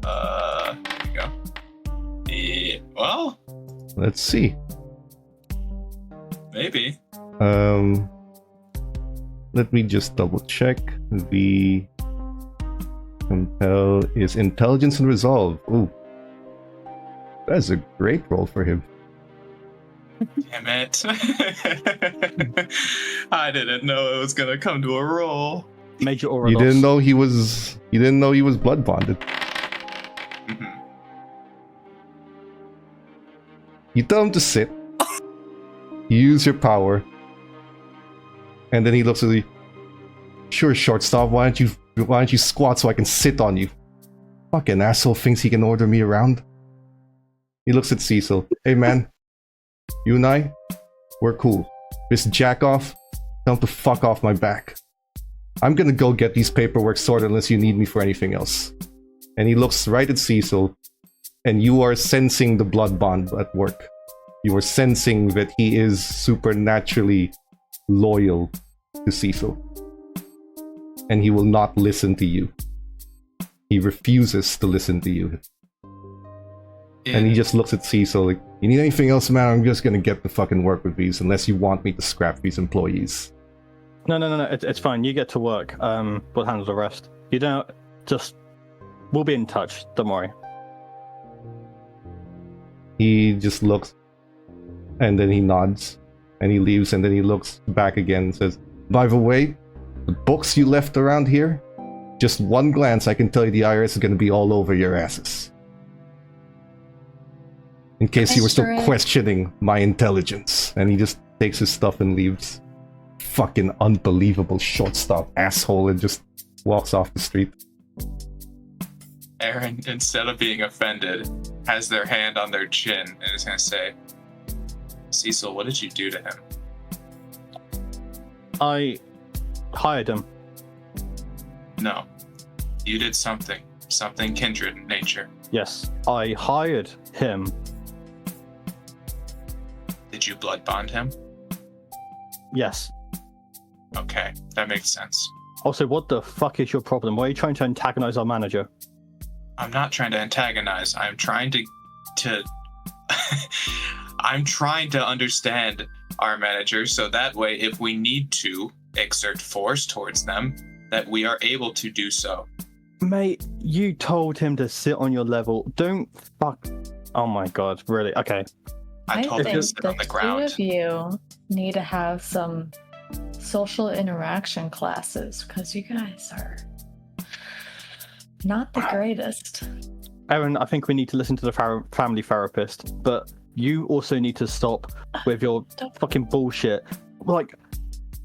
Here we go. Well, Let's see. maybe. Let me just double check. The compel is intelligence and resolve. Ooh, that's a great roll for him. Damn it. I didn't know it was gonna come to a roll. Major or a You loss. didn't know he was. You didn't know he was blood bonded. Mhm. You tell him to sit. You use your power, and then he looks at you. Sure, shortstop. Why don't you squat so I can sit on you? Fucking asshole thinks he can order me around. He looks at Cecil. Hey man, you and I, we're cool. This jack off, tell him to fuck off my back. I'm gonna go get these paperwork sorted unless you need me for anything else. And he looks right at Cecil, and you are sensing the blood bond at work. You are sensing that he is supernaturally loyal to Cecil. And he will not listen to you. He refuses to listen to you. And he just looks at Cecil like, you need anything else, man? I'm just gonna get the fucking work with these unless you want me to scrap these employees. No. It's fine. You get to work. We'll handle the rest. You don't. Just. We'll be in touch. Don't worry. He just looks, and then he nods, and he leaves, and then he looks back again and says, by the way, the books you left around here, just one glance, I can tell you the IRS is going to be all over your asses. In case you were still questioning my intelligence. And he just takes his stuff and leaves. Fucking unbelievable shortstop asshole, and just walks off the street. Aaron, instead of being offended, has their hand on their chin and is going to say, Cecil, what did you do to him? I hired him. No. You did something. Something kindred in nature. Yes, I hired him. Did you blood bond him? Yes. Okay, that makes sense. Also, what the fuck is your problem? Why are you trying to antagonize our manager? I'm not trying to antagonize. I'm trying to I'm trying to understand our manager so that way if we need to exert force towards them, that we are able to do so. Mate, you told him to sit on your level. Don't fuck. Oh my god, really? Okay. I told him to think sit on the ground. The two of you need to have some social interaction classes because you guys are not the greatest. Aaron, I think we need to listen to the family therapist, but you also need to stop with your fucking bullshit. Like,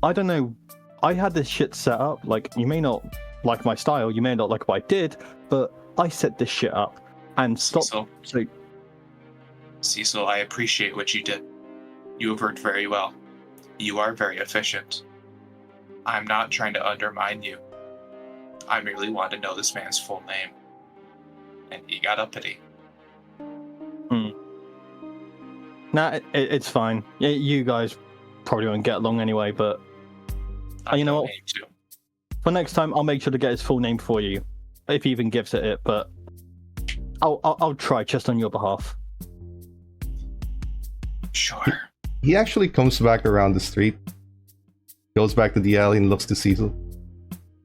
I don't know. I had this shit set up. Like, you may not like my style, you may not like what I did, but I set this shit up. And stop. Cecil, I appreciate what you did. You have worked very well. You are very efficient. I'm not trying to undermine you. I merely want to know this man's full name. And he got uppity. Nah, it's fine. You guys probably won't get along anyway, but you know what? For next time, I'll make sure to get his full name for you, if he even gives it. But I'll try just on your behalf. Sure. He actually comes back around the street, goes back to the alley and looks to Cecil.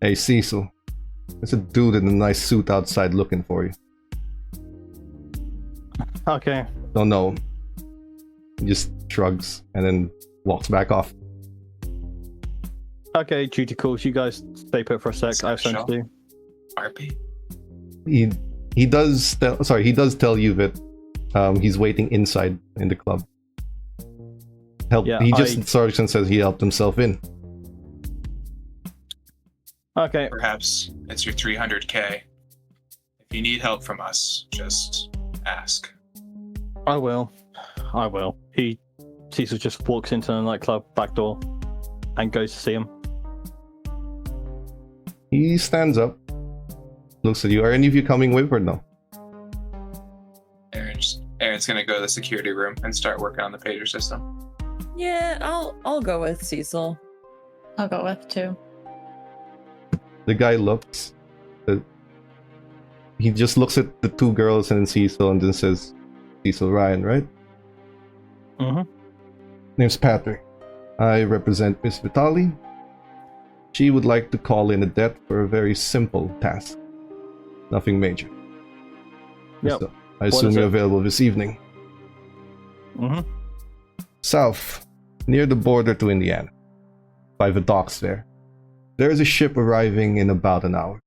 Hey, Cecil. There's a dude in a nice suit outside looking for you. Okay. Don't know him. He just shrugs and then walks back off. Okay, duty calls. You guys stay put for a sec. I have something to do. RP. He does tell you that he's waiting inside in the club. Sergeant says he helped himself in. Okay. Perhaps it's your 300k. If you need help from us, just ask. I will. Cecil just walks into the nightclub back door and goes to see him. He stands up, looks at you. Are any of you coming with or no? Aaron's gonna go to the security room and start working on the pager system. Yeah, I'll go with Cecil. I'll go with too. The guy looks. He just looks at the two girls and then Cecil and then says, Cecil Ryan, right? Mm-hmm. Name's Patrick. I represent Miss Vitali. She would like to call in a debt for a very simple task. Nothing major. Yep. So, I assume you're available this evening. Mm-hmm. South, near the border to Indiana. By the docks there. There is a ship arriving in about an hour.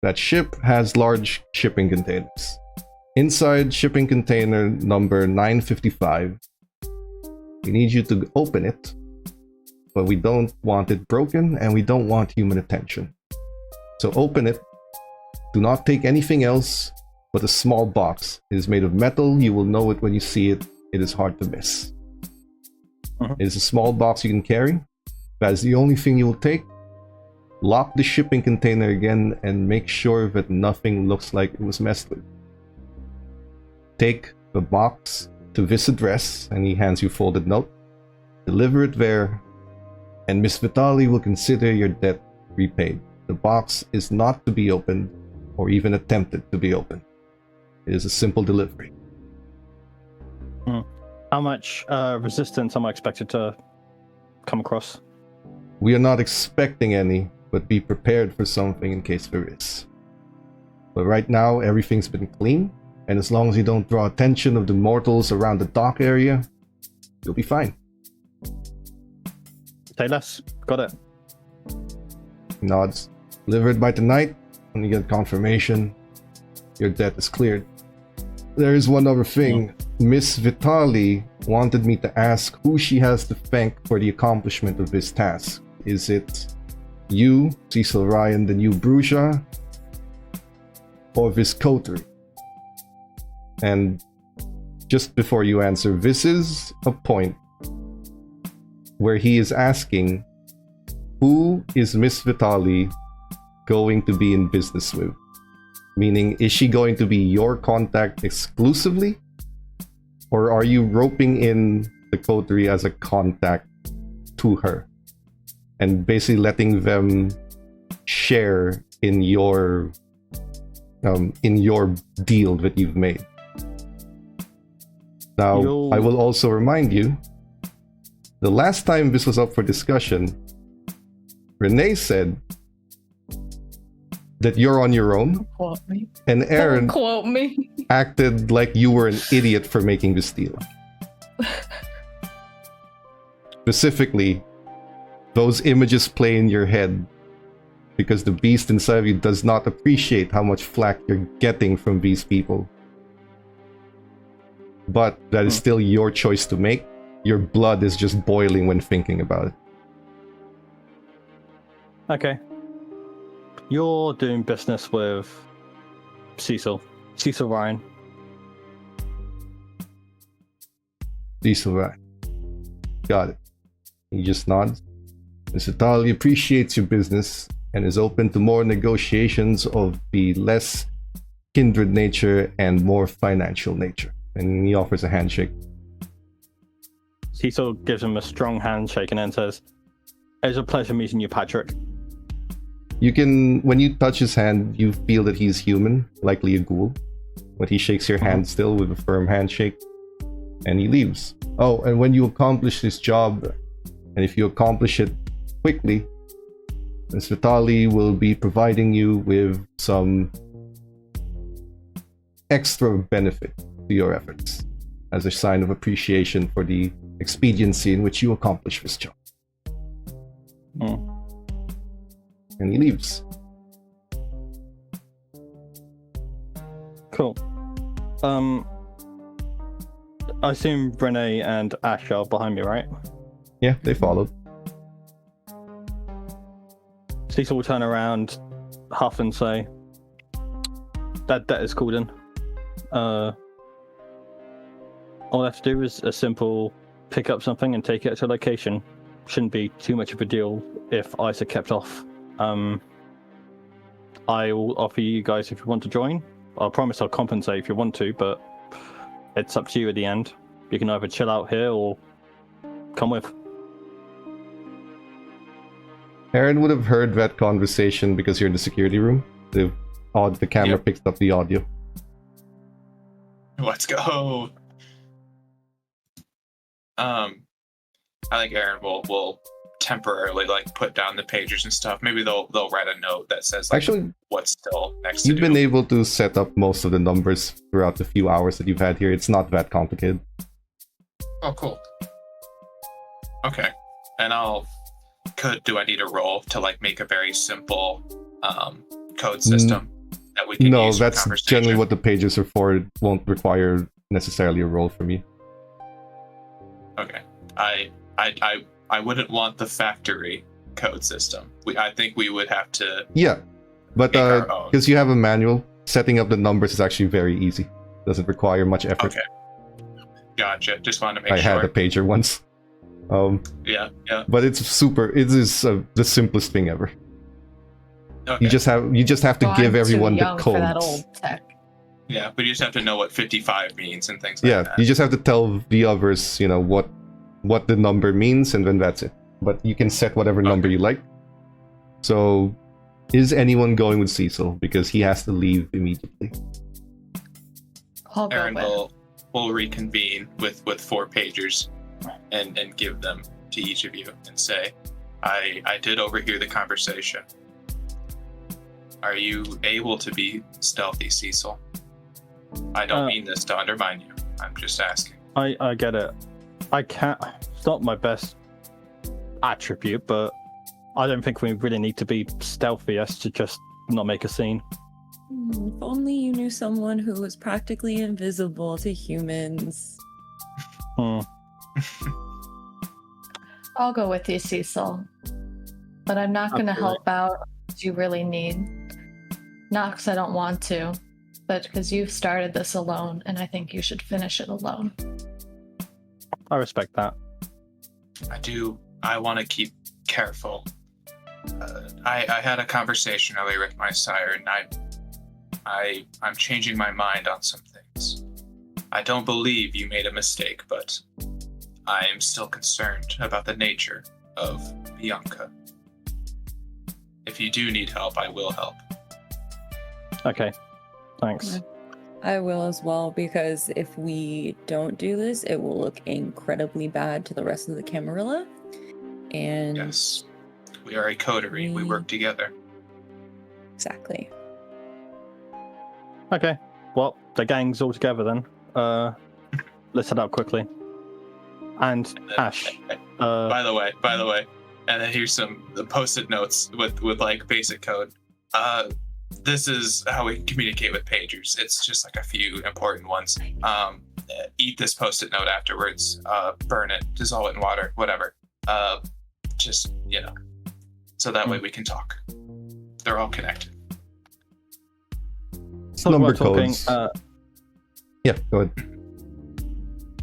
That ship has large shipping containers. Inside shipping container number 955, we need you to open it, but we don't want it broken and we don't want human attention. So open it. Do not take anything else but a small box. It is made of metal. You will know it when you see it. It is hard to miss. It is a small box you can carry. That is the only thing you will take. Lock the shipping container again and make sure that nothing looks like it was messed with. Take the box to this address, and he hands you a folded note. Deliver it there, and Miss Vitali will consider your debt repaid. The box is not to be opened or even attempted to be opened. It is a simple delivery. How much resistance am I expected to come across? We are not expecting any, but be prepared for something in case there is. But right now, everything's been clean, and as long as you don't draw attention of the mortals around the dock area, you'll be fine. Say less. Got it. Nods. Delivered by tonight, when you get confirmation, your debt is cleared. There is one other thing. Miss Vitali wanted me to ask who she has to thank for the accomplishment of this task. Is it you, Cecil Ryan, the new Bruja, or this coterie? And just before you answer, this is a point where he is asking, who is Miss Vitali going to be in business with? Meaning, is she going to be your contact exclusively? Or are you roping in the coterie as a contact to her? And basically letting them share in your deal that you've made. Now, I will also remind you, the last time this was up for discussion, Renee said that you're on your own, Quote me. and Aaron Don't quote me. acted like you were an idiot for making this deal. Specifically, those images play in your head because the beast inside of you does not appreciate how much flack you're getting from these people. But that is still your choice to make. Your blood is just boiling when thinking about it. Okay. You're doing business with Cecil Ryan. Cecil Ryan. Got it. He just nods. Mr. Tali appreciates your business and is open to more negotiations of the less kindred nature and more financial nature. And he offers a handshake. Cecil gives him a strong handshake and then says, "It's a pleasure meeting you, Patrick." You can, when you touch his hand, you feel that he's human, likely a ghoul. But he shakes your hand still with a firm handshake, and he leaves. Oh, and when you accomplish this job, and if you accomplish it quickly, Ms. Vitali will be providing you with some extra benefit to your efforts as a sign of appreciation for the expediency in which you accomplish this job. And he leaves. Cool. I assume Renee and Ash are behind me, right? Yeah, they followed. Cecil will turn around, huff and say, "That debt is called in. All I have to do is a simple pick up something and take it to a location. Shouldn't be too much of a deal if ice are kept off. I will offer you guys if you want to join. I promise I'll compensate if you want to, but it's up to you at the end. You can either chill out here or come with." Aaron would have heard that conversation because you're in the security room. The camera Yep. picks up the audio. Let's go. I think Aaron will temporarily put down the pagers and stuff. Maybe they'll write a note that says Actually, what's still next to you've do. been able to set up most of the numbers throughout the few hours that you've had here. It's not that complicated. Oh, cool. Okay, and do I need a roll to make a very simple code system that we can No, use for that's conversation? generally what the pages are for. It won't require necessarily a roll from you. Okay, I wouldn't want the factory code system. I think we would have to. Yeah, but Make our own. because you have a manual, setting up the numbers is actually very easy. Doesn't require much effort. Okay, gotcha. Just wanted to make I sure. had a pager once. Yeah. But it is the simplest thing ever. Okay. You just have to Well, give I'm everyone too the young codes. for that old tech. Yeah, but you just have to know what 55 means and things like Yeah, that. you just have to tell the others, what the number means, and then that's it. But you can set whatever number you like. So, is anyone going with Cecil? Because he has to leave immediately. I'll go Aaron with. will reconvene with 4 pagers and give them to each of you and say, I did overhear the conversation. Are you able to be stealthy, Cecil? I don't mean this to undermine you. I'm just asking. I get it. I can't. It's not my best attribute, but I don't think we really need to be stealthy as to just not make a scene. If only you knew someone who was practically invisible to humans. I'll go with you, Cecil. But I'm not going to help out what you really need. Not because I don't want to, but because you've started this alone, and I think you should finish it alone. I respect that. I want to keep careful. I had a conversation earlier with my sire, and I'm changing my mind on some things. I don't believe you made a mistake, but I am still concerned about the nature of Bianca. If you do need help, I will help. Okay, thanks. I will as well, because if we don't do this, it will look incredibly bad to the rest of the Camarilla. And yes, we are a coterie. We work together. Exactly. Okay, well, the gang's all together then. Let's head out quickly. And Ash. By the way, and then here's some post-it notes with like basic code. This is how we communicate with pagers. It's just like a few important ones. Eat this post-it note afterwards. Burn it, dissolve it in water, whatever. Just, so that way we can talk. They're all connected. So Number talking, codes. Yeah, go ahead.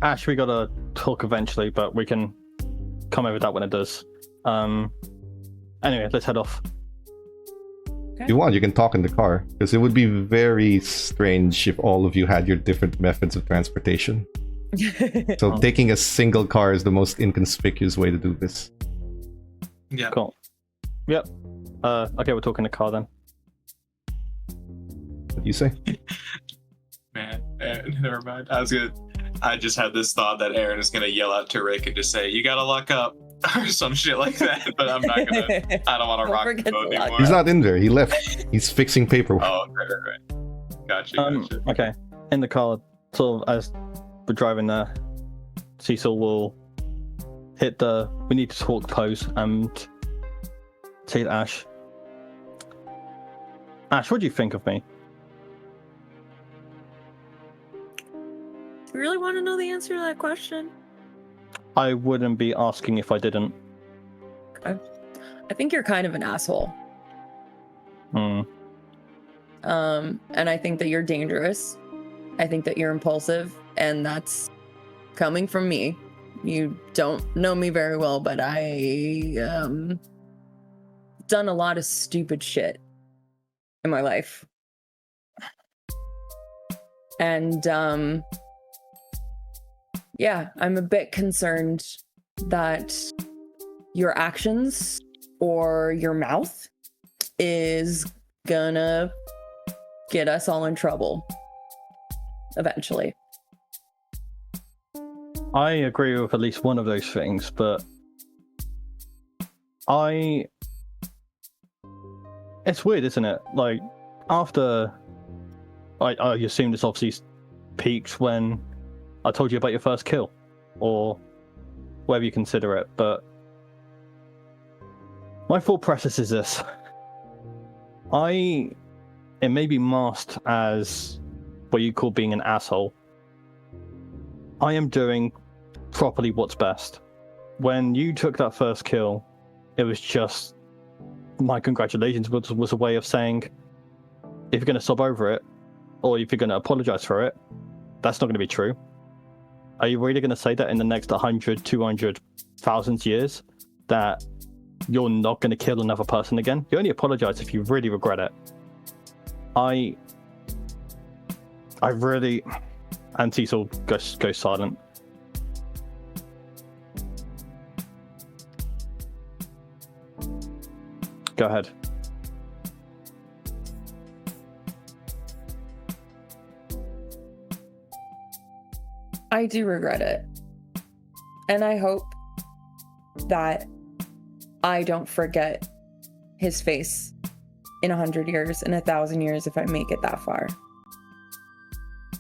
Ash, we gotta talk eventually, but we can come over that when it does. Anyway, let's head off. If you want, you can talk in the car, because it would be very strange if all of you had your different methods of transportation. So taking a single car is the most inconspicuous way to do this. Yeah. Cool. Yep. Okay, we're talking the car then. What do you say? Man, never mind. I just had this thought that Aaron is gonna yell out to Rick and just say, "You gotta lock up," or some shit like that. But I'm not gonna. I don't want to rock the boat anymore. He's not in there. He left. He's fixing paperwork. Oh, right. Gotcha. Okay. In the car, sort of as we're driving there, Cecil will hit the "we need to talk" pose and say to Ash, "Ash, what do you think of me?" You really want to know the answer to that question? I wouldn't be asking if I didn't. I think you're kind of an asshole. And I think that you're dangerous. I think that you're impulsive, and that's coming from me. You don't know me very well, but I done a lot of stupid shit in my life. And yeah, I'm a bit concerned that your actions or your mouth is gonna get us all in trouble eventually. I agree with at least one of those things, but it's weird, isn't it? Like, after I assume this obviously peaked when I told you about your first kill, or whatever you consider it, but my thought process is this. It may be masked as what you call being an asshole. I am doing properly what's best. When you took that first kill, it was just my congratulations was a way of saying, if you're going to sob over it, or if you're going to apologize for it, that's not going to be true. Are you really going to say that in the next 100, 200,000 years that you're not going to kill another person again? You only apologize if you really regret it. I really... And Cecil goes silent. Go ahead. I do regret it. And I hope that I don't forget his face in 100 years, in 1,000 years, if I make it that far.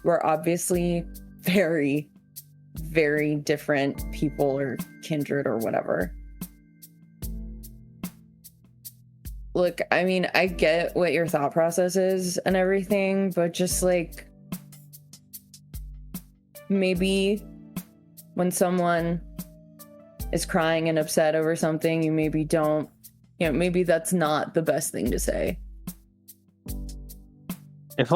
We're obviously very, very different people or kindred or whatever. Look, I mean, I get what your thought process is and everything, but just like maybe when someone is crying and upset over something, you maybe don't, maybe that's not the best thing to say. If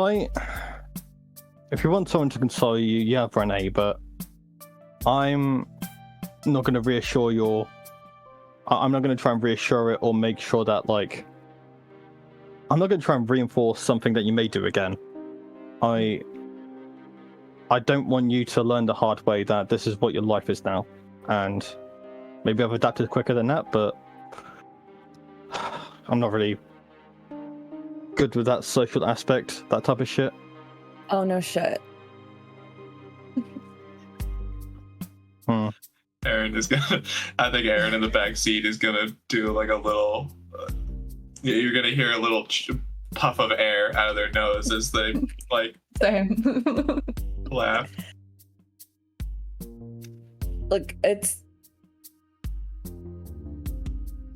you want someone to console you, you have Renee, but I'm not going to reassure I'm not going to try and reassure it or make sure that, like, I'm not going to try and reinforce something that you may do again. I don't want you to learn the hard way that this is what your life is now. And maybe I've adapted quicker than that, but I'm not really good with that social aspect, that type of shit. Oh, no shit. Aaron is gonna. I think Aaron in the back seat is gonna do like a little. You're gonna hear a little puff of air out of their nose as they like Same. laugh. Look, it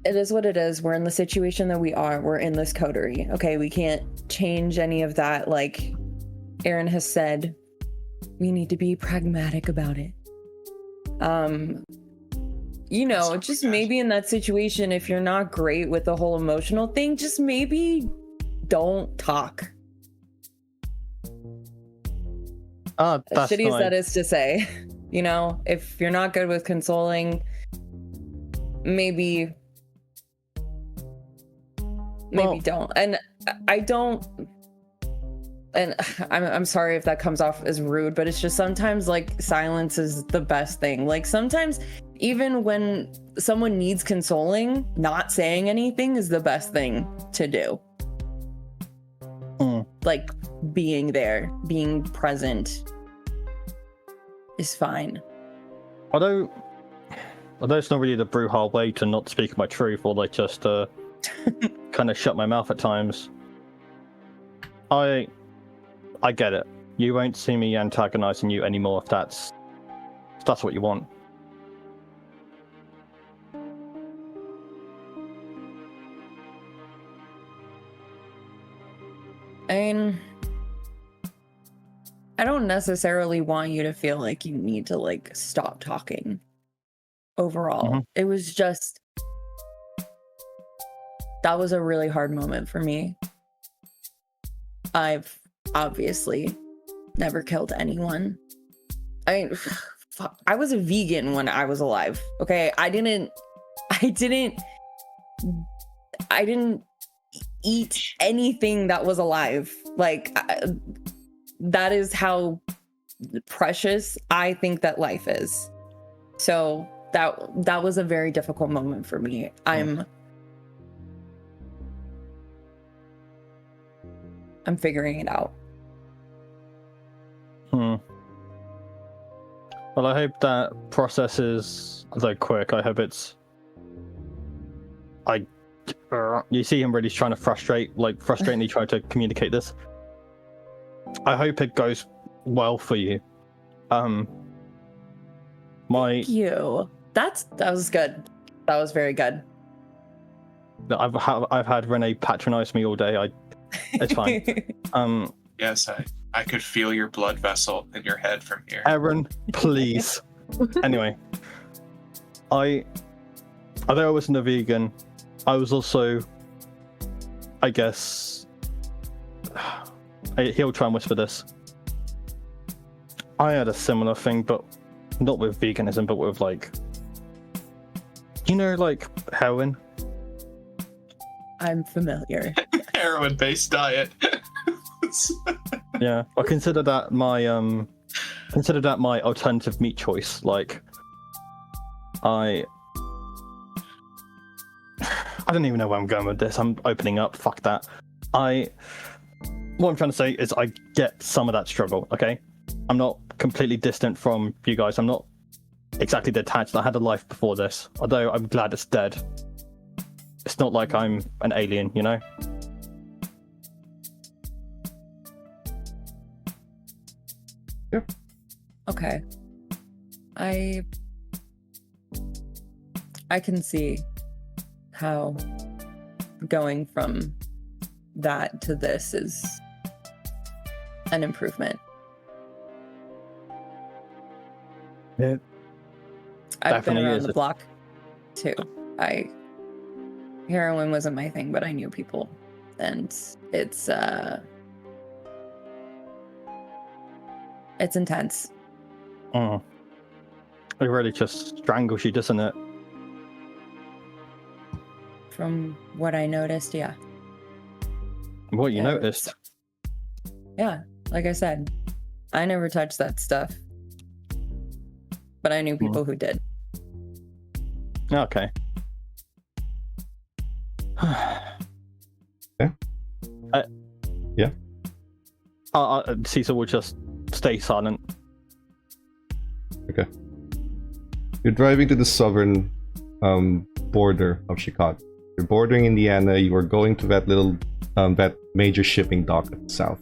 is what it is. We're in the situation that we are. We're in this coterie. Okay, we can't change any of that. Like Aaron has said, we need to be pragmatic about it. Just maybe in that situation, if you're not great with the whole emotional thing, just maybe don't talk. That's As shitty as fine. that is to say, if you're not good with consoling, maybe don't. And I don't. And I'm sorry if that comes off as rude, but it's just sometimes like silence is the best thing. Like sometimes even when someone needs consoling, not saying anything is the best thing to do. Like being there, being present is fine. Although it's not really the Bruhal way to not speak my truth, or like just kind of shut my mouth at times. I get it. You won't see me antagonizing you anymore if that's what you want. I mean, I don't necessarily want you to feel like you need to like stop talking overall. It was just, that was a really hard moment for me. I've obviously never killed anyone. I mean, I was a vegan when I was alive. Okay, I didn't eat anything that was alive. Like that is how precious I think that life is. So that was a very difficult moment for me. I'm figuring it out. Well, I hope that process is quick. I hope it's. You see him really trying to frustratingly try to communicate this. I hope it goes well for you. Thank you. That was good. That was very good. I've had Renee patronize me all day. It's fine. Yes, I could feel your blood vessel in your head from here. Aaron, please. Anyway, although I wasn't a vegan, I was also, I guess, he'll try and whisper this. I had a similar thing, but not with veganism, but with heroin. I'm familiar. Heroin-based diet. Yeah, I consider that my alternative meat choice. Like, I don't even know where I'm going with this. I'm opening up. Fuck that. What I'm trying to say is I get some of that struggle. Okay, I'm not completely distant from you guys. I'm not exactly detached. I had a life before this, although I'm glad it's dead. It's not like I'm an alien, you know? Yep. Okay. I can see how going from that to this is an improvement. Yeah. I've been Definitely around is. the block too. Heroin wasn't my thing, but I knew people, and it's intense. It really just strangles you, doesn't it? From what I noticed, yeah. What you Yeah, noticed? Yeah, like I said, I never touched that stuff, but I knew people who did. Okay. Yeah. Yeah. Caesar will just stay silent. Okay. You're driving to the southern border of Chicago. You're bordering Indiana. You are going to that that major shipping dock at the south.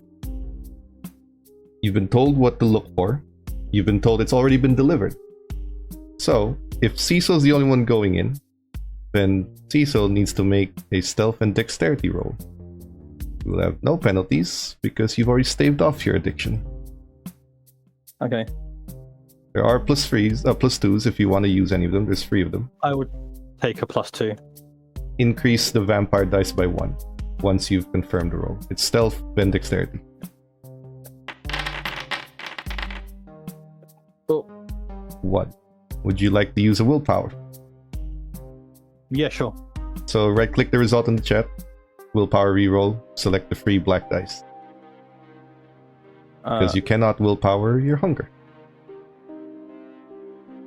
You've been told what to look for. You've been told it's already been delivered. So, if Cecil's the only one going in, then Cecil needs to make a stealth and dexterity roll. You will have no penalties because you've already staved off your addiction. Okay. There are +2s if you want to use any of them. There's 3 of them. I would take a +2. Increase the vampire dice by 1 once you've confirmed the roll. It's stealth, then dexterity. Oh. What? Would you like to use a willpower? Yeah, sure. So right-click the result in the chat. Willpower reroll. Select the free black dice. Because you cannot willpower your hunger.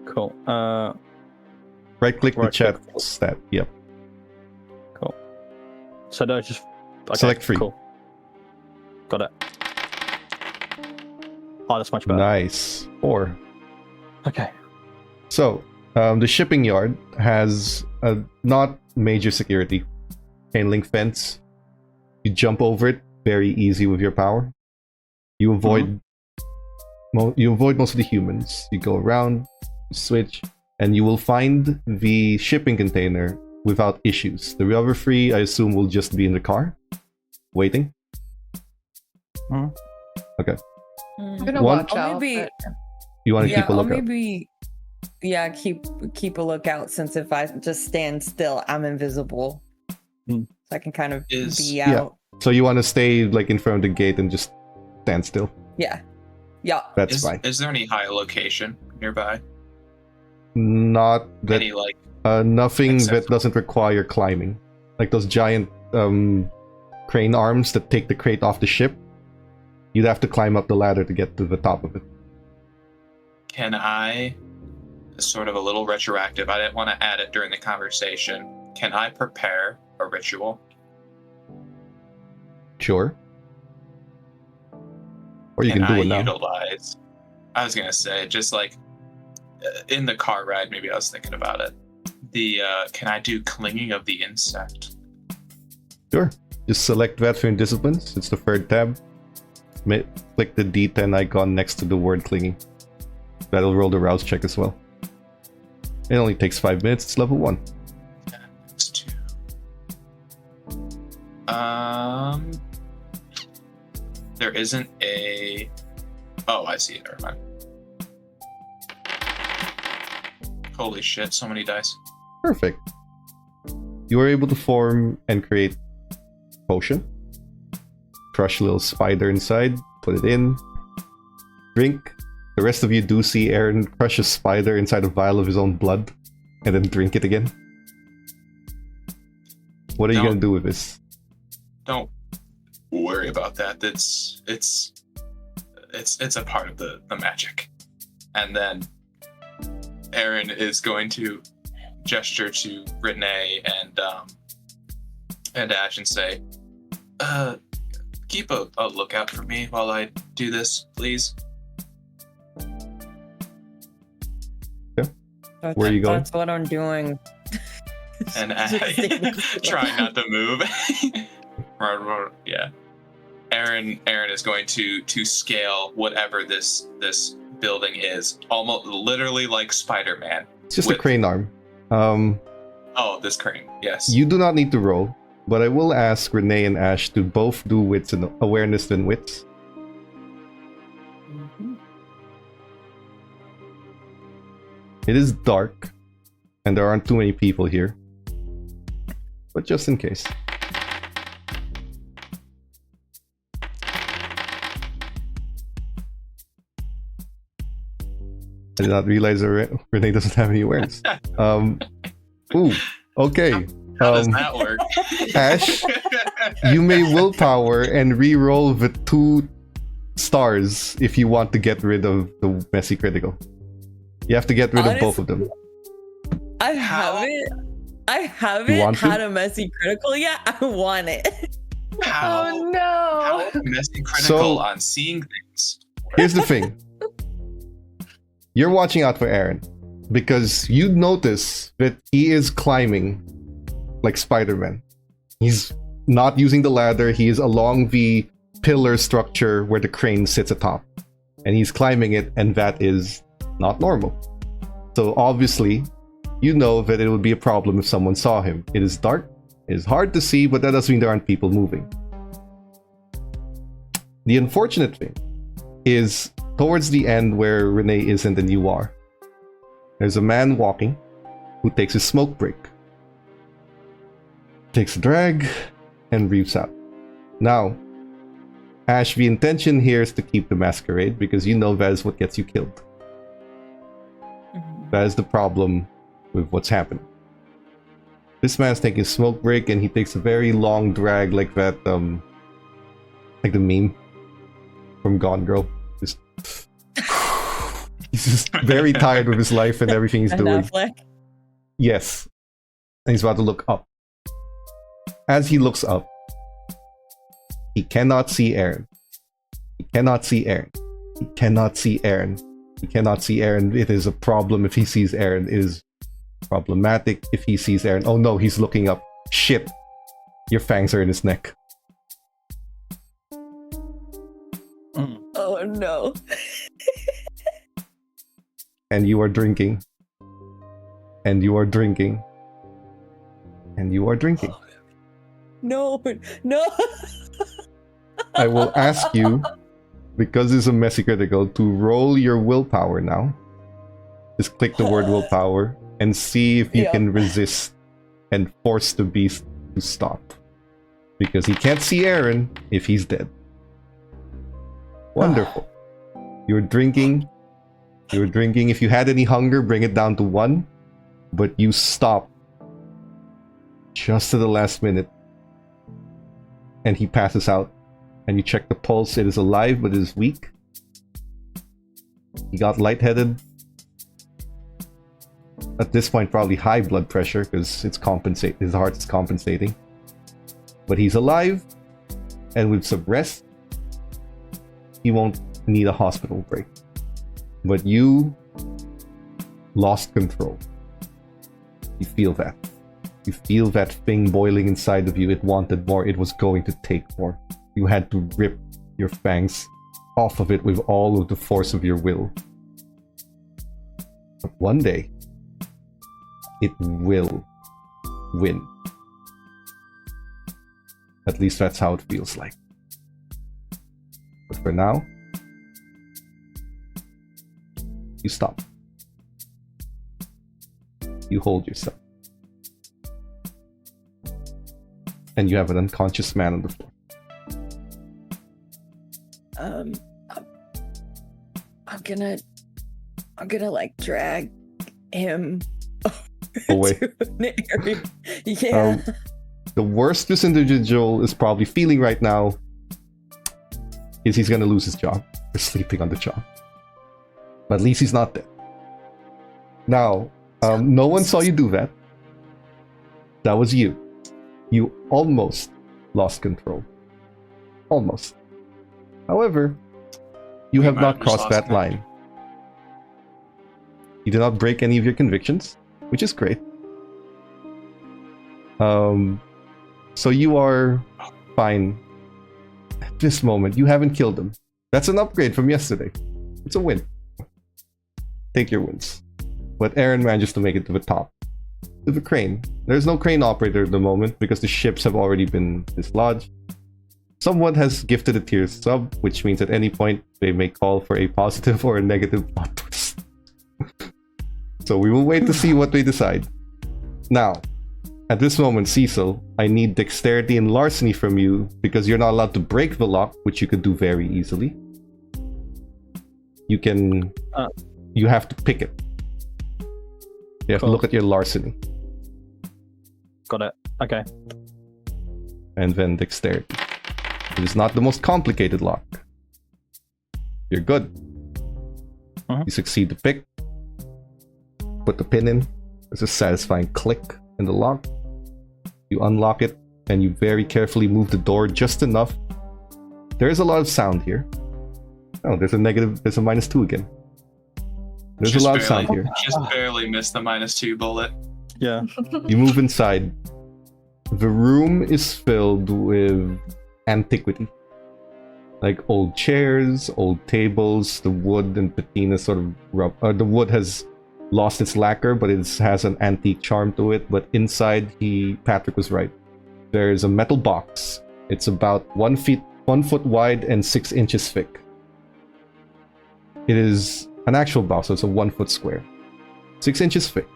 Cool. Right-click the chat right-click. stat. Yep. Cool. So do I just... Okay, Select free. Cool. Got it. Oh, that's much better. Nice. 4. Okay. So, the shipping yard has a not major security. Chain link fence. You jump over it very easy with your power. You avoid most of the humans. You go around, switch, and you will find the shipping container without issues. The other 3, I assume, will just be in the car, waiting. Okay. I'm gonna One- watch I'll out. maybe- but- You want to keep a I'll lookout. maybe keep a lookout, since if I just stand still, I'm invisible. Hmm. So I can kind of Is- be Yeah. out. So you want to stay like in front of the gate and just stand still. Yeah. That's fine. Is there any high location nearby? Not that Any like nothing that accessible? doesn't require climbing, like those giant crane arms that take the crate off the ship. You'd have to climb up the ladder to get to the top of it. Can I, sort of a little retroactive, I didn't want to add it during the conversation. Can I prepare a ritual? Sure. Or you can do I it now. utilize? I was gonna say, just like in the car ride, maybe I was thinking about it. Can I do clinging of the insect? Sure. Just select that from disciplines. It's the 3rd tab. Click the D10 icon next to the word clinging. That'll roll the rouse check as well. It only takes 5 minutes. It's level 1. It's 2. There isn't a. Oh, I see. Never mind. Holy shit! So many dice. Perfect. You are able to form and create potion. Crush a little spider inside, put it in, drink. The rest of you do see Aaron crush a spider inside a vial of his own blood, and then drink it again. What are you Don't- gonna do with this? Don't worry about that. It's a part of the magic. And then Aaron is going to gesture to Renee and Ash and say, keep a lookout for me while I do this, please. Where are you going? That's what I'm doing. And Just trying not to move. Yeah. Aaron is going to scale whatever this building is, almost literally like Spider-Man. It's just a with- crane arm. Oh, this crane. Yes. You do not need to roll. But I will ask Renee and Ash to both do wits and awareness and wits. It is dark, and there aren't too many people here. But just in case. I did not realize that Renee doesn't have any awareness. Ooh, okay. How does that work? Ash, you may willpower and re-roll the 2 stars if you want to get rid of the messy critical. You have to get rid of both of them. I haven't want to? had a messy critical yet. I want it. How? Oh no! How messy critical on seeing things? Here's the thing. You're watching out for Aaron because you notice that he is climbing like Spider-Man. He's not using the ladder. He is along the pillar structure where the crane sits atop. And he's climbing it, and that is not normal. So obviously, you know that it would be a problem if someone saw him. It is dark, it is hard to see, but that doesn't mean there aren't people moving. The unfortunate thing is towards the end where Renee isn't and you are, there's a man walking who takes a smoke break, takes a drag, and reaps out. Now, Ash, the intention here is to keep the Masquerade because you know that is what gets you killed. That is the problem with what's happening. This man's taking a smoke break and he takes a very long drag like that, like the meme from Gone Girl. Just he's just very tired with his life and everything he's doing. Yes. And he's about to look up. As he looks up, he cannot see Aaron. He cannot see Aaron. He cannot see Aaron. He cannot see Aaron. It is a problem if he sees Aaron. It is problematic if he sees Aaron. Oh no, he's looking up. Shit. Your fangs are in his neck. Oh no. And you are drinking. And you are drinking. And you are drinking. No, no. I will ask you, because it's a messy critical, to roll your willpower now. Just click the word willpower and see if you can resist and force the beast to stop. Because he can't see Aaron if he's dead. Wonderful. You're drinking. You're drinking. If you had any hunger, bring it down to 1. But you stop just to the last minute. And he passes out. And you check the pulse. It is alive, but it is weak. He got lightheaded. At this point, probably high blood pressure because his heart is compensating. But he's alive, and with some rest, he won't need a hospital break. But you lost control. You feel that. You feel that thing boiling inside of you. It wanted more. It was going to take more. You had to rip your fangs off of it with all of the force of your will. But one day, it will win. At least that's how it feels like. But for now, you stop. You hold yourself. And you have an unconscious man on the floor. I'm gonna like drag him away. to an area. Yeah. The worst this individual is probably feeling right now is he's gonna lose his job for sleeping on the job. But at least he's not dead. Now, no one saw you do that. That was you. You almost lost control. Almost. However, you have not crossed that line. You did not break any of your convictions, which is great. So you are fine at this moment. You haven't killed him. That's an upgrade from yesterday. It's a win. Take your wins. But Aaron manages to make it to the top. with a crane. There's no crane operator at the moment because the ships have already been dislodged. Someone has gifted a tier sub, which means at any point they may call for a positive or a negative plot twist. So we will wait to see what they decide. Now, at this moment, Cecil, I need dexterity and larceny from you because you're not allowed to break the lock, which you could do very easily. You can... you have to pick it. You have to look at your larceny. Got it. Okay. And then dexterity. It is not the most complicated lock. You're good. You succeed the pick. Put the pin in. There's a satisfying click in the lock. You unlock it, and you very carefully move the door just enough. There is a lot of sound here. Oh, there's a -2 again. There's a lot of sound here. Just barely missed the -2 bullet. Yeah. You move inside. The room is filled with antiquity. Like old chairs, old tables, the wood and patina sort of the wood has lost its lacquer, but it has an antique charm to it. But inside, Patrick was right. There is a metal box. It's about 1 foot wide and 6 inches thick. It is an actual box, so it's a 1 foot square. 6 inches thick.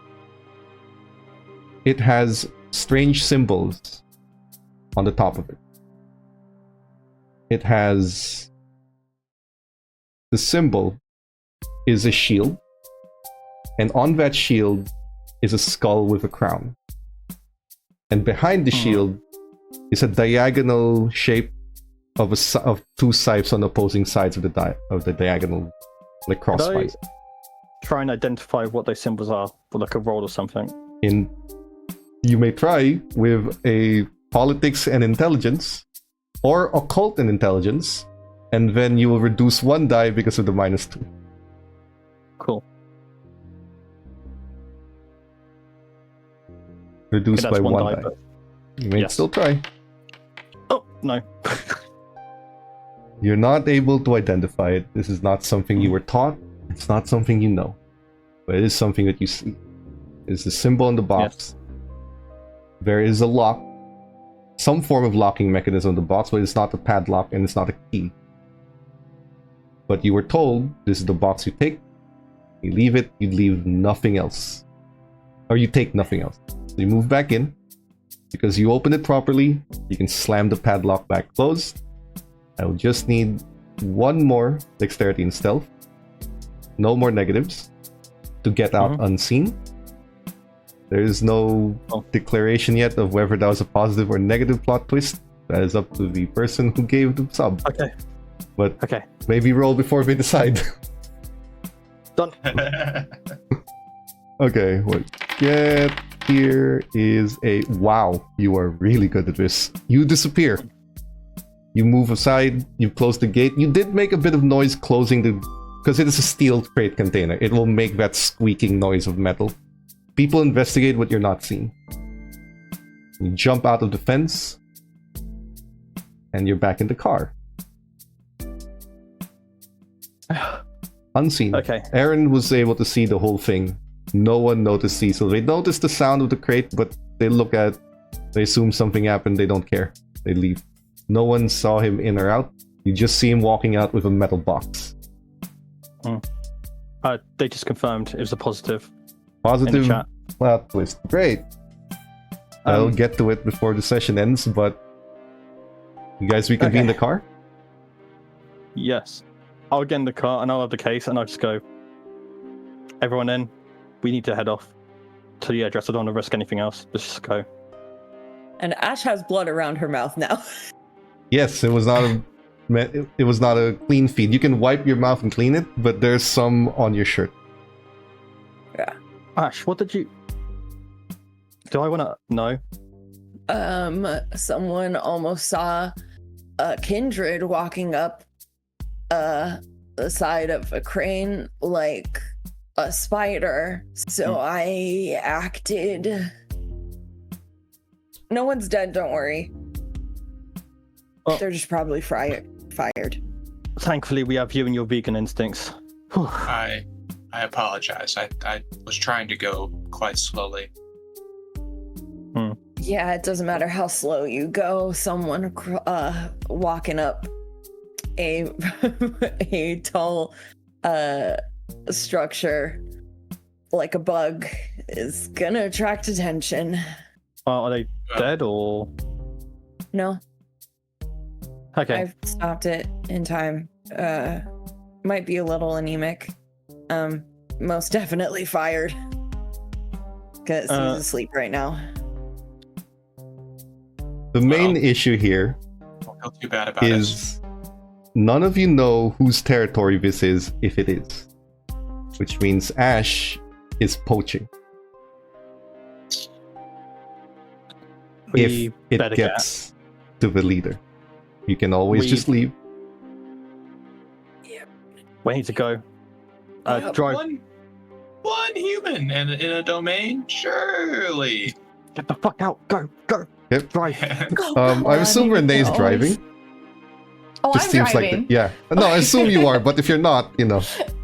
It has strange symbols on the top of it. It has... the symbol is a shield, and on that shield is a skull with a crown. And behind the shield is a diagonal shape of two scythes on opposing sides of the diagonal, like crosswise. Try and identify what those symbols are, for like a roll or something. You may try with a politics and intelligence, or occult and intelligence, and then you will reduce 1 die because of the -2. Cool. Reduced by 1 die. But... You may still try. Oh, no. You're not able to identify it. This is not something you were taught. It's not something you know. But it is something that you see. It's the symbol on the box. Yes. There is a lock. Some form of locking mechanism on the box, but it's not a padlock and it's not a key. But you were told this is the box you take. You leave it, you leave nothing else. Or you take nothing else. So you move back in. Because you open it properly, you can slam the padlock back closed. I will just need 1 more dexterity and stealth. No more negatives. To get out unseen. There is no declaration yet of whether that was a positive or negative plot twist. That is up to the person who gave the sub. Okay. But maybe roll before we decide. Done. Okay, what get here is a... Wow, you are really good at this. You disappear. You move aside, you close the gate. You did make a bit of noise closing the... Because it is a steel crate container. It will make that squeaking noise of metal. People investigate what you're not seeing. You jump out of the fence. And you're back in the car. Unseen. Okay. Aaron was able to see the whole thing. No one noticed Cecil. They noticed the sound of the crate, but they look at... They assume something happened. They don't care. They leave. No one saw him in or out. You just see him walking out with a metal box. They just confirmed it was a positive. Positive plot twist. Great. I'll get to it before the session ends, but... You guys reconvene the car? Yes. I'll get in the car and I'll have the case and I'll just go... Everyone in. We need to head off to the address. I don't want to risk anything else. Let's just go. And Ash has blood around her mouth now. Yes, it was not a clean feed. You can wipe your mouth and clean it, but there's some on your shirt. Yeah. Ash, what did you... Do I want to know? Someone almost saw a kindred walking up the side of a crane like a spider. So I acted. No one's dead, don't worry. Oh. They're just probably fired. Thankfully, we have you and your vegan instincts. I apologize. I was trying to go quite slowly. Yeah, it doesn't matter how slow you go. Someone walking up a a tall structure like a bug is gonna attract attention. Are they dead or? No, Okay. I've stopped it in time. Might be a little anemic. Most definitely fired. Because he's asleep right now. The main issue here Don't feel too bad about is none of you know whose territory this is, if it is. Which means Ash is poaching. We If it better gets to the leader. You can always We- just leave. We need to go. it. Drive. One human in a domain? Surely. Get the fuck out. Go. Yep. Drive. I assume Renee's always- driving. Oh, Just I'm seems driving. like yeah. No, I assume you are, but if you're not, you know,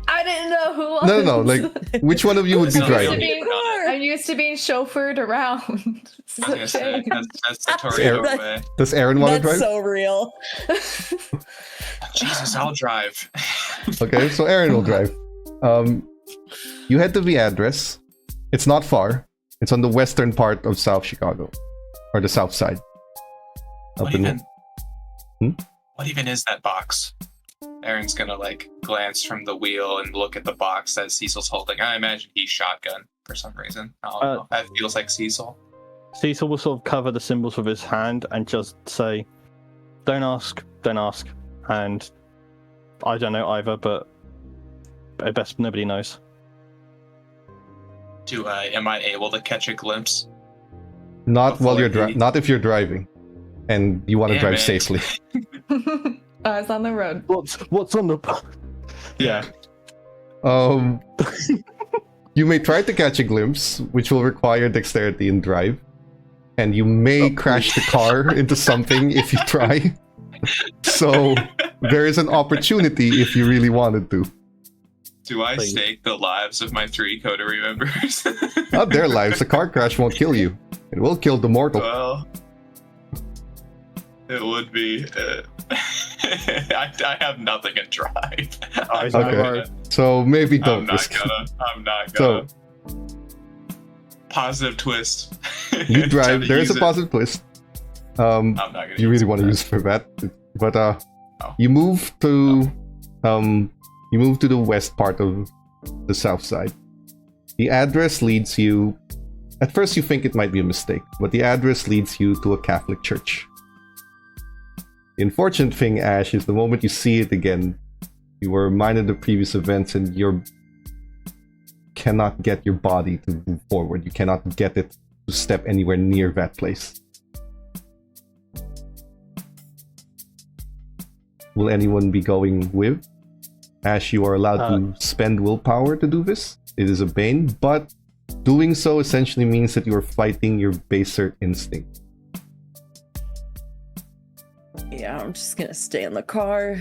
I didn't know who was. no, like which one of you would be No, driving? no. I'm used to being chauffeured around. It's I was gonna say, okay. that's the Torito way. Does Aaron want to That's drive? so real. Jesus, I'll drive. Okay, so Aaron will drive. You head to the address. It's not far. It's on the western part of South Chicago, or the south side. What Up in- even? Hmm? What even is that box? Aaron's gonna like glance from the wheel and look at the box that Cecil's holding. I imagine he's shotgun for some reason. I don't know. That feels like Cecil. Cecil will sort of cover the symbols with his hand and just say, don't ask. And I don't know either, but at best nobody knows. Am I able to catch a glimpse? Not while Before you're he- not if you're driving, and you want to Damn drive it. safely. It's on the road. What's on the? Yeah. You may try to catch a glimpse, which will require dexterity and drive, and you may crash the car into something if you try. So there is an opportunity if you really wanted to. Do I Please. stake the lives of my 3 coterie members? Not their lives. A car crash won't kill you. It will kill the mortal. Well, it would be. I have nothing to drive. I'm not Okay. gonna. So maybe I'm don't not risk it. gonna. I'm not So gonna. Positive twist. you Time drive. to There is use a it. positive twist. I'm not gonna. You use really it want to for use for that, but Oh. you move to the west part of the south side. The address leads you. At first, you think it might be a mistake, but the address leads you to a Catholic church. The unfortunate thing, Ash, is the moment you see it again, you were reminded of previous events, and you cannot get your body to move forward. You cannot get it to step anywhere near that place. Will anyone be going with? Ash, you are allowed to spend willpower to do this. It is a bane, but doing so essentially means that you are fighting your baser instinct. Yeah, I'm just gonna stay in the car.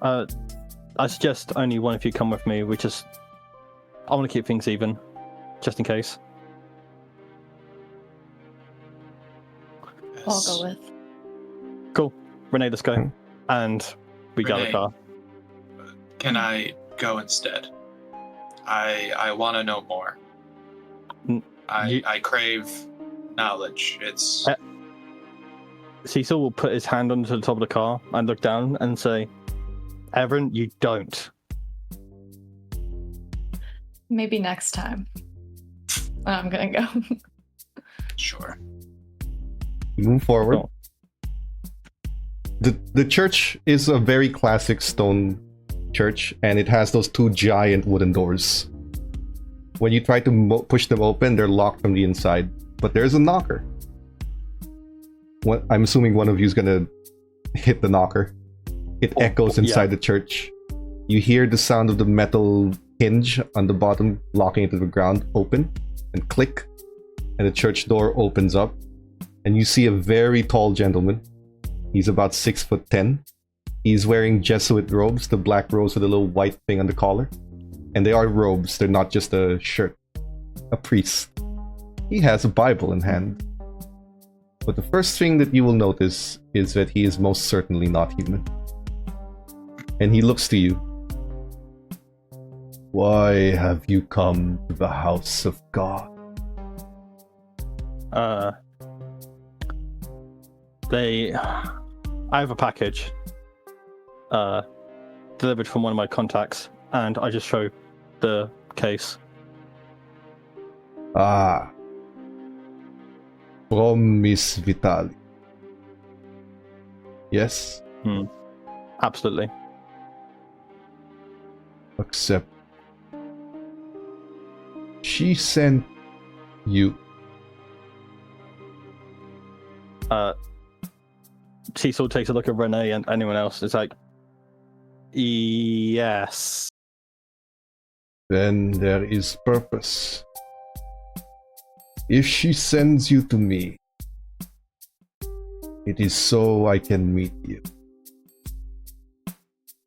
I suggest only one of you come with me. I want to keep things even, just in case. I'll go with. Cool. Renee, let's go. Hmm. And we got the Renee. car. Can I go instead? I want to know more. Mm, you- I crave knowledge. It's Cecil will put his hand onto the top of the car and look down and say, Evan, you don't. Maybe next time. I'm gonna go. sure. You move forward. Cool. The church is a very classic stone church, and it has those 2 giant wooden doors. When you try to push them open, they're locked from the inside, but there's a knocker. I'm assuming one of you is gonna hit the knocker. It echoes inside the church. You hear the sound of the metal hinge on the bottom locking into the ground open and click, and the church door opens up, and you see a very tall gentleman. He's about 6'10". He's wearing Jesuit robes, the black robes with a little white thing on the collar. And they are robes, they're not just a shirt. A priest. He has a Bible in hand. But the first thing that you will notice is that he is most certainly not human. And he looks to you. Why have you come to the house of God? I have a package delivered from one of my contacts, and I just show the case. Ah. From Miss Vitali. Yes? Absolutely. Accept. She sent you. Cecil takes a look at Renee and anyone else. It's like, yes. Then there is purpose. If she sends you to me, it is so I can meet you.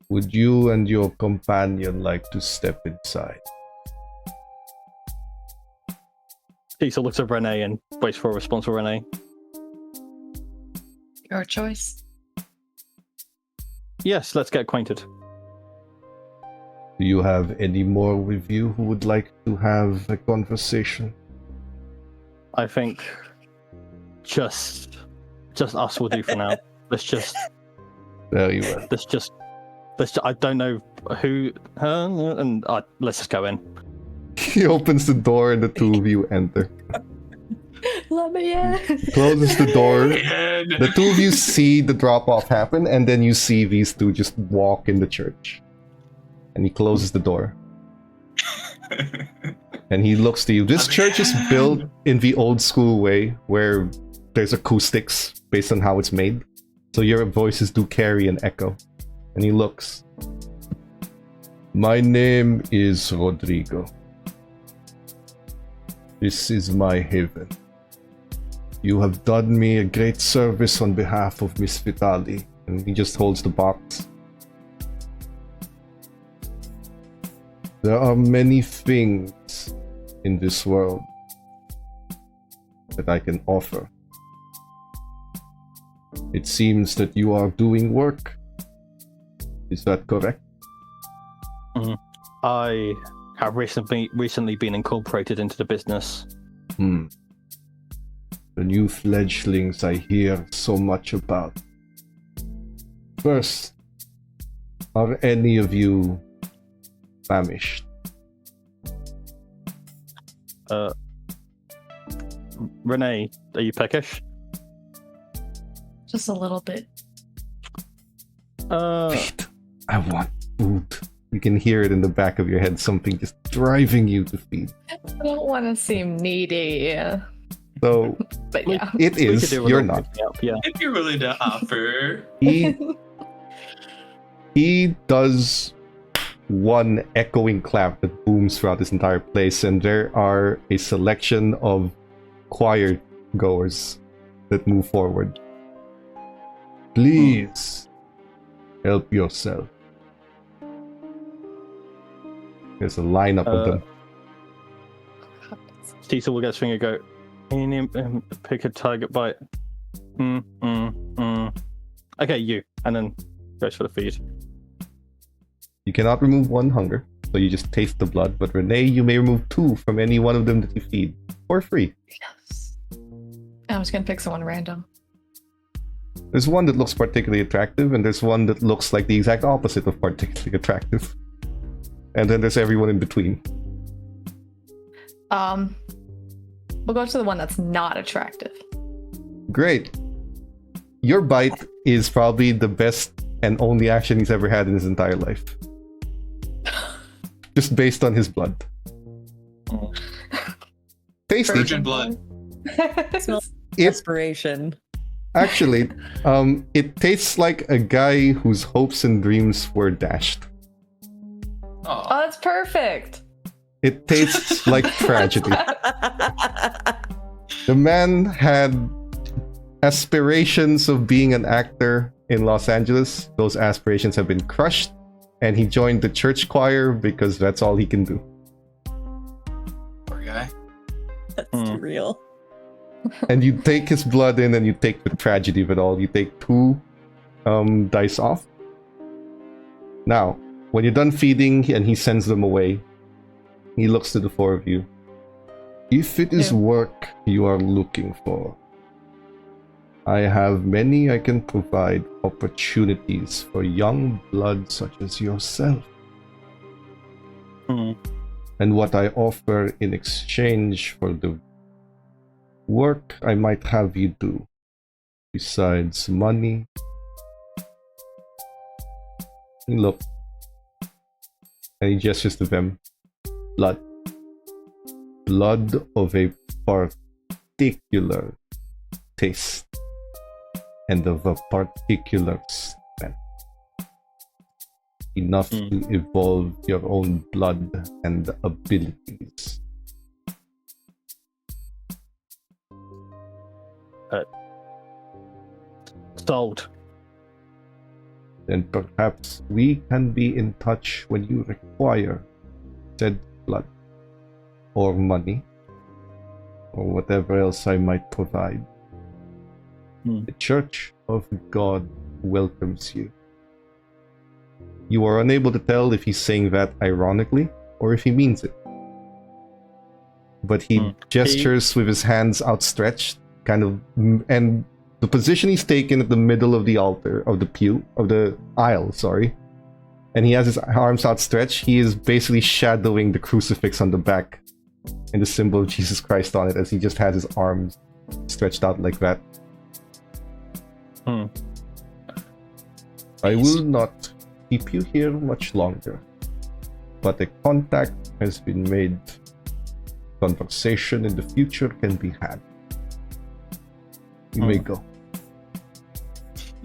Would you and your companion like to step inside? Cecil looks at Renee and waits for a response from Renee. Your choice. Yes, let's get acquainted. Do you have any more with you who would like to have a conversation? I think just us will do for now. Let's just. Very well. Let's just. I don't know who. And let's just go in. He opens the door and the two of you enter. Let me in. Closes the door. The two of you see the drop-off happen, and then you see these two just walk in the church. And he closes the door. And he looks to you. This church is built in the old school way, where there's acoustics based on how it's made. So your voices do carry an echo. And he looks. My name is Rodrigo. This is my haven. You have done me a great service on behalf of Miss Vitali. And he just holds the box. There are many things in this world that I can offer. It seems that you are doing work. Is that correct? I have recently been incorporated into the business. The new fledglings I hear so much about. First, are any of you famished? Renee, are you peckish? Just a little bit. Wait, I want food. You can hear it in the back of your head, something just driving you to feed. I don't want to seem needy. So, But yeah. it We could is, do a you're little not. picking up, yeah. If you're willing to offer. He does one echoing clap that booms throughout this entire place, and there are a selection of choir goers that move forward. Please help yourself. There's a lineup of them. Cecil will get his finger and go, "Can you name, pick a target bite?" Okay, you. And then goes for the feed. You cannot remove one hunger, so you just taste the blood. But Renee, you may remove 2 from any one of them that you feed. For free. Yes. I'm just gonna pick someone random. There's one that looks particularly attractive, and there's one that looks like the exact opposite of particularly attractive. And then there's everyone in between. We'll go to the one that's not attractive. Great. Your bite is probably the best and only action he's ever had in his entire life. Just based on his blood. Tasty. Virgin blood. Smells It, desperation. actually, it tastes like a guy whose hopes and dreams were dashed. Oh, that's perfect. It tastes like tragedy. The man had aspirations of being an actor in Los Angeles. Those aspirations have been crushed, and he joined the church choir because that's all he can do. Poor guy. That's too real. And you take his blood in and you take the tragedy of it all. You take 2 dice off. Now, when you're done feeding and he sends them away, he looks to the 4 of you. If it is work you are looking for, I have many I can provide opportunities for young blood such as yourself. And what I offer in exchange for the work I might have you do, besides money. Look. And he gestures to them. Blood. Blood of a particular taste. And of a particular strength. Enough to evolve your own blood and abilities. Sold. Then perhaps we can be in touch when you require said blood, or money, or whatever else I might provide. The Church of God welcomes you. You are unable to tell if he's saying that ironically or if he means it. But he gestures with his hands outstretched, kind of, and the position he's taken at the middle of the altar, of the aisle, sorry, and he has his arms outstretched, he is basically shadowing the crucifix on the back and the symbol of Jesus Christ on it as he just has his arms stretched out like that. I will not keep you here much longer, but a contact has been made. Conversation in the future can be had. You may go.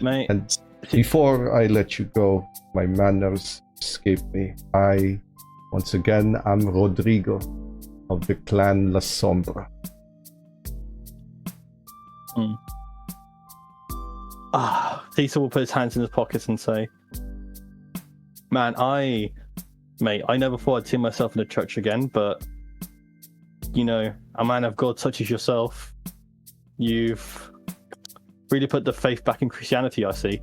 Mate. And before I let you go, my manners escape me. I, once again, am Rodrigo of the clan La Sombra. Cecil will put his hands in his pockets and say, man, I never thought I'd see myself in the church again, but, you know, a man of God such as yourself, you've really put the faith back in Christianity, I see.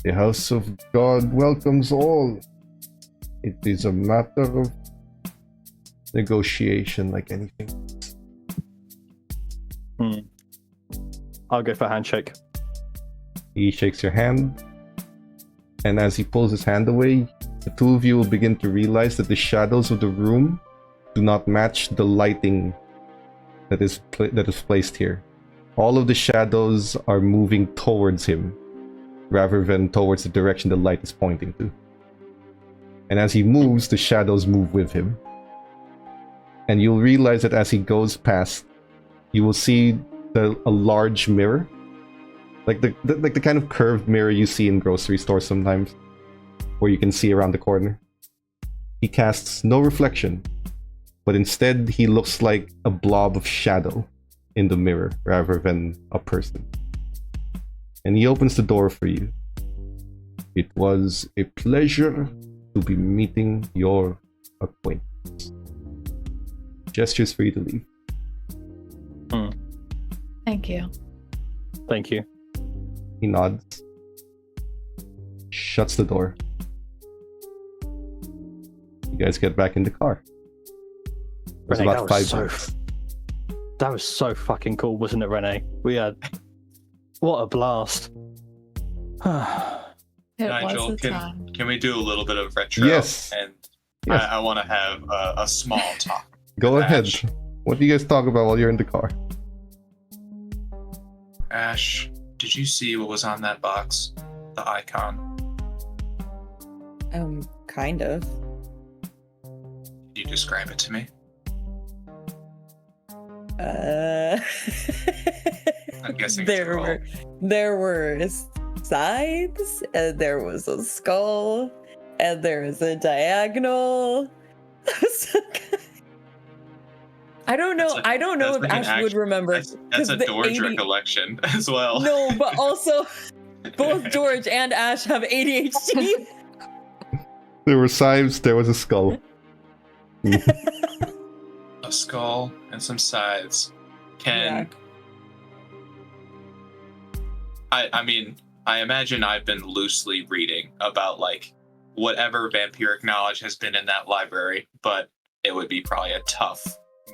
The house of God welcomes all. It is a matter of negotiation like anything. I'll go for a handshake. He shakes your hand, and as he pulls his hand away, the 2 of you will begin to realize that the shadows of the room do not match the lighting that is placed here. All of the shadows are moving towards him rather than towards the direction the light is pointing to. And as he moves, the shadows move with him. And you'll realize that as he goes past, you will see a large mirror, like the kind of curved mirror you see in grocery stores sometimes, where you can see around the corner. He casts no reflection, but instead he looks like a blob of shadow in the mirror rather than a person. And he opens the door for you. It was a pleasure to be meeting your acquaintance. Gestures for you to leave. Thank you. Thank you. He nods. Shuts the door. You guys get back in the car. It was Renee, about 5 minutes. That was so fucking cool, wasn't it, Renee? We had... What a blast. Nigel, was a time. can we do a little bit of retro? Yes. And Yes. I want to have a small talk. Go with ahead. Ash. What do you guys talk about while you're in the car? Ash, did you see what was on that box? The icon. Kind of. Can you describe it to me? I'm guessing it's a roll. there were sides, and there was a skull, and there was a diagonal. I don't know. I don't know if like Ash would remember. That's a 'cause the George 80 recollection as well. No, but also both George and Ash have ADHD. There were sides, there was a skull. A skull and some sides. Can I mean, I imagine I've been loosely reading about like whatever vampiric knowledge has been in that library, but it would be probably a tough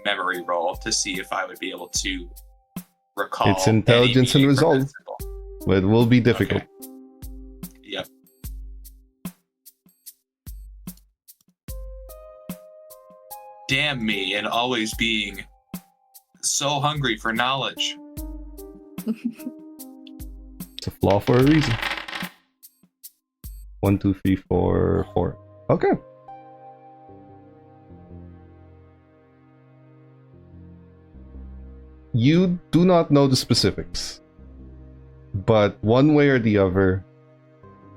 memory roll to see if I would be able to recall. It's intelligence and resolve, but it will be difficult. Okay. Yep. Damn me, and always being so hungry for knowledge. It's a flaw for a reason. 1, 2, 3, 4, 4. Okay. You do not know the specifics, but one way or the other,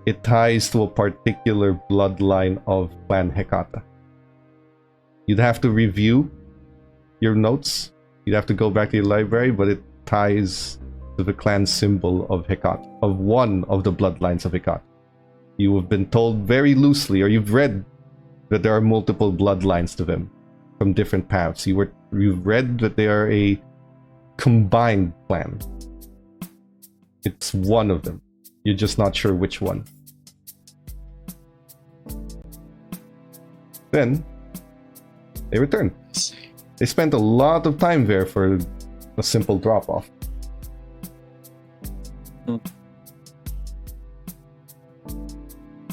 it ties to a particular bloodline of Clan Hecata. You'd have to review your notes. You'd have to go back to your library, but it ties to the clan symbol of Hecata, of one of the bloodlines of Hecata. You have been told very loosely, or you've read that there are multiple bloodlines to them from different paths. You've read that they are a combined clan. It's one of them. You're just not sure which one. Then they return. They spent a lot of time there for a simple drop-off.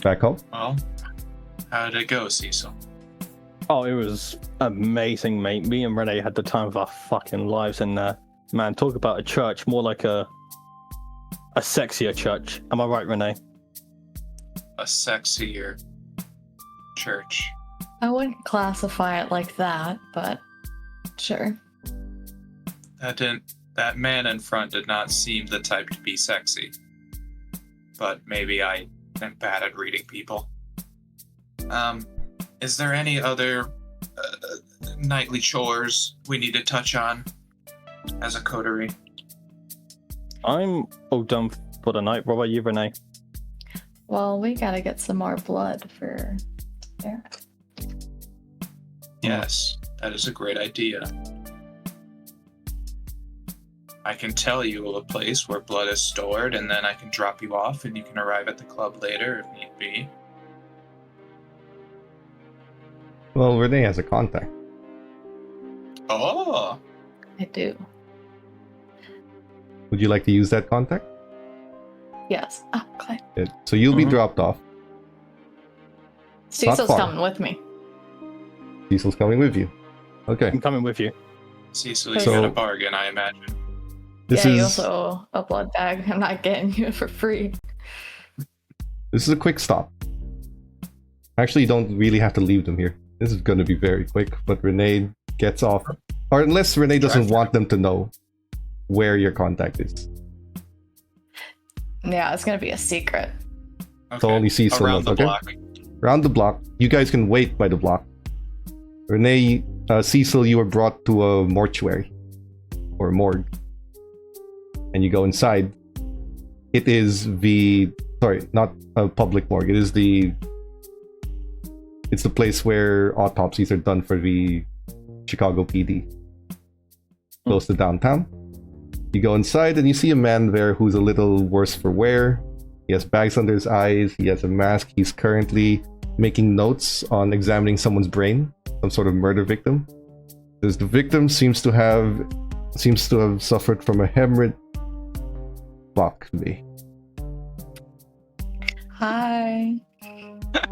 Back home? Well, how did it go, Cecil? Oh, it was amazing, mate. Me and Renee had the time of our fucking lives in there. Man, talk about a church, more like a sexier church. Am I right, Renee? A sexier church. I wouldn't classify it like that, but sure. That man in front did not seem the type to be sexy. But maybe I am bad at reading people. Is there any other nightly chores we need to touch on as a coterie? I'm all done for the night. What about you, Renee? Well, we gotta get some more blood for Eric. Yes, that is a great idea. I can tell you a place where blood is stored, and then I can drop you off, and you can arrive at the club later if need be. Well, Renee has a contact. Oh! I do. Would you like to use that contact? Yes. Ah, okay. Good. So you'll be dropped off. Cecil's far. coming with me. Cecil's coming with you. Okay. I'm coming with you. Cecil, you So- got a bargain, I imagine. This Yeah, you is also owe a blood bag. I'm not getting you for free. this is a quick stop. Actually, you don't really have to leave them here. This is going to be very quick, but Renee gets off. Or unless Renee doesn't want them to know where your contact is. Yeah, it's gonna be a secret. So only Cecil Around knows, the okay? block. Around the block. You guys can wait by the block. Renee, Cecil, you were brought to a mortuary. Or morgue. And you go inside. It is sorry, not a public morgue. It's the place where autopsies are done for the Chicago PD. Close to downtown. You go inside and you see a man there who's a little worse for wear. He has bags under his eyes. He has a mask. He's currently making notes on examining someone's brain, some sort of murder victim. Because the victim seems to have suffered from a hemorrhage. Fuck me. Hi.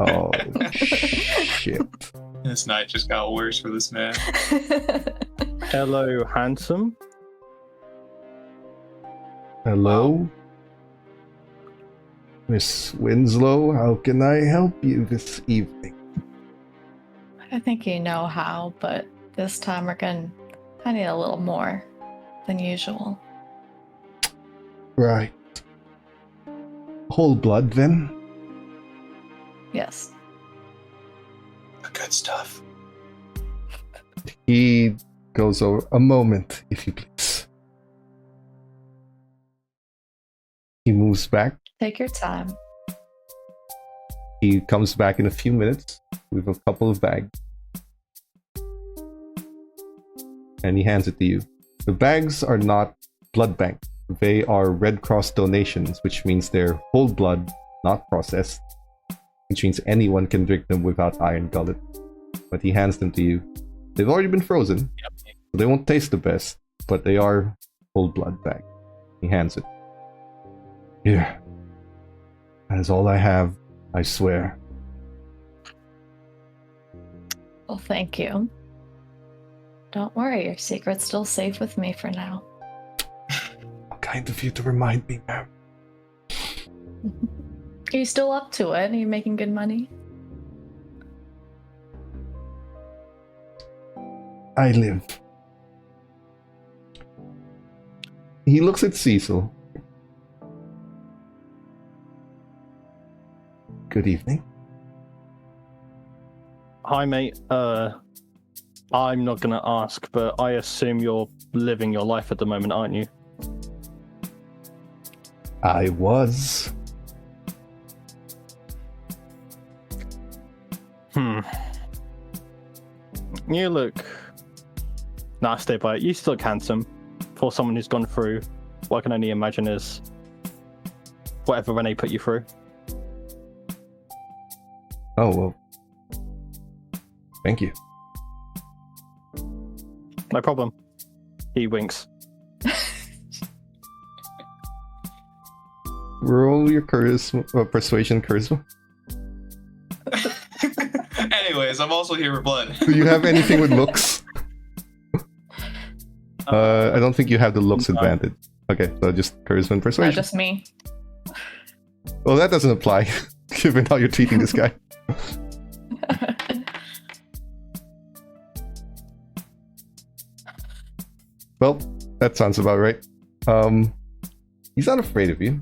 Oh shit. This night just got worse for this man. Hello, handsome. Hello? Miss Winslow, how can I help you this evening? I think you know how, but this time I need a little more than usual. Right. Whole blood then? Yes. The good stuff. He goes over. A moment, if you please. He moves back. Take your time. He comes back in a few minutes with a couple of bags. And he hands it to you. The bags are not blood bank. They are Red Cross donations, which means they're whole blood, not processed, which means anyone can drink them without iron gullet. But he hands them to you. They've already been frozen, so they won't taste the best, but they are whole blood bag. He hands it. Here. That is all I have, I swear. Well, thank you. Don't worry, your secret's still safe with me for now. Kind of you to remind me, ma'am. Are you still up to it? Are you making good money? I live. He looks at Cecil. Good evening. Hi, mate. I'm not gonna ask, but I assume you're living your life at the moment, aren't you? I was. You look... Nah, stay by it. You still look handsome. For someone who's gone through what I can only imagine is whatever Renee put you through. Oh, well. Thank you. No problem. He winks. Roll your charisma, persuasion charisma. Anyways, I'm also here with blood. Do you have anything with looks? I don't think you have the looks advantage. Okay, so just charisma and persuasion. Not just me. Well, that doesn't apply, given how you're treating this guy. Well, that sounds about right. He's not afraid of you.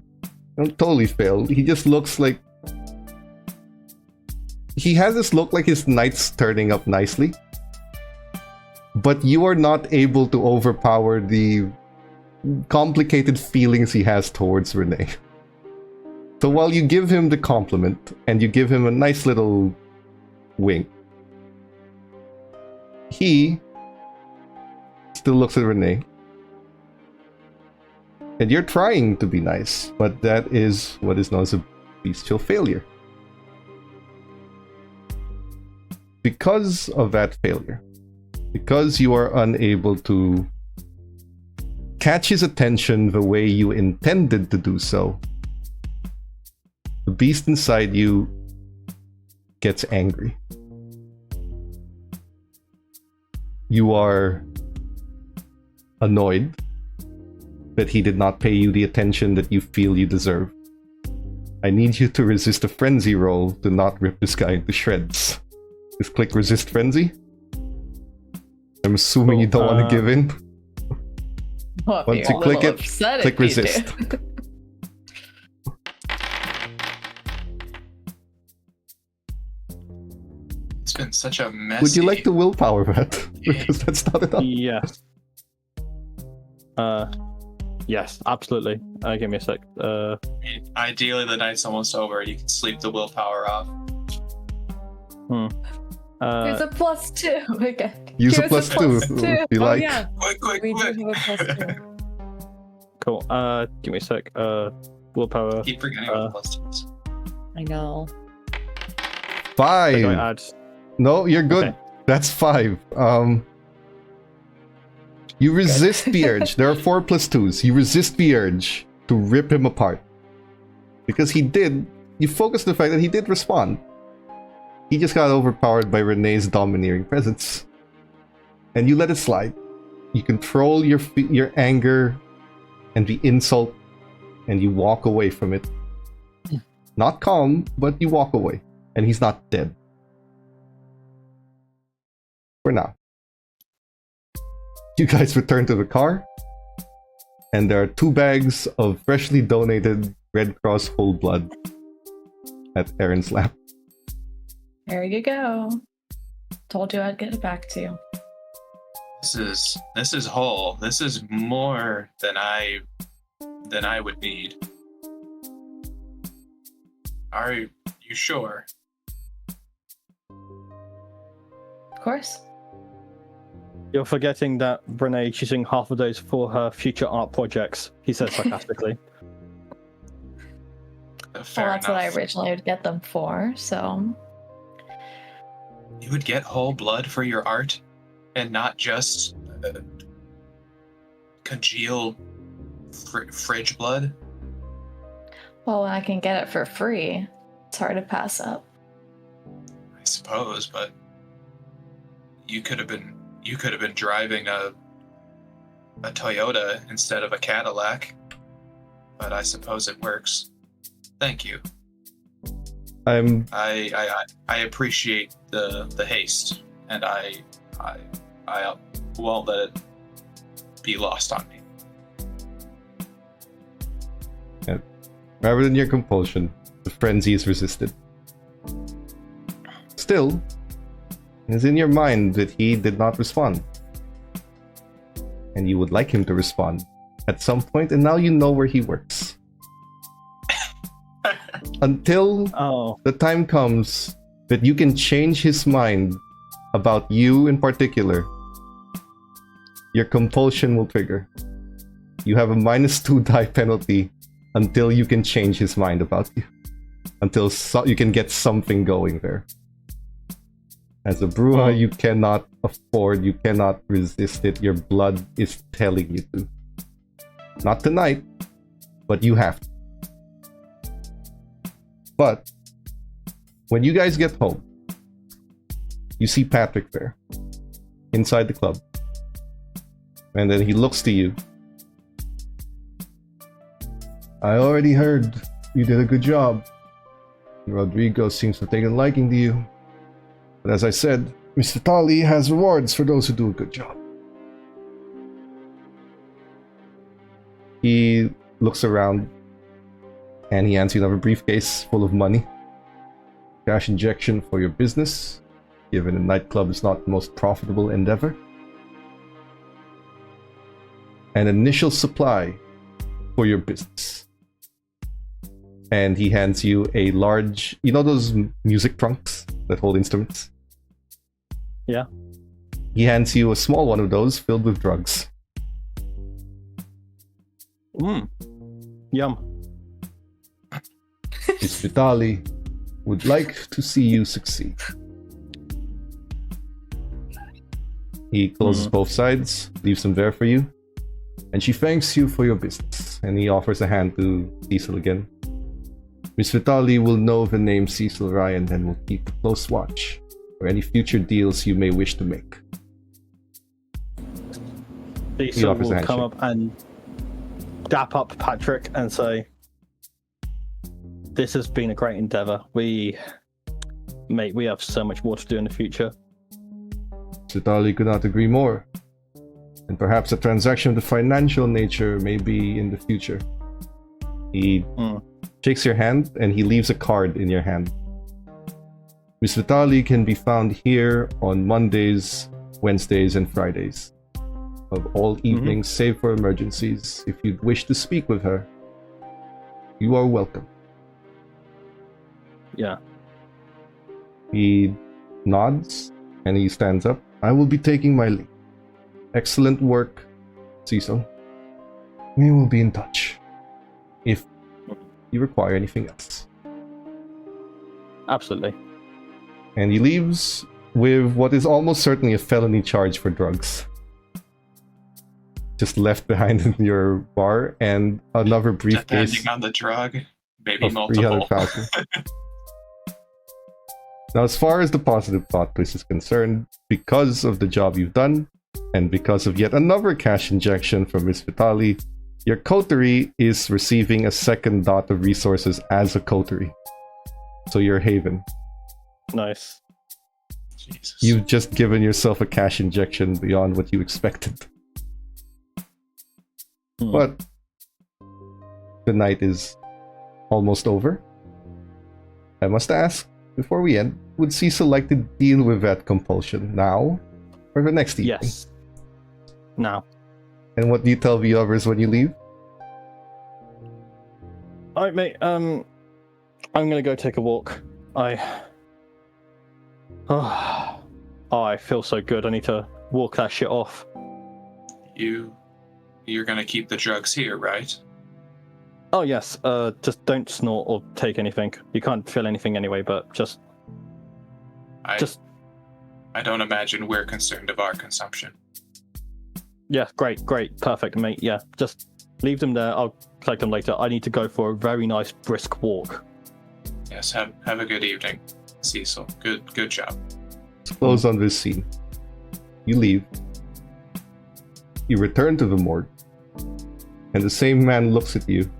Don't totally fail. He just looks like... He has this look like his night's turning up nicely. But you are not able to overpower the complicated feelings he has towards Renee. So while you give him the compliment, and you give him a nice little wink, he still looks at Renee. And you're trying to be nice, but that is what is known as a bestial failure. Because of that failure, because you are unable to catch his attention the way you intended to do so, the beast inside you gets angry. You are annoyed that he did not pay you the attention that you feel you deserve. I need you to resist a frenzy roll to not rip this guy into shreds. Just click resist frenzy. I'm assuming you don't want to give in. Well, Once you click it, click resist. It's been such a messy... Would you like to willpower that? Because that's not enough. Yes. Yes, absolutely. Give me a sec. Ideally, the night's almost over. You can sleep the willpower off. Here's a +2 again. Use a Give us +2 if you Oh like. yeah, Quick! we do have a +2. Cool. Give me a sec. Willpower. Keep forgetting about the +2s. I know. Did 5. I add? No, you're good. Okay. That's 5. You resist the urge. There are 4 +2s. You resist the urge to rip him apart. Because he did. You focus on the fact that he did respond. He just got overpowered by Renee's domineering presence. And you let it slide. You control your anger and the insult, and you walk away from it. Not calm, but you walk away. And he's not dead. For now. You guys return to the car, and there are 2 bags of freshly donated Red Cross whole blood at Aaron's lap. There you go. Told you I'd get it back to you. This is whole. This is more than I would need. Are you sure? Of course. You're forgetting that Renee's using half of those for her future art projects, he says sarcastically. Fair Well, that's what I enough. originally would get them for, so... You would get whole blood for your art, and not just congealed fridge blood? Well, when I can get it for free, it's hard to pass up. I suppose, but you could have been driving a Toyota instead of a Cadillac. But I suppose it works. Thank you. I appreciate the haste, and I won't let it be lost on me. Rather than your compulsion, the frenzy is resisted. Still, it is in your mind that he did not respond. And you would like him to respond at some point, and now you know where he works. Until the time comes that you can change his mind about you in particular, your compulsion will trigger. You have a -2 die penalty until you can change his mind about you. Until you can get something going there. As a Bruja, you cannot afford, you cannot resist it. Your blood is telling you to. Not tonight, but you have to. But when you guys get home, you see Patrick there, inside the club. And then he looks to you. I already heard you did a good job. Rodrigo seems to have taken a liking to you. But as I said, Mr. Tali has rewards for those who do a good job. He looks around and he hands you another briefcase full of money. Cash injection for your business, given a nightclub is not the most profitable endeavor. An initial supply for your business. And he hands you a large, you know those music trunks that hold instruments? Yeah. He hands you a small one of those filled with drugs. Yum. Miss Vitali would like to see you succeed. He closes both sides, leaves them there for you, and she thanks you for your business. And he offers a hand to Cecil again. Miss Vitali will know the name Cecil Ryan and will keep a close watch for any future deals you may wish to make. Cecil will come up and dap up Patrick and say, "This has been a great endeavor. We have so much more to do in the future." Vitali could not agree more. And perhaps a transaction of the financial nature may be in the future. He shakes your hand and he leaves a card in your hand. Miss Vitali can be found here on Mondays, Wednesdays, and Fridays of all evenings, save for emergencies. If you'd wish to speak with her, you are welcome. Yeah. He nods and he stands up. I will be taking my leave. Excellent work, Cecil. We will be in touch if you require anything else. Absolutely. And he leaves with what is almost certainly a felony charge for drugs. Just left behind in your bar, and another briefcase. Depending on the drug, maybe of multiple. 300,000. Now, as far as the positive plot twist is concerned, because of the job you've done, and because of yet another cash injection from Miss Vitali, your coterie is receiving a second dot of resources as a coterie. So you're Haven. Nice. Jesus. You've just given yourself a cash injection beyond what you expected. But the night is almost over. I must ask, before we end, would Cecil like to deal with that compulsion now or the next evening? Yes. Now. And what do you tell the others when you leave? Alright, mate. I'm gonna go take a walk. I feel so good. I need to walk that shit off. You're gonna keep the drugs here, right? Oh yes, just don't snort or take anything. You can't feel anything anyway, but just I don't imagine we're concerned of our consumption. yeah, great, perfect, mate. Yeah, just leave them there. I'll collect them later. I need to go for a very nice brisk walk. Yes, have a good evening, Cecil. Good job. Let's close on this scene. You leave. You return to the morgue, and the same man looks at you.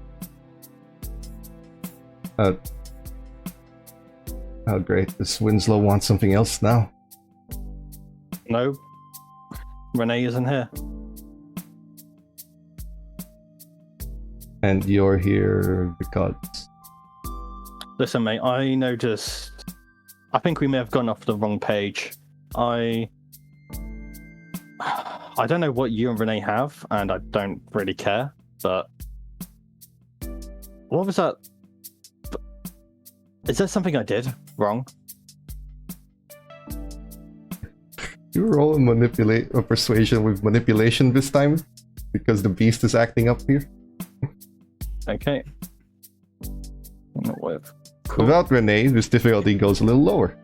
Oh great, this Winslow wants something else now. No, Renee isn't here. And you're here because... Listen, mate, I noticed... I think we may have gone off the wrong page. I don't know what you and Renee have, and I don't really care, but... What was that? Is there something I did wrong? You roll a persuasion with manipulation this time, because the beast is acting up here. Okay. Not with. Cool. Without Renee, this difficulty goes a little lower.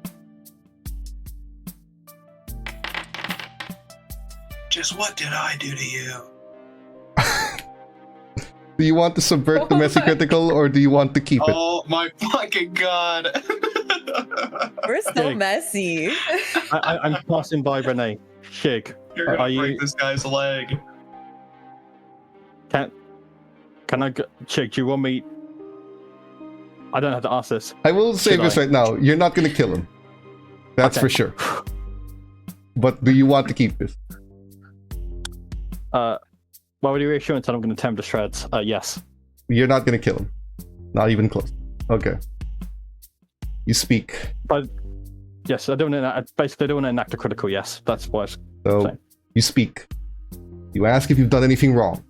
Just what did I do to you? Do you want to subvert the messy critical, or do you want to keep it? Oh my fucking god! We're so messy. I'm passing by Renee. Shig, You're gonna are break you? this guy's leg. Can I go? Shig, do you want me? I don't have to ask this. I will say Should this I? right now. You're not going to kill him. That's Okay. for sure. But do you want to keep this? Well, with your reassurance that I'm going to tear him to shreds, yes. You're not going to kill him. Not even close. Okay. You speak. But yes, I don't want to. Basically, I don't want to enact a critical. Yes, that's what. So Same. you speak. You ask if you've done anything wrong.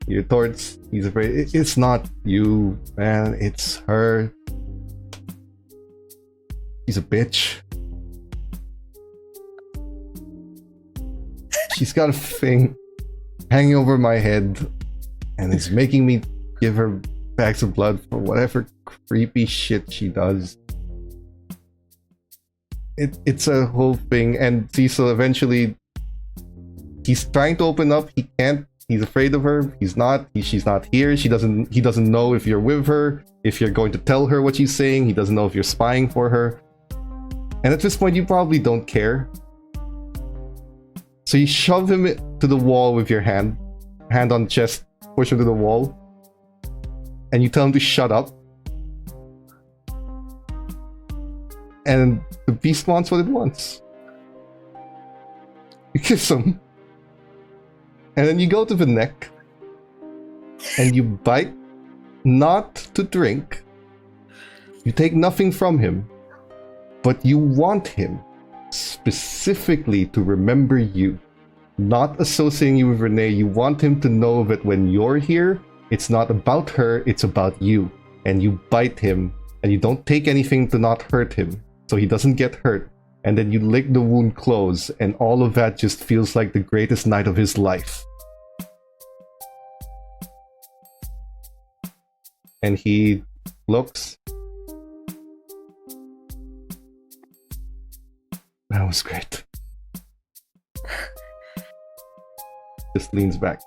He retorts. He's afraid. It's not you, man. It's her. She's a bitch. She's got a thing hanging over my head, and it's making me give her bags of blood for whatever creepy shit she does. It's a whole thing, and Cecil eventually, he's trying to open up. He can't. He's afraid of her. He's not. She's not here. He doesn't know if you're with her, if you're going to tell her what she's saying. He doesn't know if you're spying for her. And at this point, you probably don't care. So you shove him to the wall with your hand on chest, push him to the wall, and you tell him to shut up. And the beast wants what it wants. You kiss him, and then you go to the neck, and you bite, not to drink. You take nothing from him, but you want him specifically to remember you, not associating you with Renee. You want him to know that when you're here, it's not about her, it's about you. And you bite him, and you don't take anything to not hurt him, so he doesn't get hurt. And then you lick the wound close, and all of that just feels like the greatest night of his life. And he looks. That was great. Just leans back.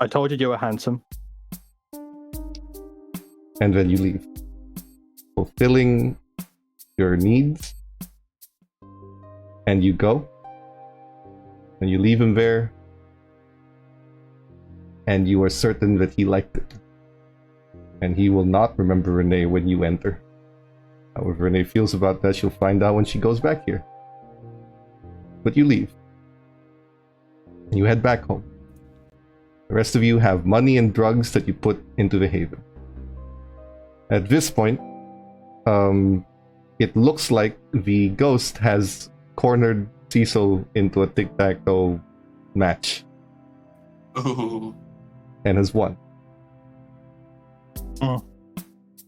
I told you were handsome. And then you leave. Fulfilling your needs. And you go. And you leave him there. And you are certain that he liked it. And he will not remember Renee when you enter. However Renee feels about that, she'll find out when she goes back here. But you leave. And you head back home. The rest of you have money and drugs that you put into the haven. At this point, it looks like the ghost has cornered Cecil into a tic-tac-toe match. Ooh. And has won. You went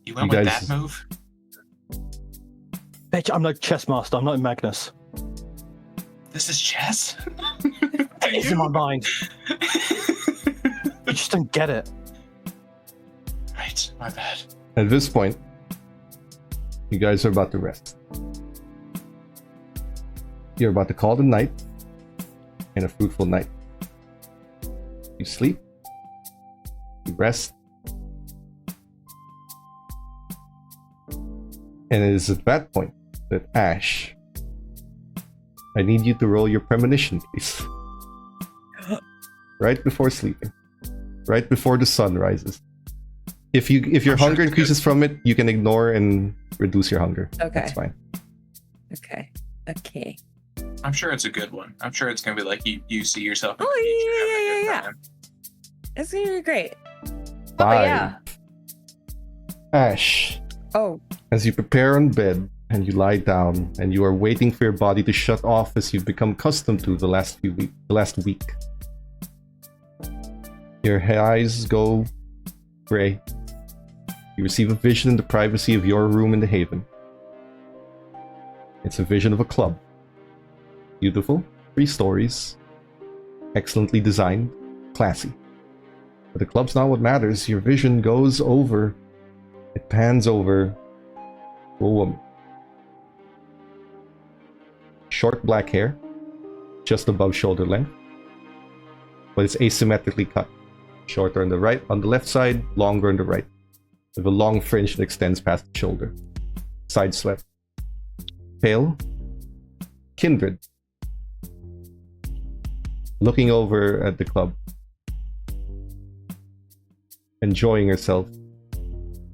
You with guys- that move? Bitch, I'm no chess master. I'm not Magnus. This is chess? It's in my mind. You just don't get it. Right, my bad. At this point, you guys are about to rest. You're about to call the night, and a fruitful night. You sleep, you rest, and it is at that point that Ash, I need you to roll your premonition, please. Right before sleeping, right before the sun rises. If your hunger increases from it, you can ignore and reduce your hunger. Okay. That's fine. Okay. I'm sure it's a good one. I'm sure it's gonna be like you see yourself. Yeah. It's gonna be great. Five. yeah. Ash, Oh, as you prepare on bed and you lie down and you are waiting for your body to shut off as you've become accustomed to the last week. Your eyes go gray. You receive a vision in the privacy of your room in the Haven. It's a vision of a club. Beautiful, 3 stories, excellently designed, classy. But the club's not what matters. Your vision goes over, it pans over to a woman. Short black hair, just above shoulder length, but it's asymmetrically cut. Shorter on the right, on the left side, longer on the right, with a long fringe that extends past the shoulder. Side swept. Pale. Kindred. Looking over at the club. Enjoying herself.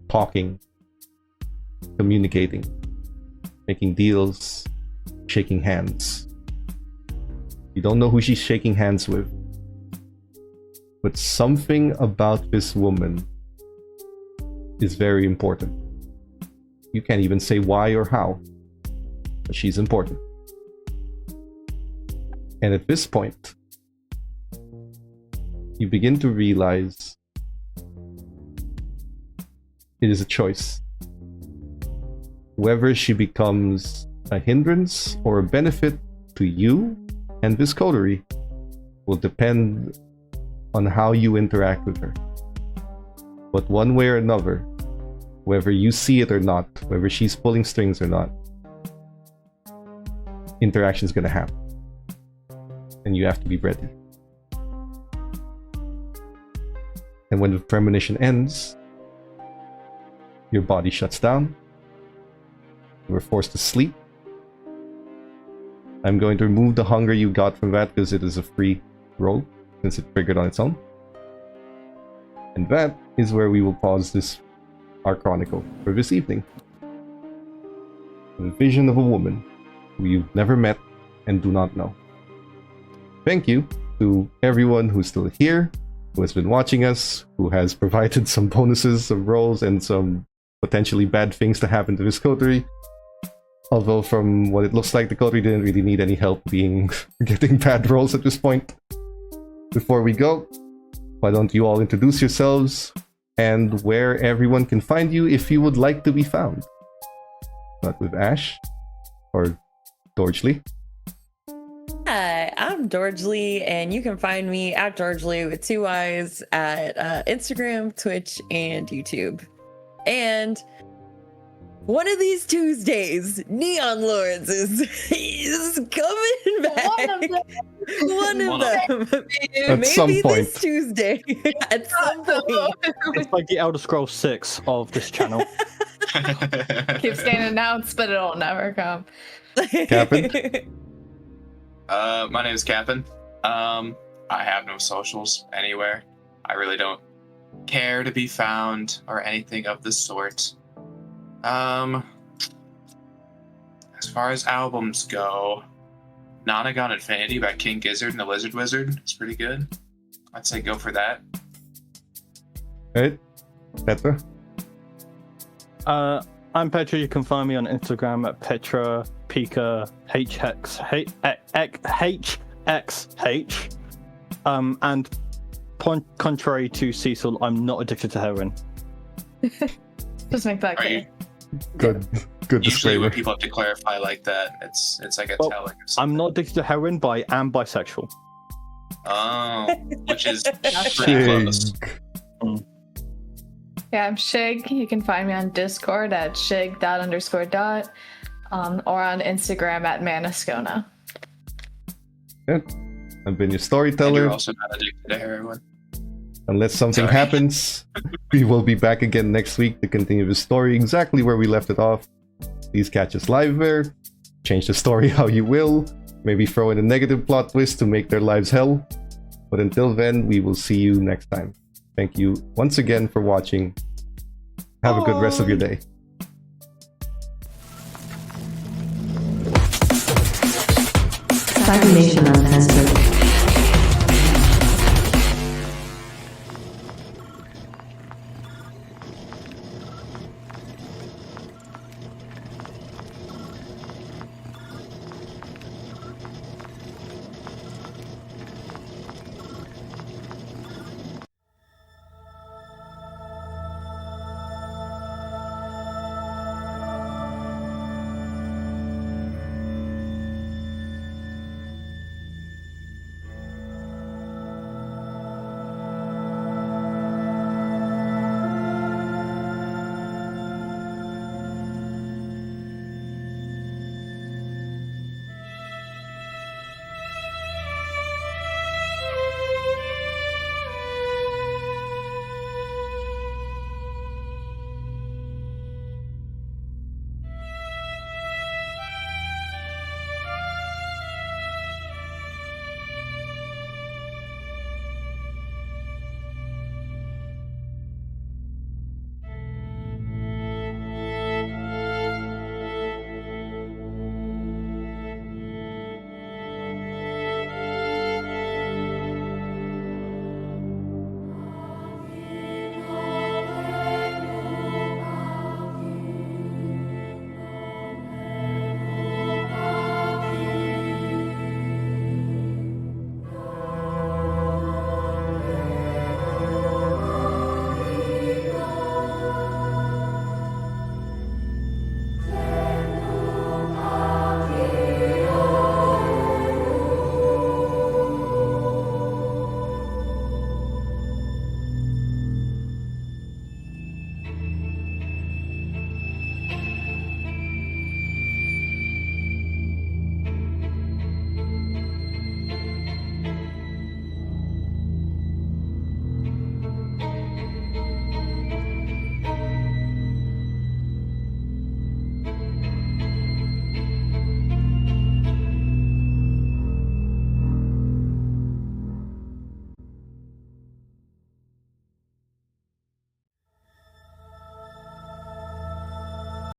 Talking. Communicating. Making deals. Shaking hands. You don't know who she's shaking hands with. But something about this woman is very important. You can't even say why or how, but she's important. And at this point, you begin to realize it is a choice. Whether she becomes a hindrance or a benefit to you and this coterie will depend on how you interact with her. But one way or another, whether you see it or not, whether she's pulling strings or not, interaction is going to happen. And you have to be ready. And when the premonition ends, your body shuts down. You were forced to sleep. I'm going to remove the hunger you got from that because it is a free roll, since it triggered on its own. And that is where we will pause our chronicle for this evening. The vision of a woman who you've never met and do not know. Thank you to everyone who's still here, who has been watching us, who has provided some bonuses, some rolls, and some potentially bad things to happen to this coterie. Although from what it looks like, the coterie didn't really need any help getting bad rolls at this point. Before we go, why don't you all introduce yourselves and where everyone can find you if you would like to be found? Not with Ash or Dorsley. Hi, I'm Dorsley, and you can find me at Dorsley with 2 Y's at Instagram, Twitch, and YouTube. And one of these Tuesdays, Neon Lords is coming back. One of them. At some point. This Tuesday. At some point. It's like the Elder Scrolls 6 of this channel. Keeps getting announced, but it'll never come. Captain? My name is Captain. I have no socials anywhere. I really don't care to be found or anything of the sort. As far as albums go, Nonagon Infinity by King Gizzard and the Lizard Wizard is pretty good. I'd say go for that. Right? Petra? I'm Petra. You can find me on Instagram at Petra Pika HXH. And contrary to Cecil, I'm not addicted to heroin. Just make that clear. Good. Good Usually when disclaimer. people have to clarify like that, it's like a Well, telling. Of I'm something. not addicted to heroin, but I am bisexual. Oh, which is That's pretty fair. close. Yeah, I'm Shig. You can find me on Discord at shig._. Or on Instagram at Manascona. Good. I've been your And storyteller. you're also not addicted to heroin. Unless something Sorry. happens, we will be back again next week to continue the story exactly where we left it off. Please catch us live there. Change the story how you will. Maybe throw in a negative plot twist to make their lives hell. But until then, we will see you next time. Thank you once again for watching. Have a good rest of your day. Cybernation Uncensored.